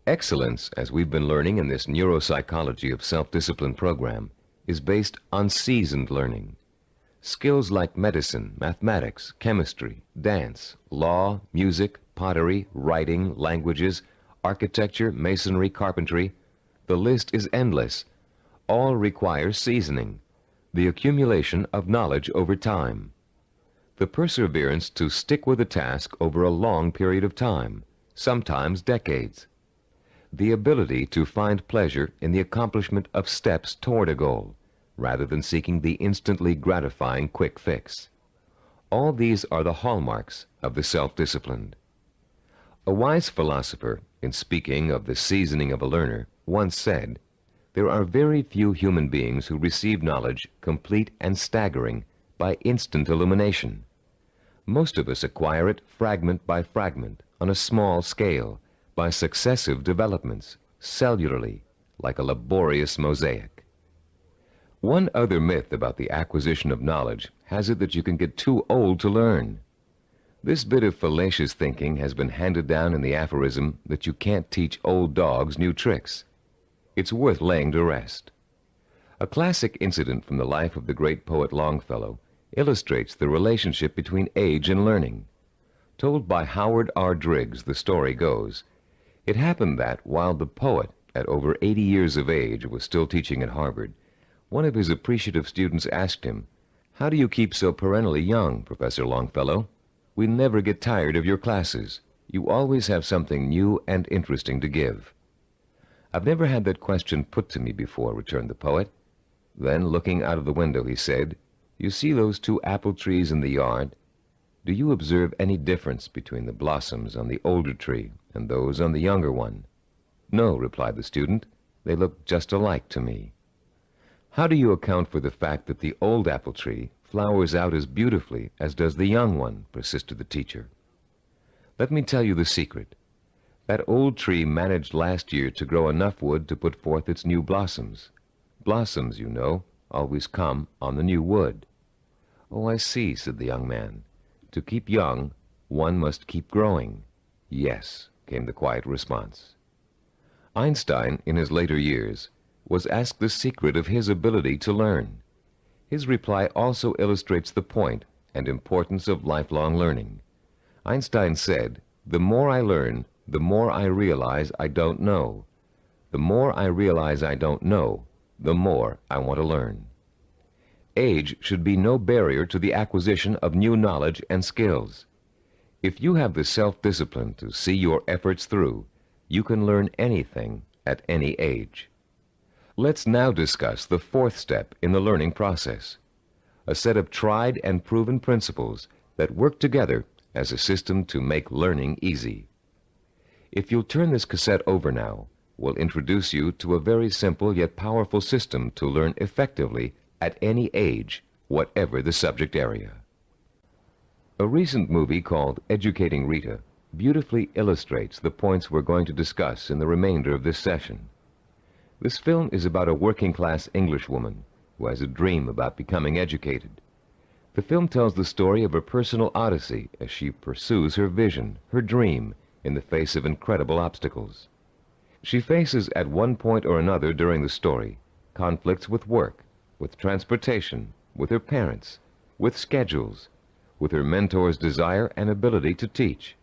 Excellence, as we've been learning in this neuropsychology of self-discipline program, is based on seasoned learning. Skills like medicine, mathematics, chemistry, dance, law, music, pottery, writing, languages, architecture, masonry, carpentry, the list is endless. All require seasoning, the accumulation of knowledge over time. The perseverance to stick with a task over a long period of time, sometimes decades. the ability to find pleasure in the accomplishment of steps toward a goal, rather than seeking the instantly gratifying quick fix. All these are the hallmarks of the self-disciplined. A wise philosopher, in speaking of the seasoning of a learner, once said, "There are very few human beings who receive knowledge complete and staggering by instant illumination. Most of us acquire it fragment by fragment, on a small scale, by successive developments, cellularly, like a laborious mosaic." One other myth about the acquisition of knowledge has it that you can get too old to learn. This bit of fallacious thinking has been handed down in the aphorism that you can't teach old dogs new tricks. It's worth laying to rest. A classic incident from the life of the great poet Longfellow illustrates the relationship between age and learning. Told by Howard R. Driggs, the story goes, it happened that while the poet, at over 80 years of age, was still teaching at Harvard, one of his appreciative students asked him, "How do you keep so perennially young, Professor Longfellow? We never get tired of your classes. You always have something new and interesting to give." "I've never had that question put to me before," returned the poet. Then, looking out of the window, he said, "You see those 2 apple trees in the yard? Do you observe any difference between the blossoms on the older tree and those on the younger one?" "No," replied the student. "They look just alike to me." "How do you account for the fact that the old apple tree flowers out as beautifully as does the young one?" persisted the teacher. "Let me tell you the secret. That old tree managed last year to grow enough wood to put forth its new blossoms. Blossoms, you know, always come on the new wood." "Oh, I see," said the young man. "To keep young, one must keep growing." "Yes," came the quiet response. Einstein, in his later years, was asked the secret of his ability to learn. His reply also illustrates the point and importance of lifelong learning. Einstein said, "The more I learn, the more I realize I don't know. The more I realize I don't know, the more I want to learn." Age should be no barrier to the acquisition of new knowledge and skills. If you have the self-discipline to see your efforts through, you can learn anything at any age. Let's now discuss the 4th step in the learning process, a set of tried and proven principles that work together as a system to make learning easy. If you'll turn this cassette over now, we'll introduce you to a very simple yet powerful system to learn effectively at any age, whatever the subject area. A recent movie called Educating Rita beautifully illustrates the points we're going to discuss in the remainder of this session. This film is about a working-class Englishwoman who has a dream about becoming educated. The film tells the story of her personal odyssey as she pursues her vision, her dream, in the face of incredible obstacles. She faces at one point or another during the story conflicts with work, with transportation, with her parents, with schedules, with her mentor's desire and ability to teach,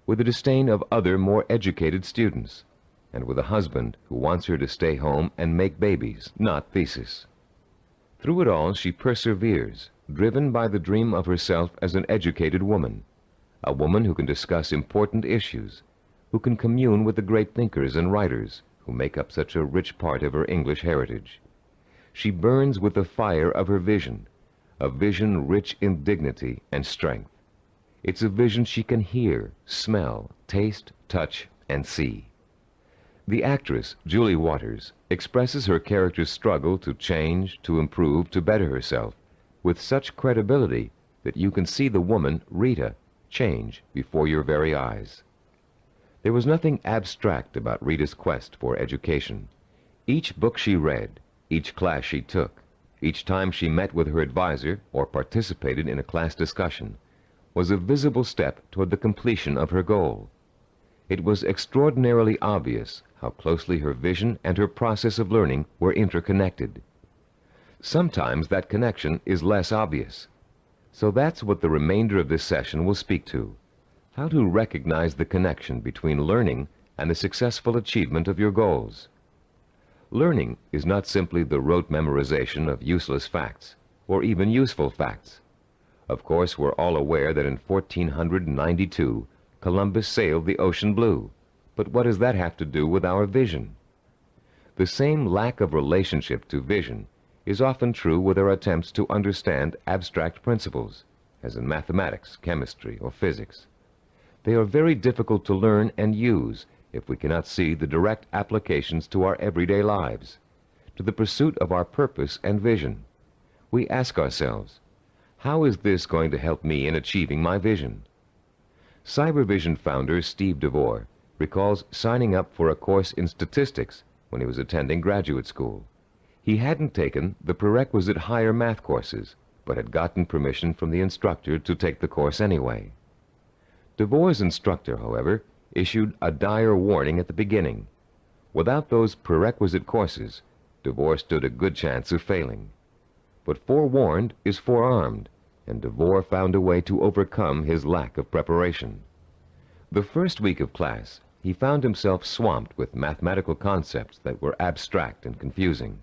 with the disdain of other more educated students, and with a husband who wants her to stay home and make babies, not thesis. Through it all, she perseveres, driven by the dream of herself as an educated woman, a woman who can discuss important issues, who can commune with the great thinkers and writers who make up such a rich part of her English heritage. She burns with the fire of her vision, a vision rich in dignity and strength. It's a vision she can hear, smell, taste, touch, and see. The actress, Julie Waters, expresses her character's struggle to change, to improve, to better herself, with such credibility that you can see the woman, Rita, change before your very eyes. There was nothing abstract about Rita's quest for education. Each book she read, each class she took, each time she met with her advisor or participated in a class discussion, was a visible step toward the completion of her goal. It was extraordinarily obvious how closely her vision and her process of learning were interconnected. Sometimes that connection is less obvious. So that's what the remainder of this session will speak to: how to recognize the connection between learning and the successful achievement of your goals. Learning is not simply the rote memorization of useless facts, or even useful facts. Of course, we're all aware that in 1492, Columbus sailed the ocean blue, But what does that have to do with our vision? The same lack of relationship to vision is often true with our attempts to understand abstract principles, as in mathematics, chemistry, or physics. They are very difficult to learn and use if we cannot see the direct applications to our everyday lives, to the pursuit of our purpose and vision. We ask ourselves, how is this going to help me in achieving my vision? Cybervision founder Steve DeVore recalls signing up for a course in statistics when he was attending graduate school. He hadn't taken the prerequisite higher math courses, but had gotten permission from the instructor to take the course anyway. DeVore's instructor, however, issued a dire warning at the beginning. Without those prerequisite courses, DeVore stood a good chance of failing. But forewarned is forearmed, and DeVore found a way to overcome his lack of preparation. The first week of class, he found himself swamped with mathematical concepts that were abstract and confusing.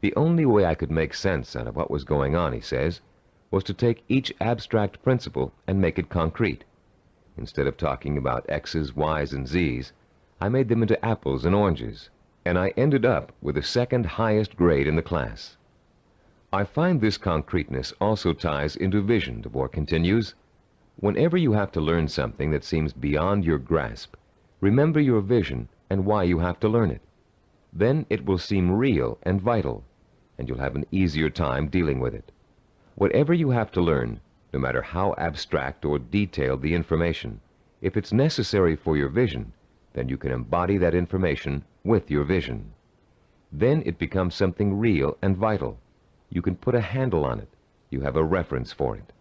The only way I could make sense out of what was going on, he says, was to take each abstract principle and make it concrete. Instead of talking about X's, Y's, and Z's, I made them into apples and oranges, and I ended up with the second highest grade in the class. I find this concreteness also ties into vision, DeVore continues. Whenever you have to learn something that seems beyond your grasp, remember your vision and why you have to learn it. Then it will seem real and vital, and you'll have an easier time dealing with it. Whatever you have to learn, no matter how abstract or detailed the information, if it's necessary for your vision, then you can embody that information with your vision. Then it becomes something real and vital. You can put a handle on it. You have a reference for it.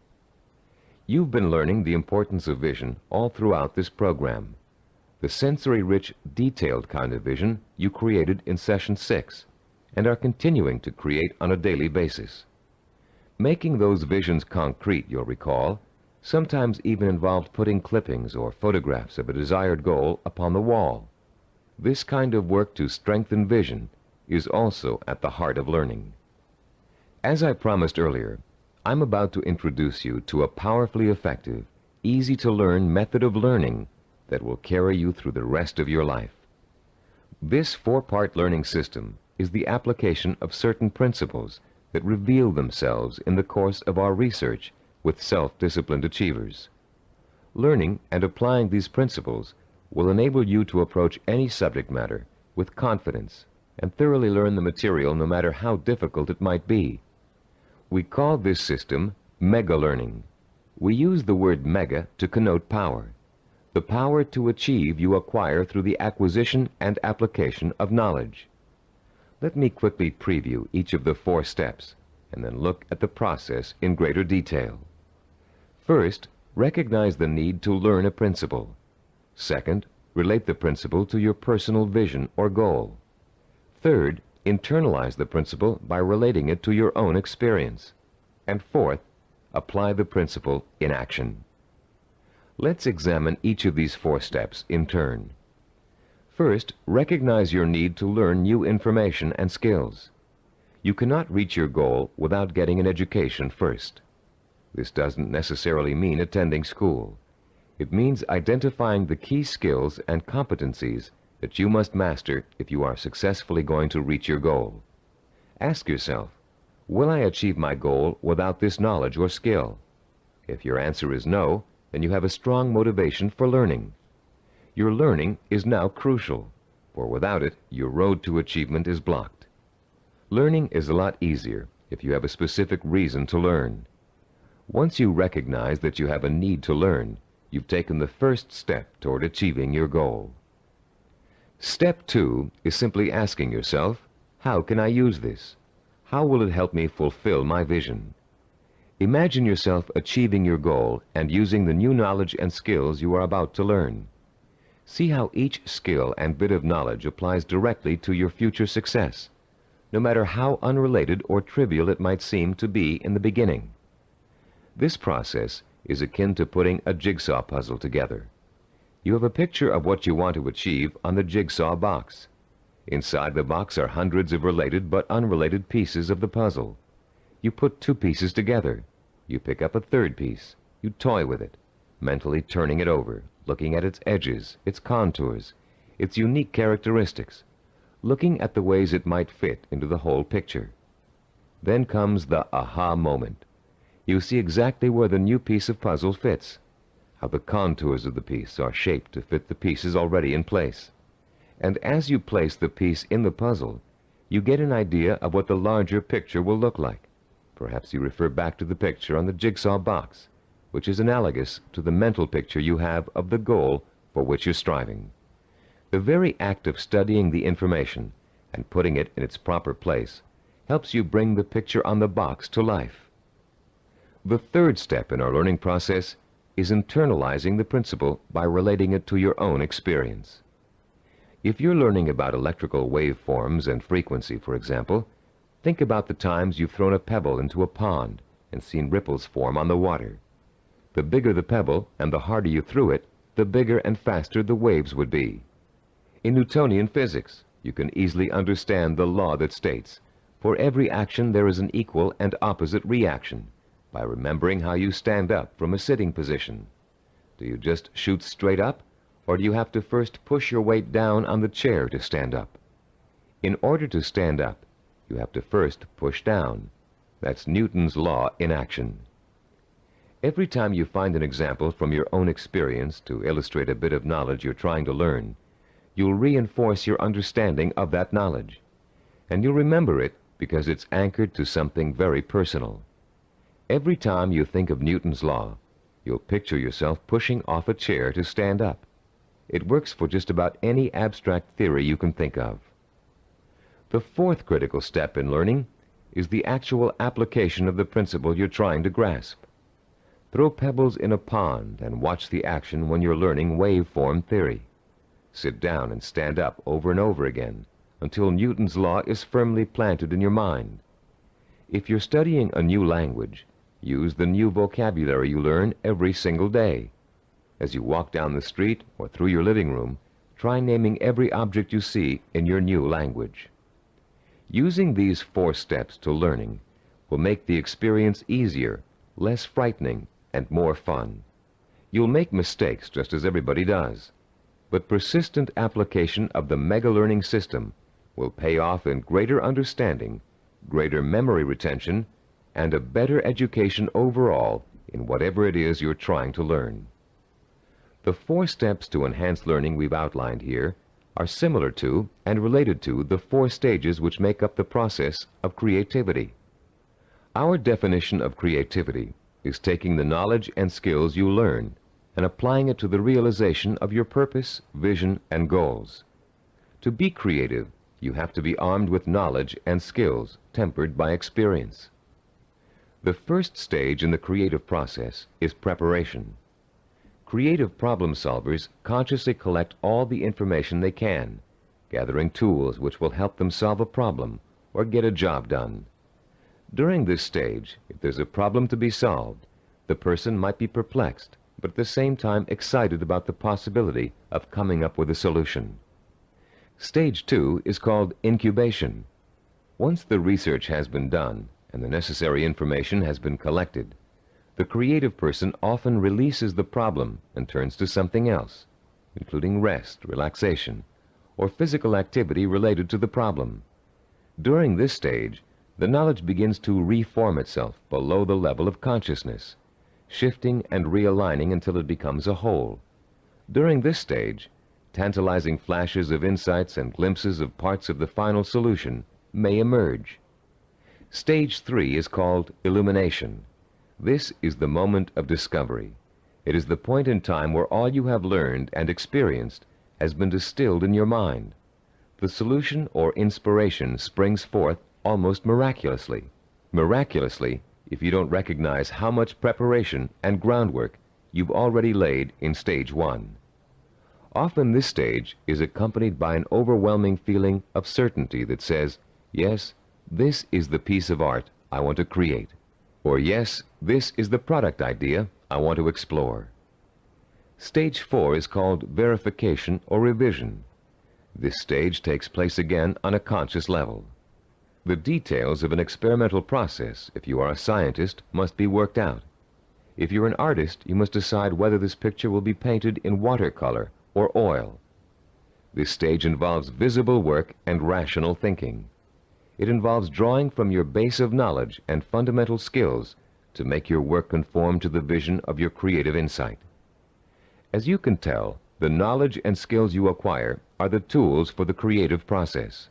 You've been learning the importance of vision all throughout this program. The sensory-rich, detailed kind of vision you created in Session 6 and are continuing to create on a daily basis. Making those visions concrete, you'll recall, sometimes even involved putting clippings or photographs of a desired goal upon the wall. This kind of work to strengthen vision is also at the heart of learning. As I promised earlier, I'm about to introduce you to a powerfully effective, easy-to-learn method of learning that will carry you through the rest of your life. This four-part learning system is the application of certain principles that reveal themselves in the course of our research with self-disciplined achievers. Learning and applying these principles will enable you to approach any subject matter with confidence and thoroughly learn the material no matter how difficult it might be. We call this system mega learning. We use the word mega to connote power. The power to achieve you acquire through the acquisition and application of knowledge. Let me quickly preview each of the 4 steps and then look at the process in greater detail. First, recognize the need to learn a principle. Second, relate the principle to your personal vision or goal. Third, internalize the principle by relating it to your own experience. And fourth, apply the principle in action. Let's examine each of these 4 steps in turn. First, recognize your need to learn new information and skills. You cannot reach your goal without getting an education first. This doesn't necessarily mean attending school. It means identifying the key skills and competencies that you must master if you are successfully going to reach your goal. Ask yourself, will I achieve my goal without this knowledge or skill? If your answer is no, then you have a strong motivation for learning. Your learning is now crucial, for without it, your road to achievement is blocked. Learning is a lot easier if you have a specific reason to learn. Once you recognize that you have a need to learn, you've taken the first step toward achieving your goal. Step 2 is simply asking yourself, how can I use this? How will it help me fulfill my vision? Imagine yourself achieving your goal and using the new knowledge and skills you are about to learn. See how each skill and bit of knowledge applies directly to your future success, no matter how unrelated or trivial it might seem to be in the beginning. This process is akin to putting a jigsaw puzzle together. You have a picture of what you want to achieve on the jigsaw box. Inside the box are hundreds of related but unrelated pieces of the puzzle. You put 2 pieces together. You pick up a 3rd piece. You toy with it, mentally turning it over, looking at its edges, its contours, its unique characteristics, looking at the ways it might fit into the whole picture. Then comes the aha moment. You see exactly where the new piece of puzzle fits, how the contours of the piece are shaped to fit the pieces already in place. And as you place the piece in the puzzle, you get an idea of what the larger picture will look like. Perhaps you refer back to the picture on the jigsaw box, which is analogous to the mental picture you have of the goal for which you're striving. The very act of studying the information and putting it in its proper place helps you bring the picture on the box to life. The third step in our learning process is internalizing the principle by relating it to your own experience. If you're learning about electrical waveforms and frequency, for example, think about the times you've thrown a pebble into a pond and seen ripples form on the water. The bigger the pebble and the harder you threw it, the bigger and faster the waves would be. In Newtonian physics, you can easily understand the law that states, for every action there is an equal and opposite reaction, by remembering how you stand up from a sitting position. Do you just shoot straight up, or do you have to first push your weight down on the chair to stand up? In order to stand up, you have to first push down. That's Newton's law in action. Every time you find an example from your own experience to illustrate a bit of knowledge you're trying to learn, you'll reinforce your understanding of that knowledge. And you'll remember it because it's anchored to something very personal. Every time you think of Newton's law, you'll picture yourself pushing off a chair to stand up. It works for just about any abstract theory you can think of. The fourth critical step in learning is the actual application of the principle you're trying to grasp. Throw pebbles in a pond and watch the action when you're learning waveform theory. Sit down and stand up over and over again until Newton's law is firmly planted in your mind. If you're studying a new language, use the new vocabulary you learn every single day. As you walk down the street or through your living room, try naming every object you see in your new language. Using these 4 steps to learning will make the experience easier, less frightening, and more fun. You'll make mistakes just as everybody does, but persistent application of the mega learning system will pay off in greater understanding, greater memory retention, and a better education overall in whatever it is you're trying to learn. The 4 steps to enhance learning we've outlined here are similar to and related to the 4 stages which make up the process of creativity. Our definition of creativity is taking the knowledge and skills you learn and applying it to the realization of your purpose, vision, and goals. To be creative, you have to be armed with knowledge and skills tempered by experience. The first stage in the creative process is preparation. Creative problem solvers consciously collect all the information they can, gathering tools which will help them solve a problem or get a job done. During this stage, if there's a problem to be solved, the person might be perplexed, but at the same time excited about the possibility of coming up with a solution. Stage 2 is called incubation. Once the research has been done and the necessary information has been collected, the creative person often releases the problem and turns to something else, including rest, relaxation, or physical activity related to the problem. During this stage, the knowledge begins to reform itself below the level of consciousness, shifting and realigning until it becomes a whole. During this stage, tantalizing flashes of insights and glimpses of parts of the final solution may emerge. Stage 3 is called illumination. This is the moment of discovery. It is the point in time where all you have learned and experienced has been distilled in your mind. The solution or inspiration springs forth almost miraculously. Miraculously, if you don't recognize how much preparation and groundwork you've already laid in stage 1. Often this stage is accompanied by an overwhelming feeling of certainty that says, yes, this is the piece of art I want to create. Or yes, this is the product idea I want to explore. Stage 4 is called verification or revision. This stage takes place again on a conscious level. The details of an experimental process, if you are a scientist, must be worked out. If you're an artist, you must decide whether this picture will be painted in watercolor or oil. This stage involves visible work and rational thinking. It involves drawing from your base of knowledge and fundamental skills to make your work conform to the vision of your creative insight. As you can tell, the knowledge and skills you acquire are the tools for the creative process.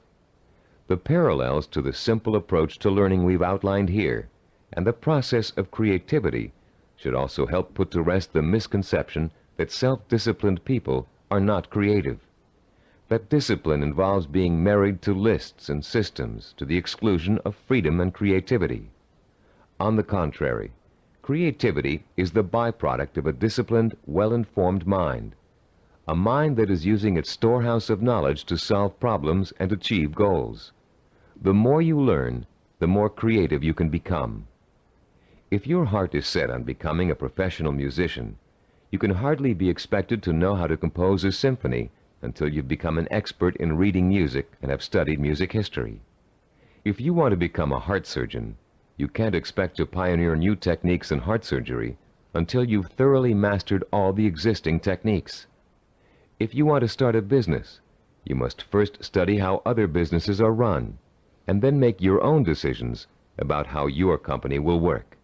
The parallels to the simple approach to learning we've outlined here and the process of creativity should also help put to rest the misconception that self-disciplined people are not creative. That discipline involves being married to lists and systems to the exclusion of freedom and creativity. On the contrary, creativity is the byproduct of a disciplined, well-informed mind, a mind that is using its storehouse of knowledge to solve problems and achieve goals. The more you learn, the more creative you can become. If your heart is set on becoming a professional musician, you can hardly be expected to know how to compose a symphony until you've become an expert in reading music and have studied music history. If you want to become a heart surgeon, you can't expect to pioneer new techniques in heart surgery until you've thoroughly mastered all the existing techniques. If you want to start a business, you must first study how other businesses are run, and then make your own decisions about how your company will work.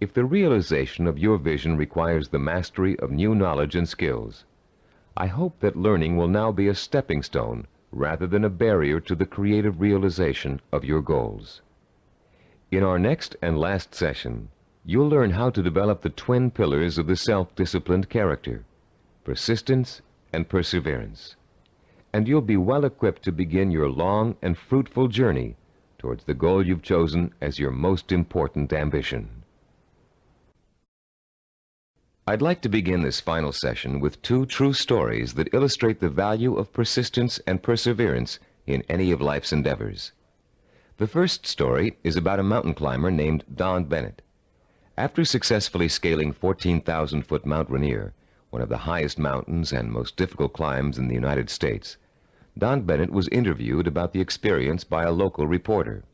If the realization of your vision requires the mastery of new knowledge and skills, I hope that learning will now be a stepping stone rather than a barrier to the creative realization of your goals. In our next and last session, you'll learn how to develop the twin pillars of the self-disciplined character, persistence and perseverance. And you'll be well equipped to begin your long and fruitful journey towards the goal you've chosen as your most important ambition. I'd like to begin this final session with two true stories that illustrate the value of persistence and perseverance in any of life's endeavors. The first story is about a mountain climber named Don Bennett. After successfully scaling 14,000-foot Mount Rainier, one of the highest mountains and most difficult climbs in the United States, Don Bennett was interviewed about the experience by a local reporter.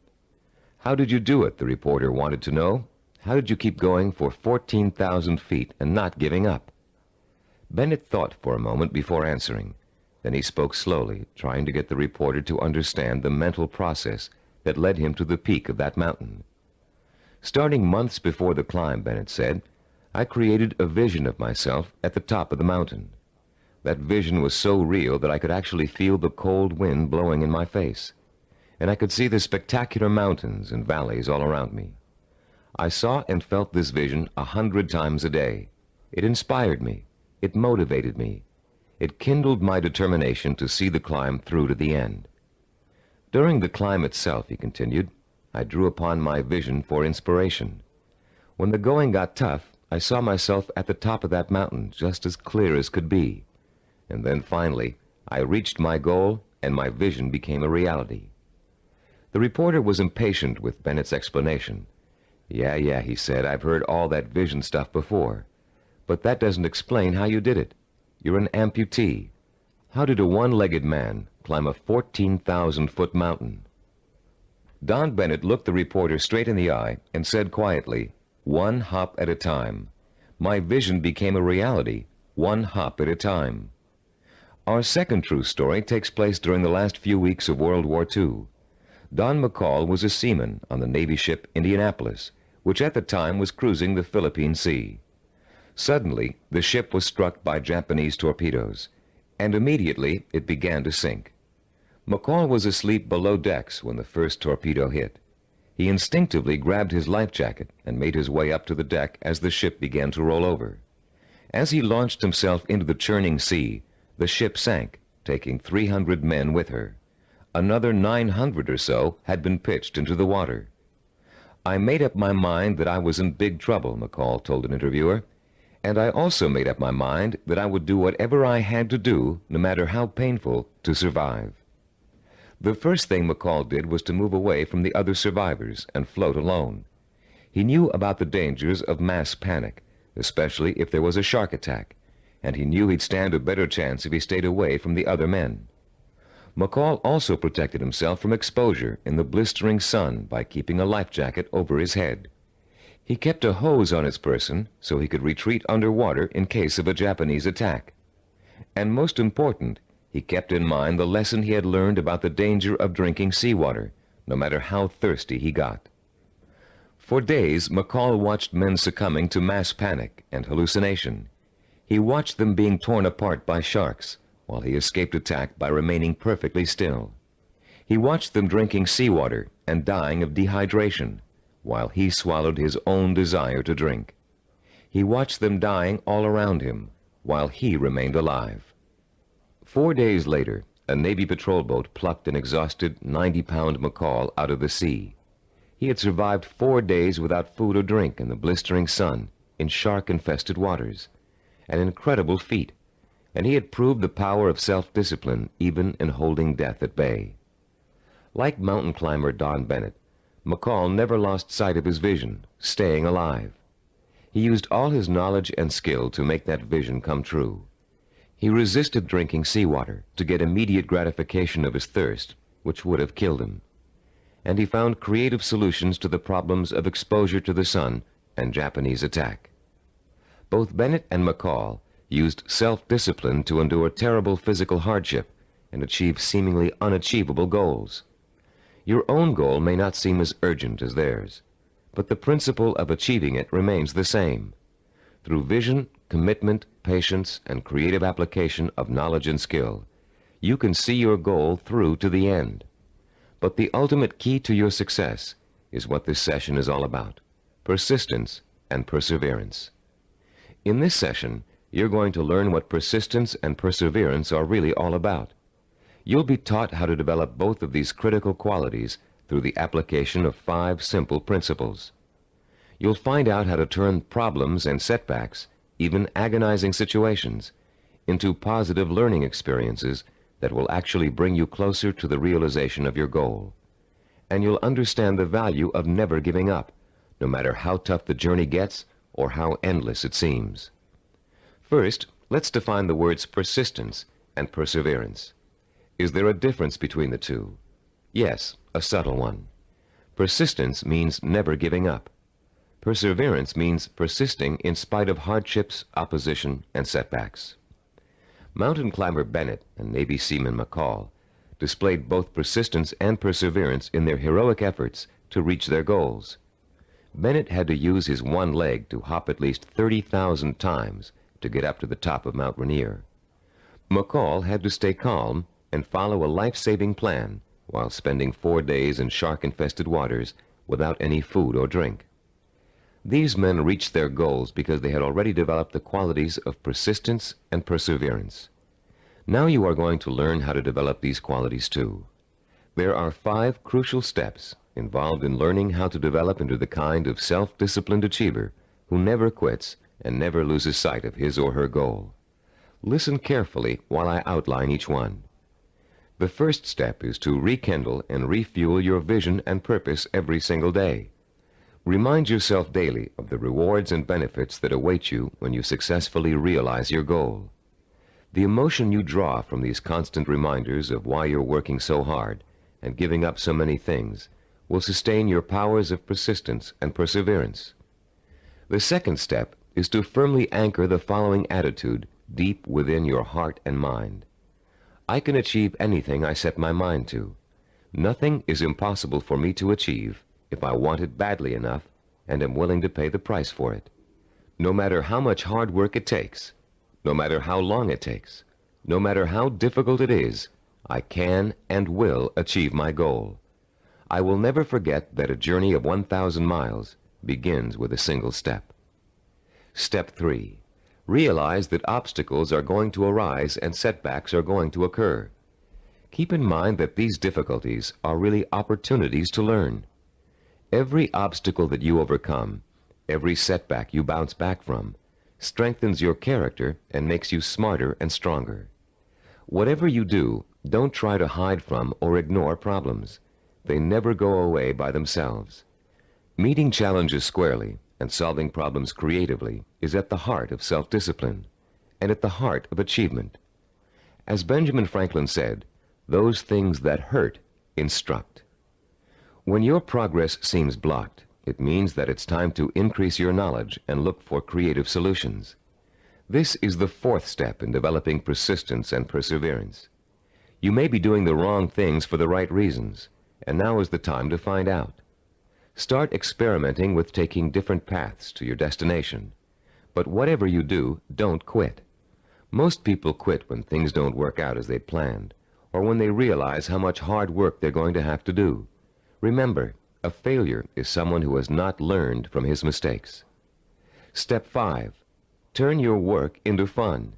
"How did you do it?" the reporter wanted to know. "How did you keep going for 14,000 feet and not giving up?" Bennett thought for a moment before answering. Then he spoke slowly, trying to get the reporter to understand the mental process that led him to the peak of that mountain. "Starting months before the climb," Bennett said, "I created a vision of myself at the top of the mountain. That vision was so real that I could actually feel the cold wind blowing in my face, and I could see the spectacular mountains and valleys all around me. I saw and felt this vision 100 times a day. It inspired me. It motivated me. It kindled my determination to see the climb through to the end. During the climb itself," he continued, "I drew upon my vision for inspiration. When the going got tough, I saw myself at the top of that mountain just as clear as could be. And then finally, I reached my goal and my vision became a reality." The reporter was impatient with Bennett's explanation. Yeah, he said, "I've heard all that vision stuff before. But that doesn't explain how you did it. You're an amputee. How did a one-legged man climb a 14,000-foot mountain?" Don Bennett looked the reporter straight in the eye and said quietly, "One hop at a time. My vision became a reality, one hop at a time." Our second true story takes place during the last few weeks of World War II. Don McCall was a seaman on the Navy ship Indianapolis, which at the time was cruising the Philippine Sea. Suddenly, the ship was struck by Japanese torpedoes, and immediately it began to sink. McCall was asleep below decks when the first torpedo hit. He instinctively grabbed his life jacket and made his way up to the deck as the ship began to roll over. As he launched himself into the churning sea, the ship sank, taking 300 men with her. Another 900 or so had been pitched into the water. "I made up my mind that I was in big trouble," McCall told an interviewer, "and I also made up my mind that I would do whatever I had to do, no matter how painful, to survive." The first thing McCall did was to move away from the other survivors and float alone. He knew about the dangers of mass panic, especially if there was a shark attack, and he knew he'd stand a better chance if he stayed away from the other men. McCall also protected himself from exposure in the blistering sun by keeping a life jacket over his head. He kept a hose on his person so he could retreat underwater in case of a Japanese attack. And most important, He kept in mind the lesson he had learned about the danger of drinking seawater, no matter how thirsty he got. For days, McCall watched men succumbing to mass panic and hallucination. He watched them being torn apart by sharks, while he escaped attack by remaining perfectly still. He watched them drinking seawater and dying of dehydration, while he swallowed his own desire to drink. He watched them dying all around him, while he remained alive. 4 days later, a Navy patrol boat plucked an exhausted 90-pound McCall out of the sea. He had survived 4 days without food or drink in the blistering sun, in shark-infested waters. An incredible feat, and he had proved the power of self-discipline even in holding death at bay. Like mountain climber Don Bennett, McCall never lost sight of his vision, staying alive. He used all his knowledge and skill to make that vision come true. He resisted drinking seawater to get immediate gratification of his thirst, which would have killed him. And he found creative solutions to the problems of exposure to the sun and Japanese attack. Both Bennett and McCall used self-discipline to endure terrible physical hardship and achieve seemingly unachievable goals. Your own goal may not seem as urgent as theirs, but the principle of achieving it remains the same. Through vision, commitment, patience, and creative application of knowledge and skill, you can see your goal through to the end. But the ultimate key to your success is what this session is all about: persistence and perseverance. In this session, you're going to learn what persistence and perseverance are really all about. You'll be taught how to develop both of these critical qualities through the application of 5 simple principles. You'll find out how to turn problems and setbacks, even agonizing situations, into positive learning experiences that will actually bring you closer to the realization of your goal. And you'll understand the value of never giving up, no matter how tough the journey gets or how endless it seems. First, let's define the words persistence and perseverance. Is there a difference between the two? Yes, a subtle one. Persistence means never giving up. Perseverance means persisting in spite of hardships, opposition, and setbacks. Mountain climber Bennett and Navy seaman McCall displayed both persistence and perseverance in their heroic efforts to reach their goals. Bennett had to use his one leg to hop at least 30,000 times to get up to the top of Mount Rainier. McCall had to stay calm and follow a life-saving plan while spending 4 days in shark-infested waters without any food or drink. These men reached their goals because they had already developed the qualities of persistence and perseverance. Now you are going to learn how to develop these qualities too. There are 5 crucial steps involved in learning how to develop into the kind of self-disciplined achiever who never quits and never loses sight of his or her goal. Listen carefully while I outline each one. The first step is to rekindle and refuel your vision and purpose every single day. Remind yourself daily of the rewards and benefits that await you when you successfully realize your goal. The emotion you draw from these constant reminders of why you're working so hard and giving up so many things will sustain your powers of persistence and perseverance. The second step is to firmly anchor the following attitude deep within your heart and mind. I can achieve anything I set my mind to. Nothing is impossible for me to achieve if I want it badly enough and am willing to pay the price for it. No matter how much hard work it takes, no matter how long it takes, no matter how difficult it is, I can and will achieve my goal. I will never forget that a journey of 1,000 miles begins with a single step. Step 3. Realize that obstacles are going to arise and setbacks are going to occur. Keep in mind that these difficulties are really opportunities to learn. Every obstacle that you overcome, every setback you bounce back from, strengthens your character and makes you smarter and stronger. Whatever you do, don't try to hide from or ignore problems. They never go away by themselves. Meeting challenges squarely and solving problems creatively is at the heart of self-discipline and at the heart of achievement. As Benjamin Franklin said, those things that hurt instruct. When your progress seems blocked, it means that it's time to increase your knowledge and look for creative solutions. This is the 4th step in developing persistence and perseverance. You may be doing the wrong things for the right reasons, and now is the time to find out. Start experimenting with taking different paths to your destination. But whatever you do, don't quit. Most people quit when things don't work out as they planned, or when they realize how much hard work they're going to have to do. Remember, a failure is someone who has not learned from his mistakes. Step 5. Turn your work into fun.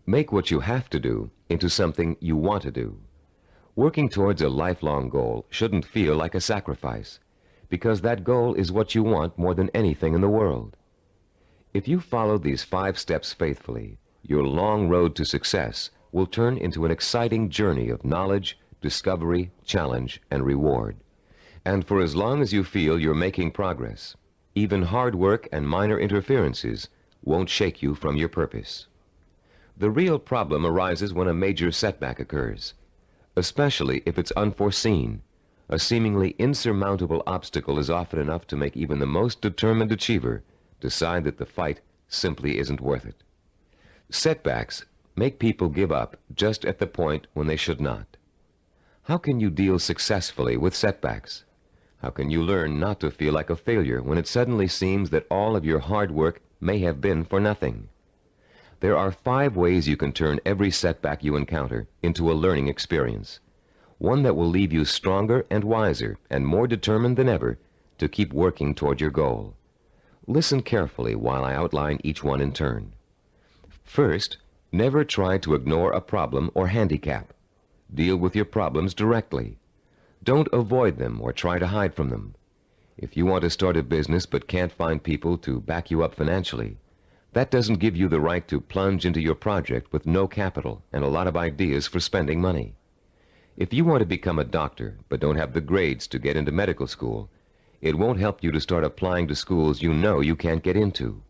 Make what you have to do into something you want to do. Working towards a lifelong goal shouldn't feel like a sacrifice, because that goal is what you want more than anything in the world. If you follow these 5 steps faithfully, your long road to success will turn into an exciting journey of knowledge, discovery, challenge, and reward. And for as long as you feel you're making progress, even hard work and minor interferences won't shake you from your purpose. The real problem arises when a major setback occurs, especially if it's unforeseen. A seemingly insurmountable obstacle is often enough to make even the most determined achiever decide that the fight simply isn't worth it. Setbacks make people give up just at the point when they should not. How can you deal successfully with setbacks? How can you learn not to feel like a failure when it suddenly seems that all of your hard work may have been for nothing? There are 5 ways you can turn every setback you encounter into a learning experience, one that will leave you stronger and wiser and more determined than ever to keep working toward your goal. Listen carefully while I outline each one in turn. First, never try to ignore a problem or handicap. Deal with your problems directly. Don't avoid them or try to hide from them. If you want to start a business but can't find people to back you up financially, that doesn't give you the right to plunge into your project with no capital and a lot of ideas for spending money. If you want to become a doctor but don't have the grades to get into medical school, it won't help you to start applying to schools you know you can't get into.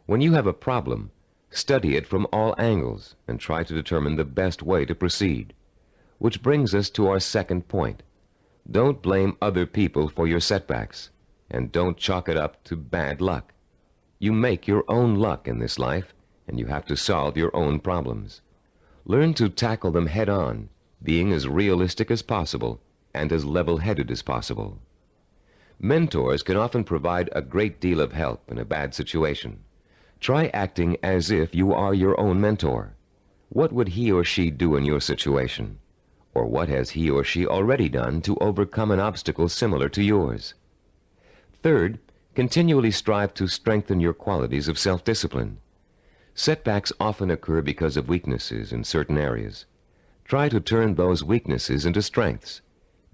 When you have a problem, study it from all angles and try to determine the best way to proceed. Which brings us to our second point. Don't blame other people for your setbacks, and don't chalk it up to bad luck. You make your own luck in this life, and you have to solve your own problems. Learn to tackle them head on, being as realistic as possible and as level-headed as possible. Mentors can often provide a great deal of help in a bad situation. Try acting as if you are your own mentor. What would he or she do in your situation? Or what has he or she already done to overcome an obstacle similar to yours? Third, continually strive to strengthen your qualities of self-discipline. Setbacks often occur because of weaknesses in certain areas. Try to turn those weaknesses into strengths.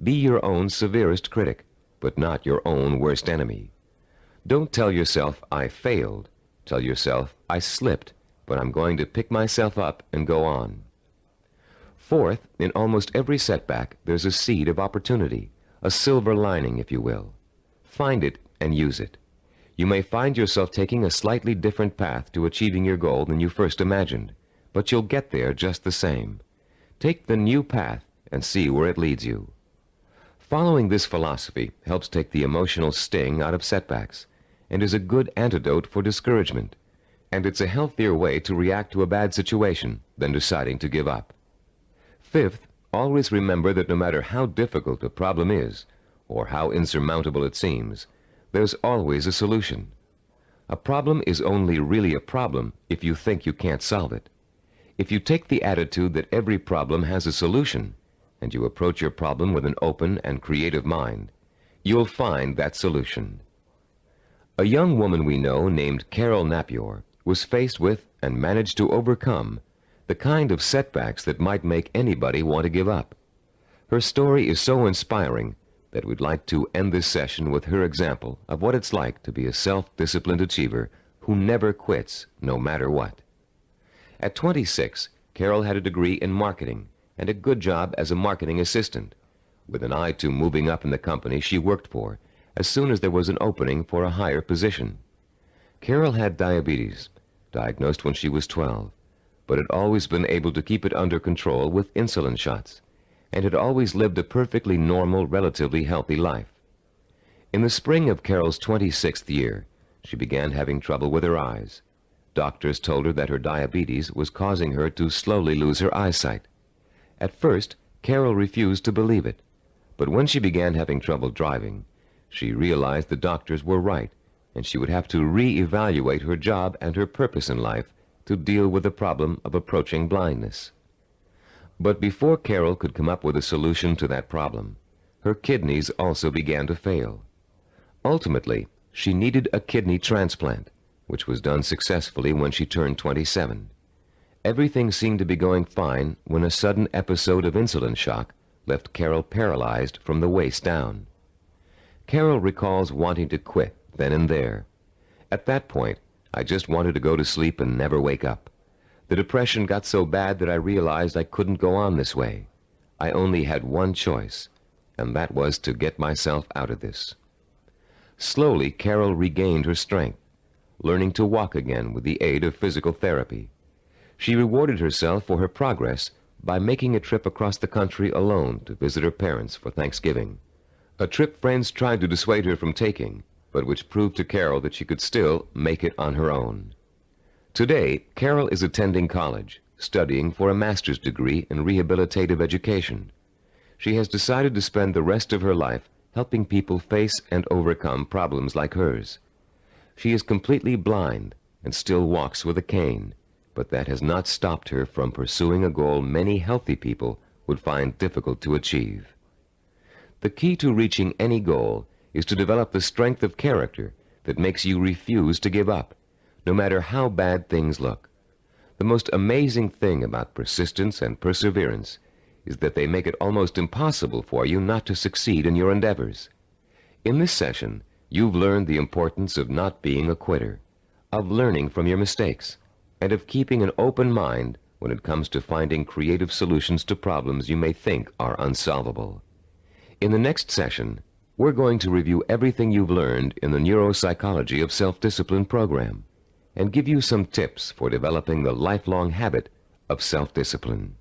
Be your own severest critic, but not your own worst enemy. Don't tell yourself, I failed. Tell yourself, I slipped, but I'm going to pick myself up and go on. Fourth, in almost every setback, there's a seed of opportunity, a silver lining, if you will. Find it and use it. You may find yourself taking a slightly different path to achieving your goal than you first imagined, but you'll get there just the same. Take the new path and see where it leads you. Following this philosophy helps take the emotional sting out of setbacks and is a good antidote for discouragement, and it's a healthier way to react to a bad situation than deciding to give up. Fifth, always remember that no matter how difficult a problem is, or how insurmountable it seems, there's always a solution. A problem is only really a problem if you think you can't solve it. If you take the attitude that every problem has a solution, and you approach your problem with an open and creative mind, you'll find that solution. A young woman we know named Carol Napier was faced with and managed to overcome the kind of setbacks that might make anybody want to give up. Her story is so inspiring that we'd like to end this session with her example of what it's like to be a self-disciplined achiever who never quits no matter what. At 26, Carol had a degree in marketing and a good job as a marketing assistant, with an eye to moving up in the company she worked for as soon as there was an opening for a higher position. Carol had diabetes, diagnosed when she was 12, but had always been able to keep it under control with insulin shots, and had always lived a perfectly normal, relatively healthy life. In the spring of Carol's 26th year, she began having trouble with her eyes. Doctors told her that her diabetes was causing her to slowly lose her eyesight. At first, Carol refused to believe it, but when she began having trouble driving, she realized the doctors were right, and she would have to re-evaluate her job and her purpose in life to deal with the problem of approaching blindness. But before Carol could come up with a solution to that problem, her kidneys also began to fail. Ultimately, she needed a kidney transplant, which was done successfully when she turned 27. Everything seemed to be going fine when a sudden episode of insulin shock left Carol paralyzed from the waist down. Carol recalls wanting to quit then and there. At that point, I just wanted to go to sleep and never wake up. The depression got so bad that I realized I couldn't go on this way. I only had one choice, and that was to get myself out of this. Slowly, Carol regained her strength, learning to walk again with the aid of physical therapy. She rewarded herself for her progress by making a trip across the country alone to visit her parents for Thanksgiving. A trip friends tried to dissuade her from taking, but which proved to Carol that she could still make it on her own. Today, Carol is attending college, studying for a master's degree in rehabilitative education. She has decided to spend the rest of her life helping people face and overcome problems like hers. She is completely blind and still walks with a cane, but that has not stopped her from pursuing a goal many healthy people would find difficult to achieve. The key to reaching any goal is to develop the strength of character that makes you refuse to give up, no matter how bad things look. The most amazing thing about persistence and perseverance is that they make it almost impossible for you not to succeed in your endeavors. In this session, you've learned the importance of not being a quitter, of learning from your mistakes, and of keeping an open mind when it comes to finding creative solutions to problems you may think are unsolvable. In the next session, we're going to review everything you've learned in the Neuropsychology of Self-Discipline program and give you some tips for developing the lifelong habit of self-discipline.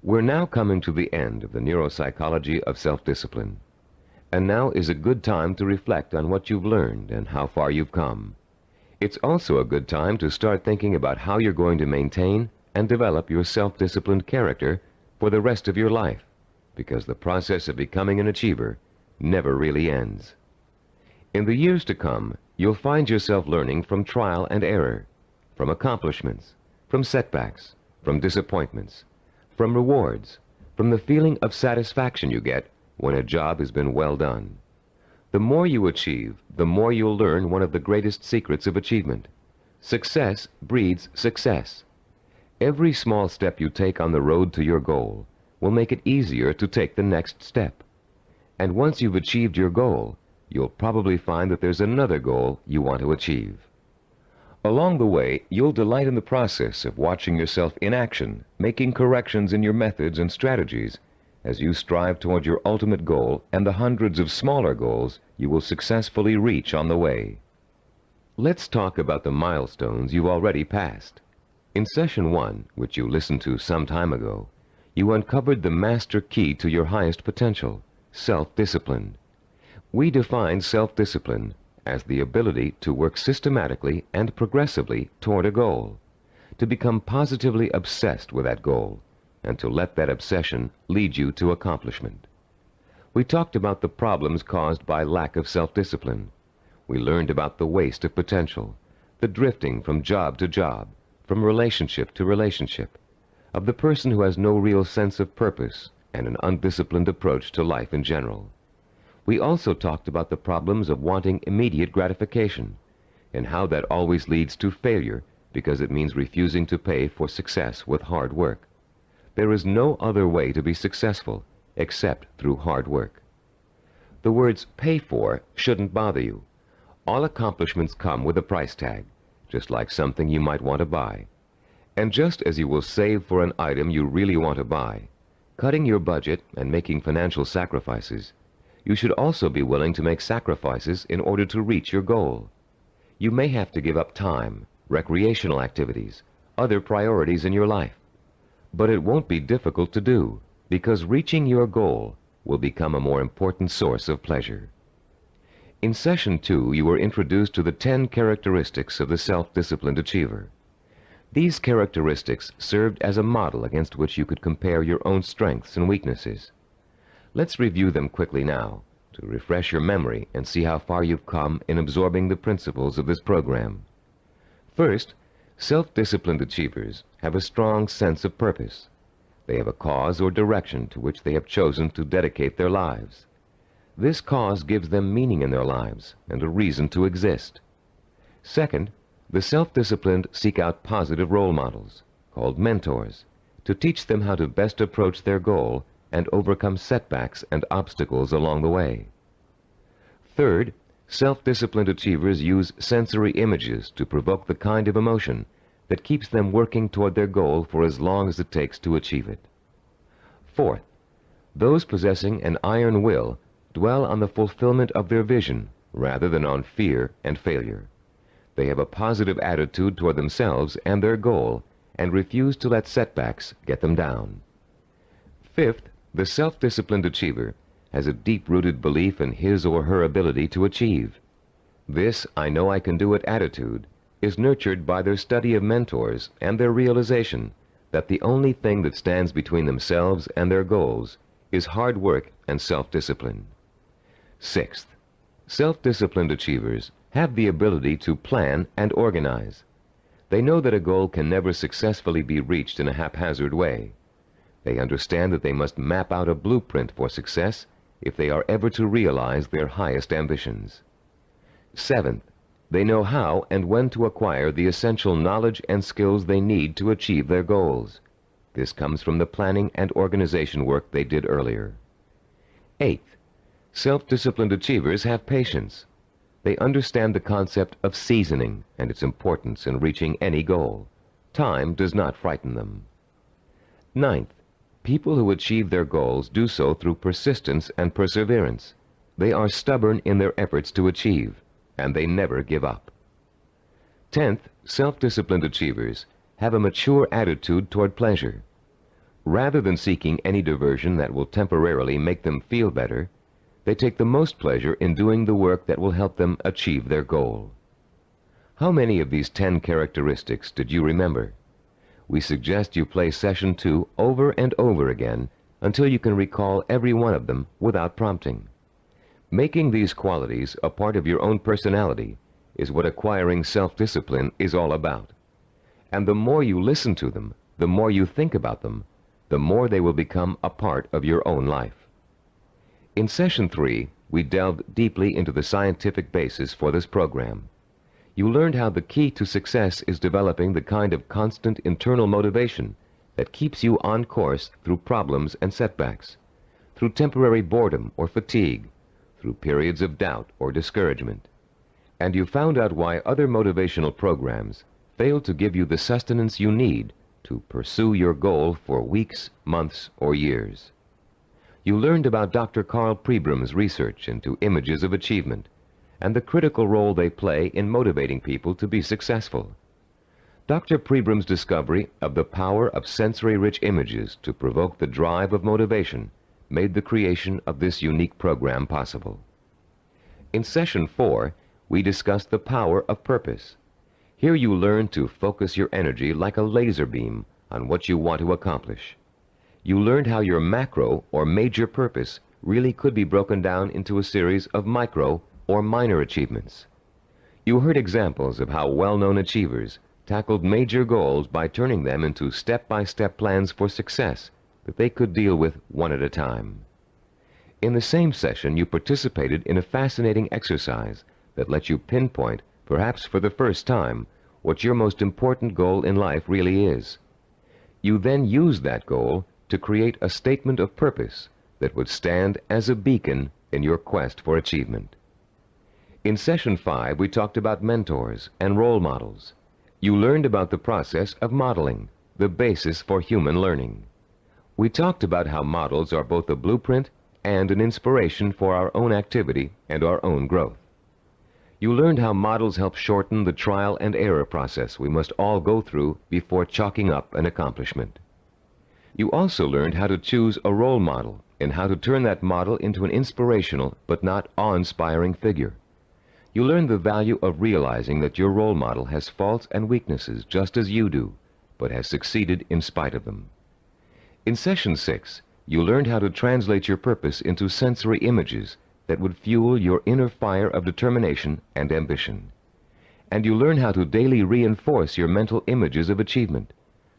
We're now coming to the end of the Neuropsychology of Self-Discipline, and now is a good time to reflect on what you've learned and how far you've come. It's also a good time to start thinking about how you're going to maintain and develop your self-disciplined character for the rest of your life, because the process of becoming an achiever never really ends. In the years to come, you'll find yourself learning from trial and error, from accomplishments, from setbacks, from disappointments, from rewards, from the feeling of satisfaction you get when a job has been well done. The more you achieve, the more you'll learn one of the greatest secrets of achievement. Success breeds success. Every small step you take on the road to your goal will make it easier to take the next step. And once you've achieved your goal, you'll probably find that there's another goal you want to achieve. Along the way, you'll delight in the process of watching yourself in action, making corrections in your methods and strategies as you strive toward your ultimate goal and the hundreds of smaller goals you will successfully reach on the way. Let's talk about the milestones you've already passed. In Session 1, which you listened to some time ago, you uncovered the master key to your highest potential, self-discipline. We define self-discipline as the ability to work systematically and progressively toward a goal, to become positively obsessed with that goal, and to let that obsession lead you to accomplishment. We talked about the problems caused by lack of self-discipline. We learned about the waste of potential, the drifting from job to job, from relationship to relationship, of the person who has no real sense of purpose and an undisciplined approach to life in general. We also talked about the problems of wanting immediate gratification and how that always leads to failure because it means refusing to pay for success with hard work. There is no other way to be successful except through hard work. The words pay for shouldn't bother you. All accomplishments come with a price tag, just like something you might want to buy. And just as you will save for an item you really want to buy, cutting your budget and making financial sacrifices, you should also be willing to make sacrifices in order to reach your goal. You may have to give up time, recreational activities, other priorities in your life. But it won't be difficult to do, because reaching your goal will become a more important source of pleasure. In Session 2, you were introduced to the 10 characteristics of the self-disciplined achiever. These characteristics served as a model against which you could compare your own strengths and weaknesses. Let's review them quickly now to refresh your memory and see how far you've come in absorbing the principles of this program. First, self-disciplined achievers have a strong sense of purpose. They have a cause or direction to which they have chosen to dedicate their lives. This cause gives them meaning in their lives and a reason to exist. Second, the self-disciplined seek out positive role models, called mentors, to teach them how to best approach their goal and overcome setbacks and obstacles along the way. Third, self-disciplined achievers use sensory images to provoke the kind of emotion that keeps them working toward their goal for as long as it takes to achieve it. Fourth, those possessing an iron will dwell on the fulfillment of their vision rather than on fear and failure. They have a positive attitude toward themselves and their goal and refuse to let setbacks get them down. Fifth, the self-disciplined achiever has a deep-rooted belief in his or her ability to achieve. This "I know I can do it" attitude is nurtured by their study of mentors and their realization that the only thing that stands between themselves and their goals is hard work and self-discipline. Sixth, self-disciplined achievers have the ability to plan and organize. They know that a goal can never successfully be reached in a haphazard way. They understand that they must map out a blueprint for success if they are ever to realize their highest ambitions. Seventh, they know how and when to acquire the essential knowledge and skills they need to achieve their goals. This comes from the planning and organization work they did earlier. Eighth, self-disciplined achievers have patience. They understand the concept of seasoning and its importance in reaching any goal. Time does not frighten them. Ninth, people who achieve their goals do so through persistence and perseverance. They are stubborn in their efforts to achieve, and they never give up. 10th, self-disciplined achievers have a mature attitude toward pleasure. Rather than seeking any diversion that will temporarily make them feel better, they take the most pleasure in doing the work that will help them achieve their goal. How many of these 10 characteristics did you remember? We suggest you play Session 2 over and over again until you can recall every one of them without prompting. Making these qualities a part of your own personality is what acquiring self-discipline is all about. And the more you listen to them, the more you think about them, the more they will become a part of your own life. In Session 3, we delved deeply into the scientific basis for this program. You learned how the key to success is developing the kind of constant internal motivation that keeps you on course through problems and setbacks, through temporary boredom or fatigue, through periods of doubt or discouragement. And you found out why other motivational programs fail to give you the sustenance you need to pursue your goal for weeks, months, or years. You learned about Dr. Carl Pribram's research into images of achievement and the critical role they play in motivating people to be successful. Dr. Pribram's discovery of the power of sensory-rich images to provoke the drive of motivation made the creation of this unique program possible. In Session 4, we discussed the power of purpose. Here you learn to focus your energy like a laser beam on what you want to accomplish. You learned how your macro or major purpose really could be broken down into a series of micro or minor achievements. You heard examples of how well-known achievers tackled major goals by turning them into step-by-step plans for success that they could deal with one at a time. In the same session, you participated in a fascinating exercise that lets you pinpoint, perhaps for the first time, what your most important goal in life really is. You then used that goal to create a statement of purpose that would stand as a beacon in your quest for achievement. In Session 5, we talked about mentors and role models. You learned about the process of modeling, the basis for human learning. We talked about how models are both a blueprint and an inspiration for our own activity and our own growth. You learned how models help shorten the trial and error process we must all go through before chalking up an accomplishment. You also learned how to choose a role model and how to turn that model into an inspirational but not awe-inspiring figure. You learn the value of realizing that your role model has faults and weaknesses just as you do, but has succeeded in spite of them. In Session 6, you learned how to translate your purpose into sensory images that would fuel your inner fire of determination and ambition. And you learn how to daily reinforce your mental images of achievement,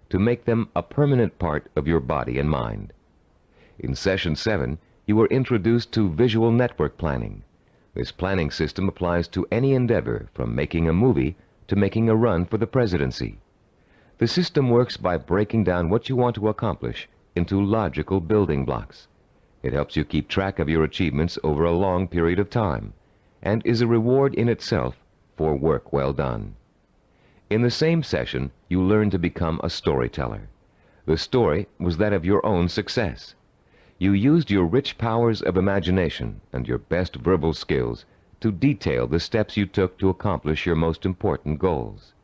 to make them a permanent part of your body and mind. In Session 7, you were introduced to visual network planning. This planning system applies to any endeavor, from making a movie to making a run for the presidency. The system works by breaking down what you want to accomplish into logical building blocks. It helps you keep track of your achievements over a long period of time, and is a reward in itself for work well done. In the same session, you learned to become a storyteller. The story was that of your own success. You used your rich powers of imagination and your best verbal skills to detail the steps you took to accomplish your most important goals.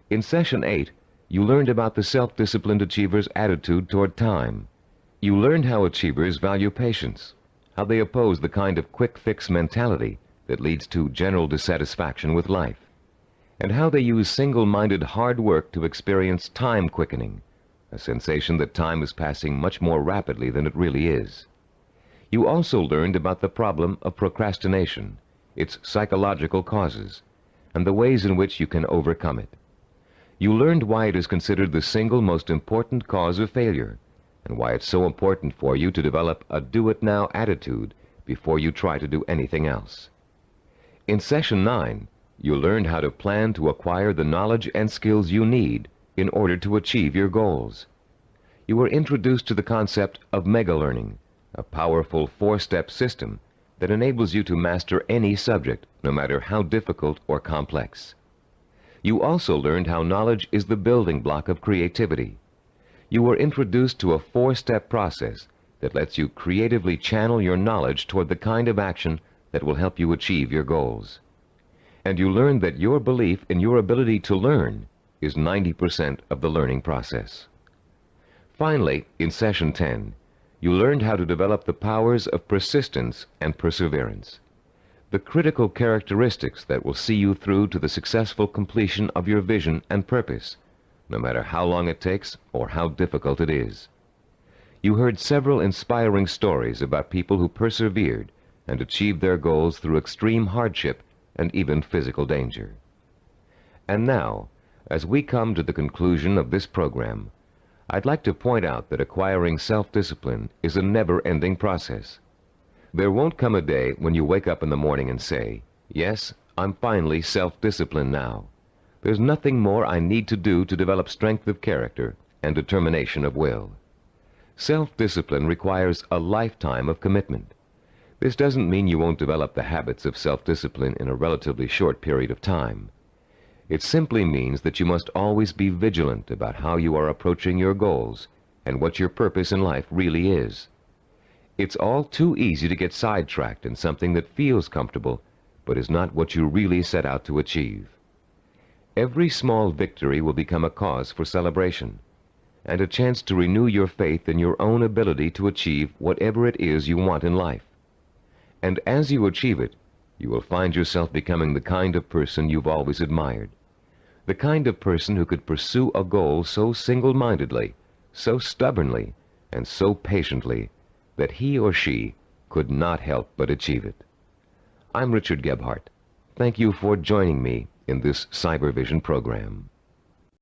In Session 8, you learned about the self-disciplined achiever's attitude toward time. You learned how achievers value patience, how they oppose the kind of quick-fix mentality that leads to general dissatisfaction with life, and how they use single-minded hard work to experience time quickening, a sensation that time is passing much more rapidly than it really is. You also learned about the problem of procrastination, its psychological causes, and the ways in which you can overcome it. You learned why it is considered the single most important cause of failure, and why it's so important for you to develop a do-it-now attitude before you try to do anything else. In Session 9, you learned how to plan to acquire the knowledge and skills you need in order to achieve your goals. You were introduced to the concept of mega-learning, a powerful 4-step system that enables you to master any subject, no matter how difficult or complex. You also learned how knowledge is the building block of creativity. You were introduced to a 4-step process that lets you creatively channel your knowledge toward the kind of action that will help you achieve your goals. And you learned that your belief in your ability to learn is 90% of the learning process. Finally, in Session 10, you learned how to develop the powers of persistence and perseverance, the critical characteristics that will see you through to the successful completion of your vision and purpose, no matter how long it takes or how difficult it is. You heard several inspiring stories about people who persevered and achieved their goals through extreme hardship and even physical danger. And now, as we come to the conclusion of this program, I'd like to point out that acquiring self-discipline is a never-ending process. There won't come a day when you wake up in the morning and say, "Yes, I'm finally self-disciplined now. There's nothing more I need to do to develop strength of character and determination of will." Self-discipline requires a lifetime of commitment. This doesn't mean you won't develop the habits of self-discipline in a relatively short period of time. It simply means that you must always be vigilant about how you are approaching your goals and what your purpose in life really is. It's all too easy to get sidetracked in something that feels comfortable, but is not what you really set out to achieve. Every small victory will become a cause for celebration, and a chance to renew your faith in your own ability to achieve whatever it is you want in life. And as you achieve it, you will find yourself becoming the kind of person you've always admired, the kind of person who could pursue a goal so single-mindedly, so stubbornly, and so patiently that he or she could not help but achieve it. I'm Richard Gebhardt. Thank you for joining me in this Cybervision program.